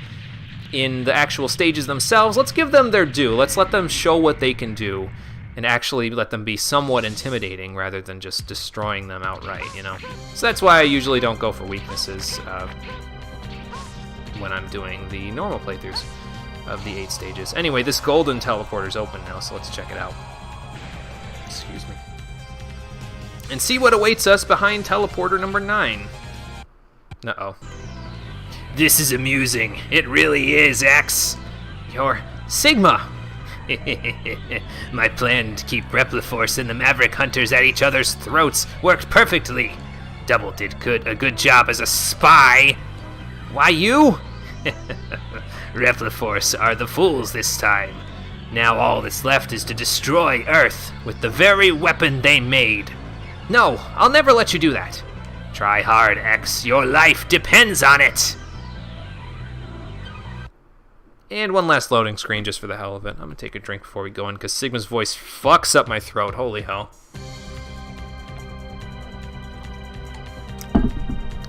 in the actual stages themselves, let's give them their due. Let's let them show what they can do. And actually let them be somewhat intimidating rather than just destroying them outright, you know. So that's why I usually don't go for weaknesses when I'm doing the normal playthroughs of the 8 stages. Anyway, this golden teleporter's open now, so let's check it out. Excuse me. And see what awaits us behind teleporter number 9. Uh-oh. This is amusing. It really is, X. You're Sigma! My plan to keep Repliforce and the Maverick Hunters at each other's throats worked perfectly. Double did a good job as a spy. Why you? Repliforce are the fools this time. Now all that's left is to destroy Earth with the very weapon they made. No, I'll never let you do that. Try hard, X. Your life depends on it. And one last loading screen just for the hell of it. I'm gonna take a drink before we go in, because Sigma's voice fucks up my throat. Holy hell.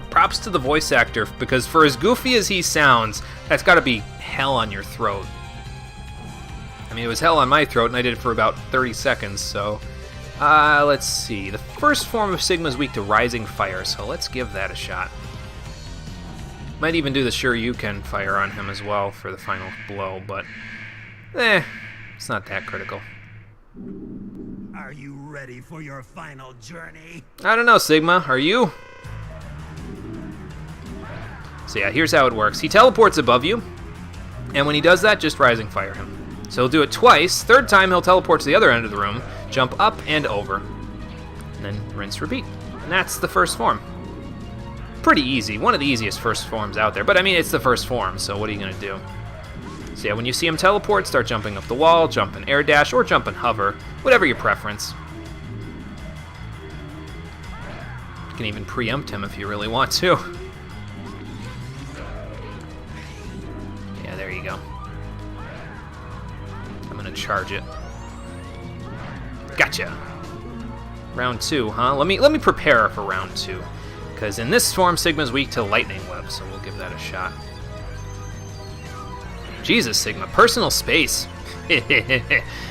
Props to the voice actor, because for as goofy as he sounds, that's gotta be hell on your throat. I mean, it was hell on my throat, and I did it for about 30 seconds, so... let's see. The first form of Sigma is weak to Rising Fire, so let's give that a shot. Might even do the Sure You Can fire on him as well for the final blow, but... it's not that critical. Are you ready for your final journey? I don't know, Sigma. Are you? So yeah, here's how it works. He teleports above you, and when he does that, just Rising Fire him. So he'll do it twice. Third time, he'll teleport to the other end of the room, jump up and over, and then rinse, repeat. And that's the first form. Pretty easy. One of the easiest first forms out there. But I mean, it's the first form, so what are you going to do? So yeah, when you see him teleport, start jumping up the wall, jump and air dash, or jump and hover, whatever your preference. You can even preempt him if you really want to. Yeah, there you go. I'm going to charge it. Gotcha. Round 2, huh? Let me prepare for round 2. Because in this form, Sigma's weak to Lightning Web, so we'll give that a shot. Jesus, Sigma, personal space.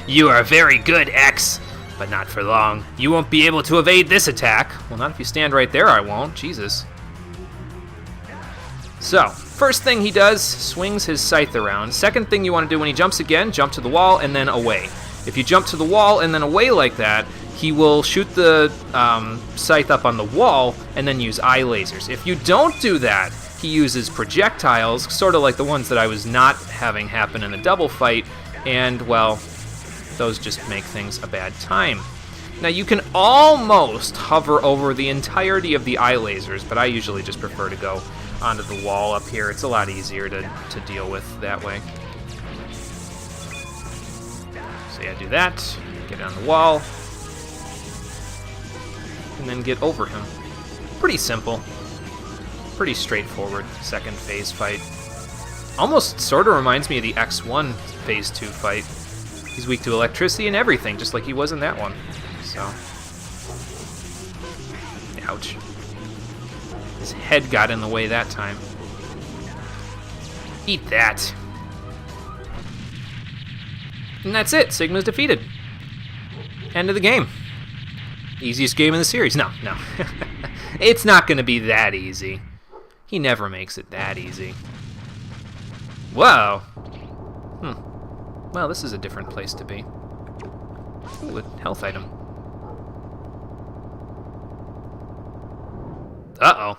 You are very good, X, but not for long. You won't be able to evade this attack. Well, not if you stand right there, I won't. Jesus. So, first thing he does, swings his scythe around. Second thing you want to do when he jumps again, jump to the wall and then away. If you jump to the wall and then away like that, he will shoot the scythe up on the wall and then use eye lasers. If you don't do that, he uses projectiles, sort of like the ones that I was not having happen in the double fight, and, well, those just make things a bad time. Now, you can almost hover over the entirety of the eye lasers, but I usually just prefer to go onto the wall up here. It's a lot easier to deal with that way. So yeah, do that, get on the wall, and then get over him. Pretty simple. Pretty straightforward second phase fight. Almost sort of reminds me of the X1 phase 2 fight. He's weak to electricity and everything, just like he was in that one. So. Ouch. His head got in the way that time. Eat that. And that's it. Sigma's defeated. End of the game. Easiest game in the series. No. It's not going to be that easy. He never makes it that easy. Whoa. Well, this is a different place to be. Ooh, a health item. Uh-oh.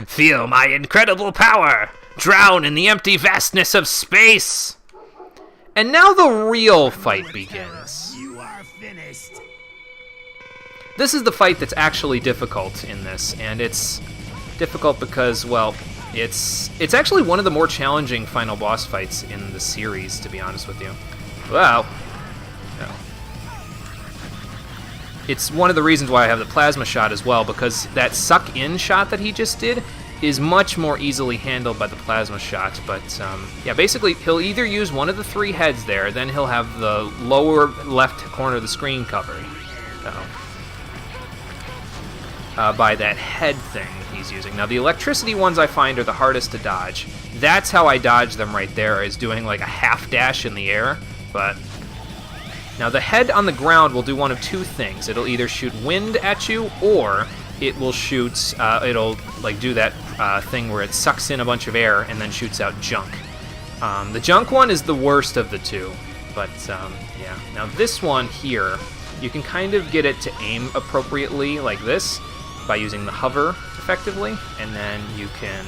Feel my incredible power! Drown in the empty vastness of space! And now the real fight begins. You are finished. This is the fight that's actually difficult in this, and it's difficult because, well, it's actually one of the more challenging final boss fights in the series, to be honest with you. Wow. No. It's one of the reasons why I have the plasma shot as well, because that suck-in shot that he just did is much more easily handled by the plasma shot. But, yeah, basically, he'll either use one of the 3 heads there, then he'll have the lower left corner of the screen covered. By that head thing he's using. Now, the electricity ones I find are the hardest to dodge. That's how I dodge them right there, is doing like a half dash in the air. But now the head on the ground will do one of 2 things. It'll either shoot wind at you, or it will shoot, it'll like do that thing where it sucks in a bunch of air and then shoots out junk. The junk one is the worst of the 2, but yeah. Now this one here, you can kind of get it to aim appropriately like this by using the hover effectively, and then you can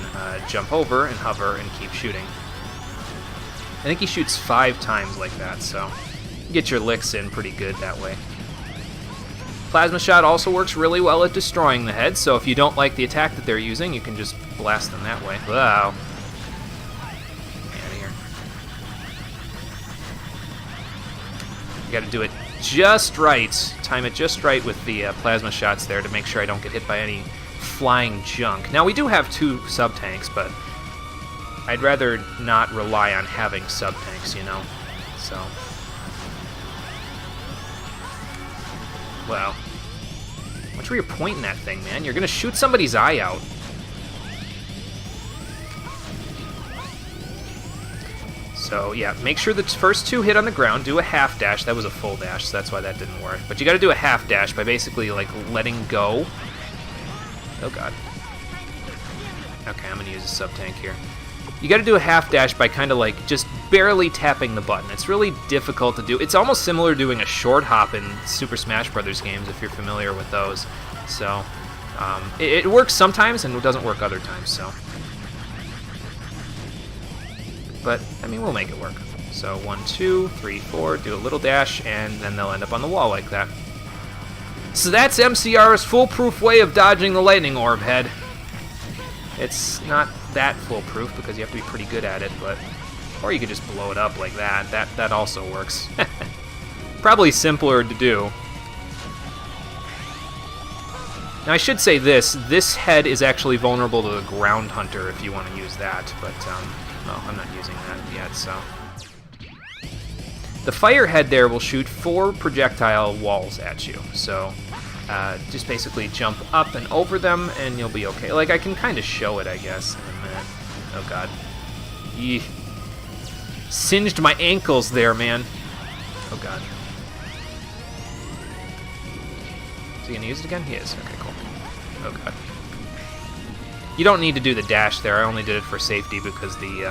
jump over and hover and keep shooting. I think he shoots 5 times like that, so you get your licks in pretty good that way. Plasma shot also works really well at destroying the head, so if you don't like the attack that they're using, you can just blast them that way. Wow. Get out of here. You gotta do it just right, time it just right with the plasma shots there to make sure I don't get hit by any flying junk. Now, we do have 2 sub-tanks, but I'd rather not rely on having sub-tanks, you know, so. Well, watch where you're pointing that thing, man. You're gonna shoot somebody's eye out. So, yeah, make sure the first 2 hit on the ground. Do a half dash. That was a full dash, so that's why that didn't work. But you gotta do a half dash by basically, like, letting go. Oh, God. Okay, I'm gonna use a sub-tank here. You gotta do a half dash by kind of, like, just barely tapping the button. It's really difficult to do. It's almost similar to doing a short hop in Super Smash Bros. Games, if you're familiar with those. So, it works sometimes, and it doesn't work other times, so. But, I mean, we'll make it work. So 1, 2, 3, 4, do a little dash, and then they'll end up on the wall like that. So that's MCR's foolproof way of dodging the lightning orb head. It's not that foolproof because you have to be pretty good at it, but... Or you could just blow it up like that. That also works. Probably simpler to do. Now I should say this head is actually vulnerable to the Ground Hunter if you want to use that, but well, I'm not using that yet, so. The fire head there will shoot 4 projectile walls at you, so just basically jump up and over them and you'll be okay. Like, I can kind of show it, I guess, in a minute. Oh god. Eeh. Singed my ankles there, man. Oh god. Is he gonna use it again? He is. Okay, cool. Oh god. You don't need to do the dash there. I only did it for safety because the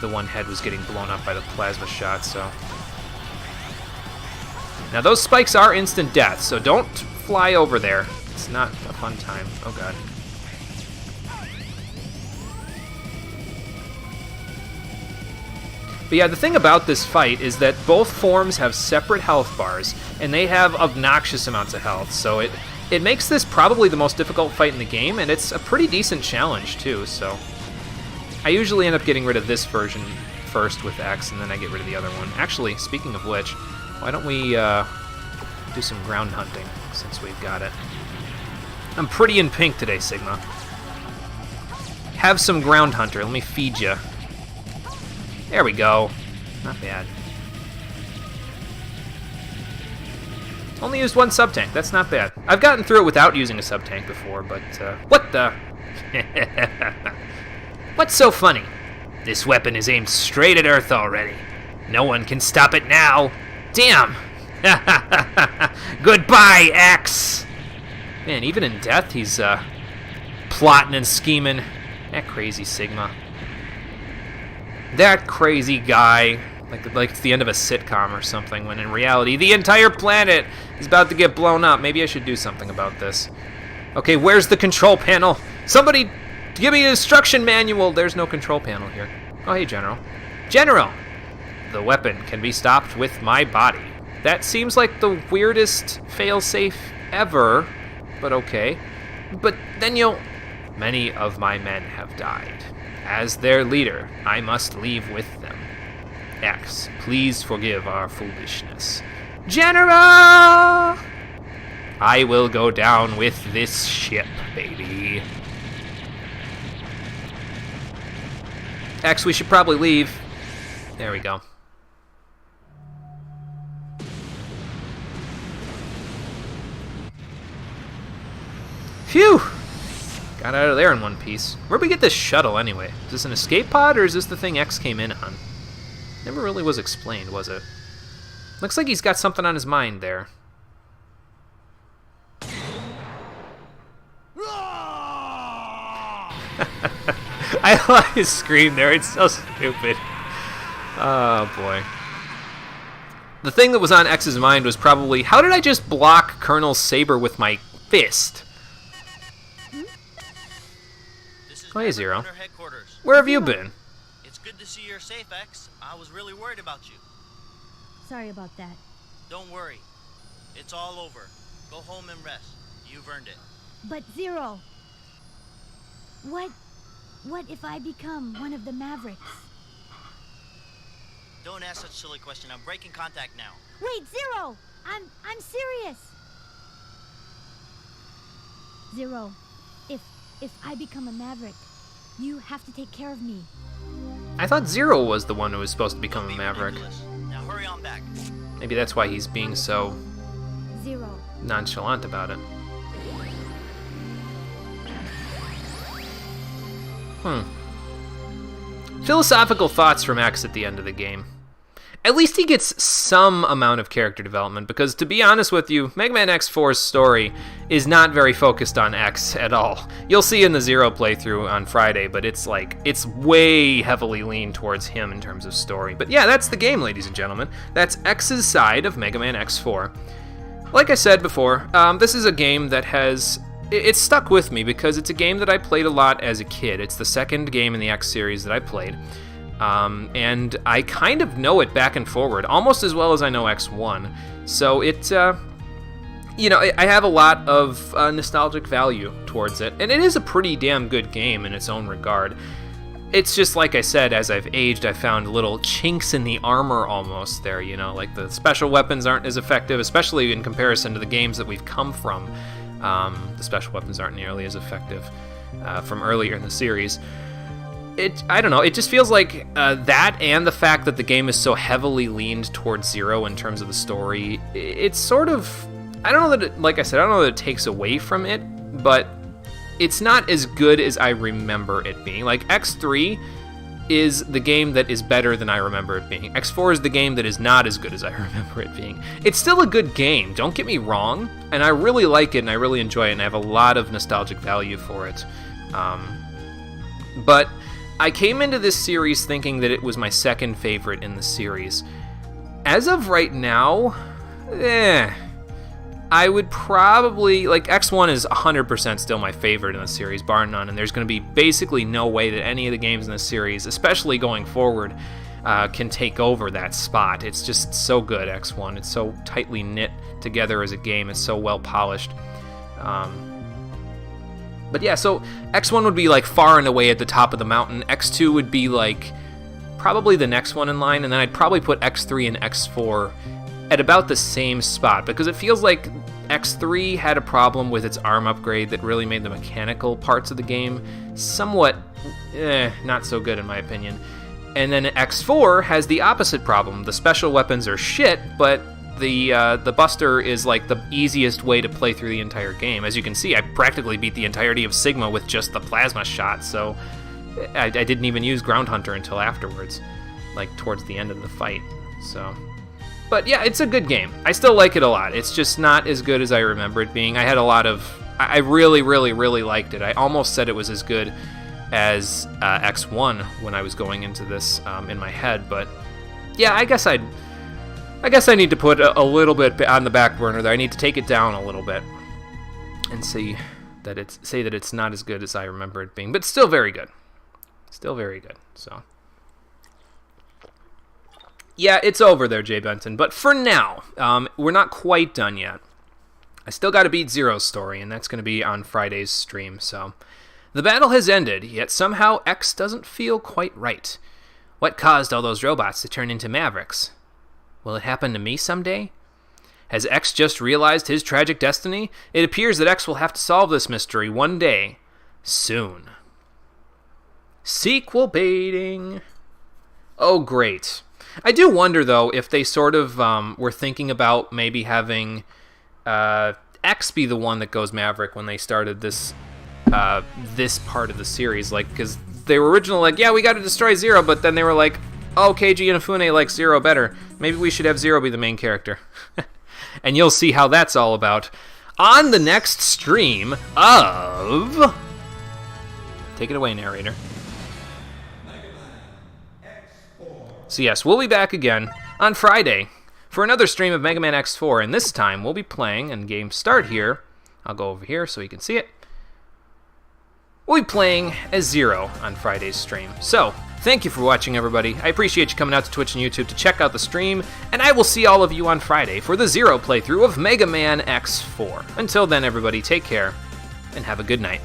one head was getting blown up by the plasma shot, so. Now those spikes are instant death, so don't fly over there. It's not a fun time. Oh god. But yeah, the thing about this fight is that both forms have separate health bars, and they have obnoxious amounts of health, so it makes this probably the most difficult fight in the game, and it's a pretty decent challenge too, so. I usually end up getting rid of this version first with X, and then I get rid of the other one. Actually, speaking of which, why don't we do some ground hunting, since we've got it. I'm pretty in pink today, Sigma. Have some ground hunter, let me feed you. There we go. Not bad. Only used 1 sub-tank, that's not bad. I've gotten through it without using a sub-tank before, but, what the? What's so funny? This weapon is aimed straight at Earth already. No one can stop it now. Damn! Goodbye, X! Man, even in death, he's plotting and scheming. That crazy Sigma. That crazy guy. Like it's the end of a sitcom or something, when in reality, the entire planet is about to get blown up. Maybe I should do something about this. Okay, where's the control panel? Somebody give me an instruction manual. There's no control panel here. Oh, hey, General. General! The weapon can be stopped with my body. That seems like the weirdest failsafe ever, but okay. But then Many of my men have died. As their leader, I must leave with them. X, please forgive our foolishness. General! I will go down with this ship, baby. X, we should probably leave. There we go. Phew! Got out of there in one piece. Where'd we get this shuttle anyway? Is this an escape pod, or is this the thing X came in on? Never really was explained, was it? Looks like he's got something on his mind there. I love his scream there. It's so stupid. Oh, boy. The thing that was on X's mind was probably, how did I just block Colonel Saber with my fist? Oh, hey, Zero. Where have you been? It's good to see you're safe, X. I was really worried about you. Sorry about that. Don't worry. It's all over. Go home and rest. You've earned it. But Zero, what if I become one of the Mavericks? Don't ask such a silly question. I'm breaking contact now. Wait, Zero! I'm serious. Zero, if I become a Maverick, you have to take care of me. I thought Zero was the one who was supposed to become a Maverick. Now hurry on back. Maybe that's why he's being so Zero. nonchalant about it. Philosophical thoughts from X at the end of the game. At least he gets some amount of character development, because to be honest with you, Mega Man X4's story is not very focused on X at all. You'll see in the Zero playthrough on Friday, but it's way heavily leaned towards him in terms of story. But yeah, that's the game, ladies and gentlemen. That's X's side of Mega Man X4. Like I said before, this is a game that it's stuck with me because it's a game that I played a lot as a kid. It's the second game in the X series that I played. And I kind of know it back and forward, almost as well as I know X1. So I have a lot of nostalgic value towards it, and it is a pretty damn good game in its own regard. It's just like I said, as I've aged, I found little chinks in the armor almost there, like the special weapons aren't as effective, especially in comparison to the games that we've come from. The special weapons aren't nearly as effective from earlier in the series. I don't know, it just feels like that, and the fact that the game is so heavily leaned towards Zero in terms of the story, it's sort of, I don't know that it takes away from it, but it's not as good as I remember it being. Like, X3 is the game that is better than I remember it being. X4 is the game that is not as good as I remember it being. It's still a good game, don't get me wrong, and I really like it, and I really enjoy it, and I have a lot of nostalgic value for it. But I came into this series thinking that it was my second favorite in the series. As of right now, I would probably, X1 is 100% still my favorite in the series, bar none, and there's going to be basically no way that any of the games in the series, especially going forward, can take over that spot. It's just so good, X1. It's so tightly knit together as a game. It's so well polished. But yeah, so X1 would be far and away at the top of the mountain. X2 would be probably the next one in line, and then I'd probably put X3 and X4 at about the same spot, because it feels like X3 had a problem with its arm upgrade that really made the mechanical parts of the game somewhat not so good in my opinion. And then X4 has the opposite problem. The special weapons are shit, but the Buster is the easiest way to play through the entire game. As you can see, I practically beat the entirety of Sigma with just the plasma shot, so I didn't even use Ground Hunter until afterwards, towards the end of the fight. So But yeah, it's a good game. I still like it a lot. It's just not as good as I remember it being. I had a lot of... I really, really, really liked it. I almost said it was as good as X1 when I was going into this in my head, but yeah, I guess I need to put a little bit on the back burner there. I need to take it down a little bit and say that it's not as good as I remember it being, but still very good. Still very good. So yeah, it's over there, Jay Benton. But for now, we're not quite done yet. I still got to beat Zero's story, and that's going to be on Friday's stream. So the battle has ended, yet somehow X doesn't feel quite right. What caused all those robots to turn into Mavericks? Will it happen to me someday? Has X just realized his tragic destiny? It appears that X will have to solve this mystery one day, soon. Sequel baiting. Oh, great. I do wonder, though, if they sort of were thinking about maybe having X be the one that goes Maverick when they started this this part of the series. Like, because they were originally like, yeah, we got to destroy Zero, but then they were like, oh, Keiji Inafune likes Zero better. Maybe we should have Zero be the main character. And you'll see how that's all about on the next stream of... Take it away, narrator. So yes, we'll be back again on Friday for another stream of Mega Man X4, and this time we'll be playing, and game start here, I'll go over here so you can see it. We'll be playing as Zero on Friday's stream. So, thank you for watching, everybody. I appreciate you coming out to Twitch and YouTube to check out the stream, and I will see all of you on Friday for the Zero playthrough of Mega Man X4. Until then, everybody, take care, and have a good night.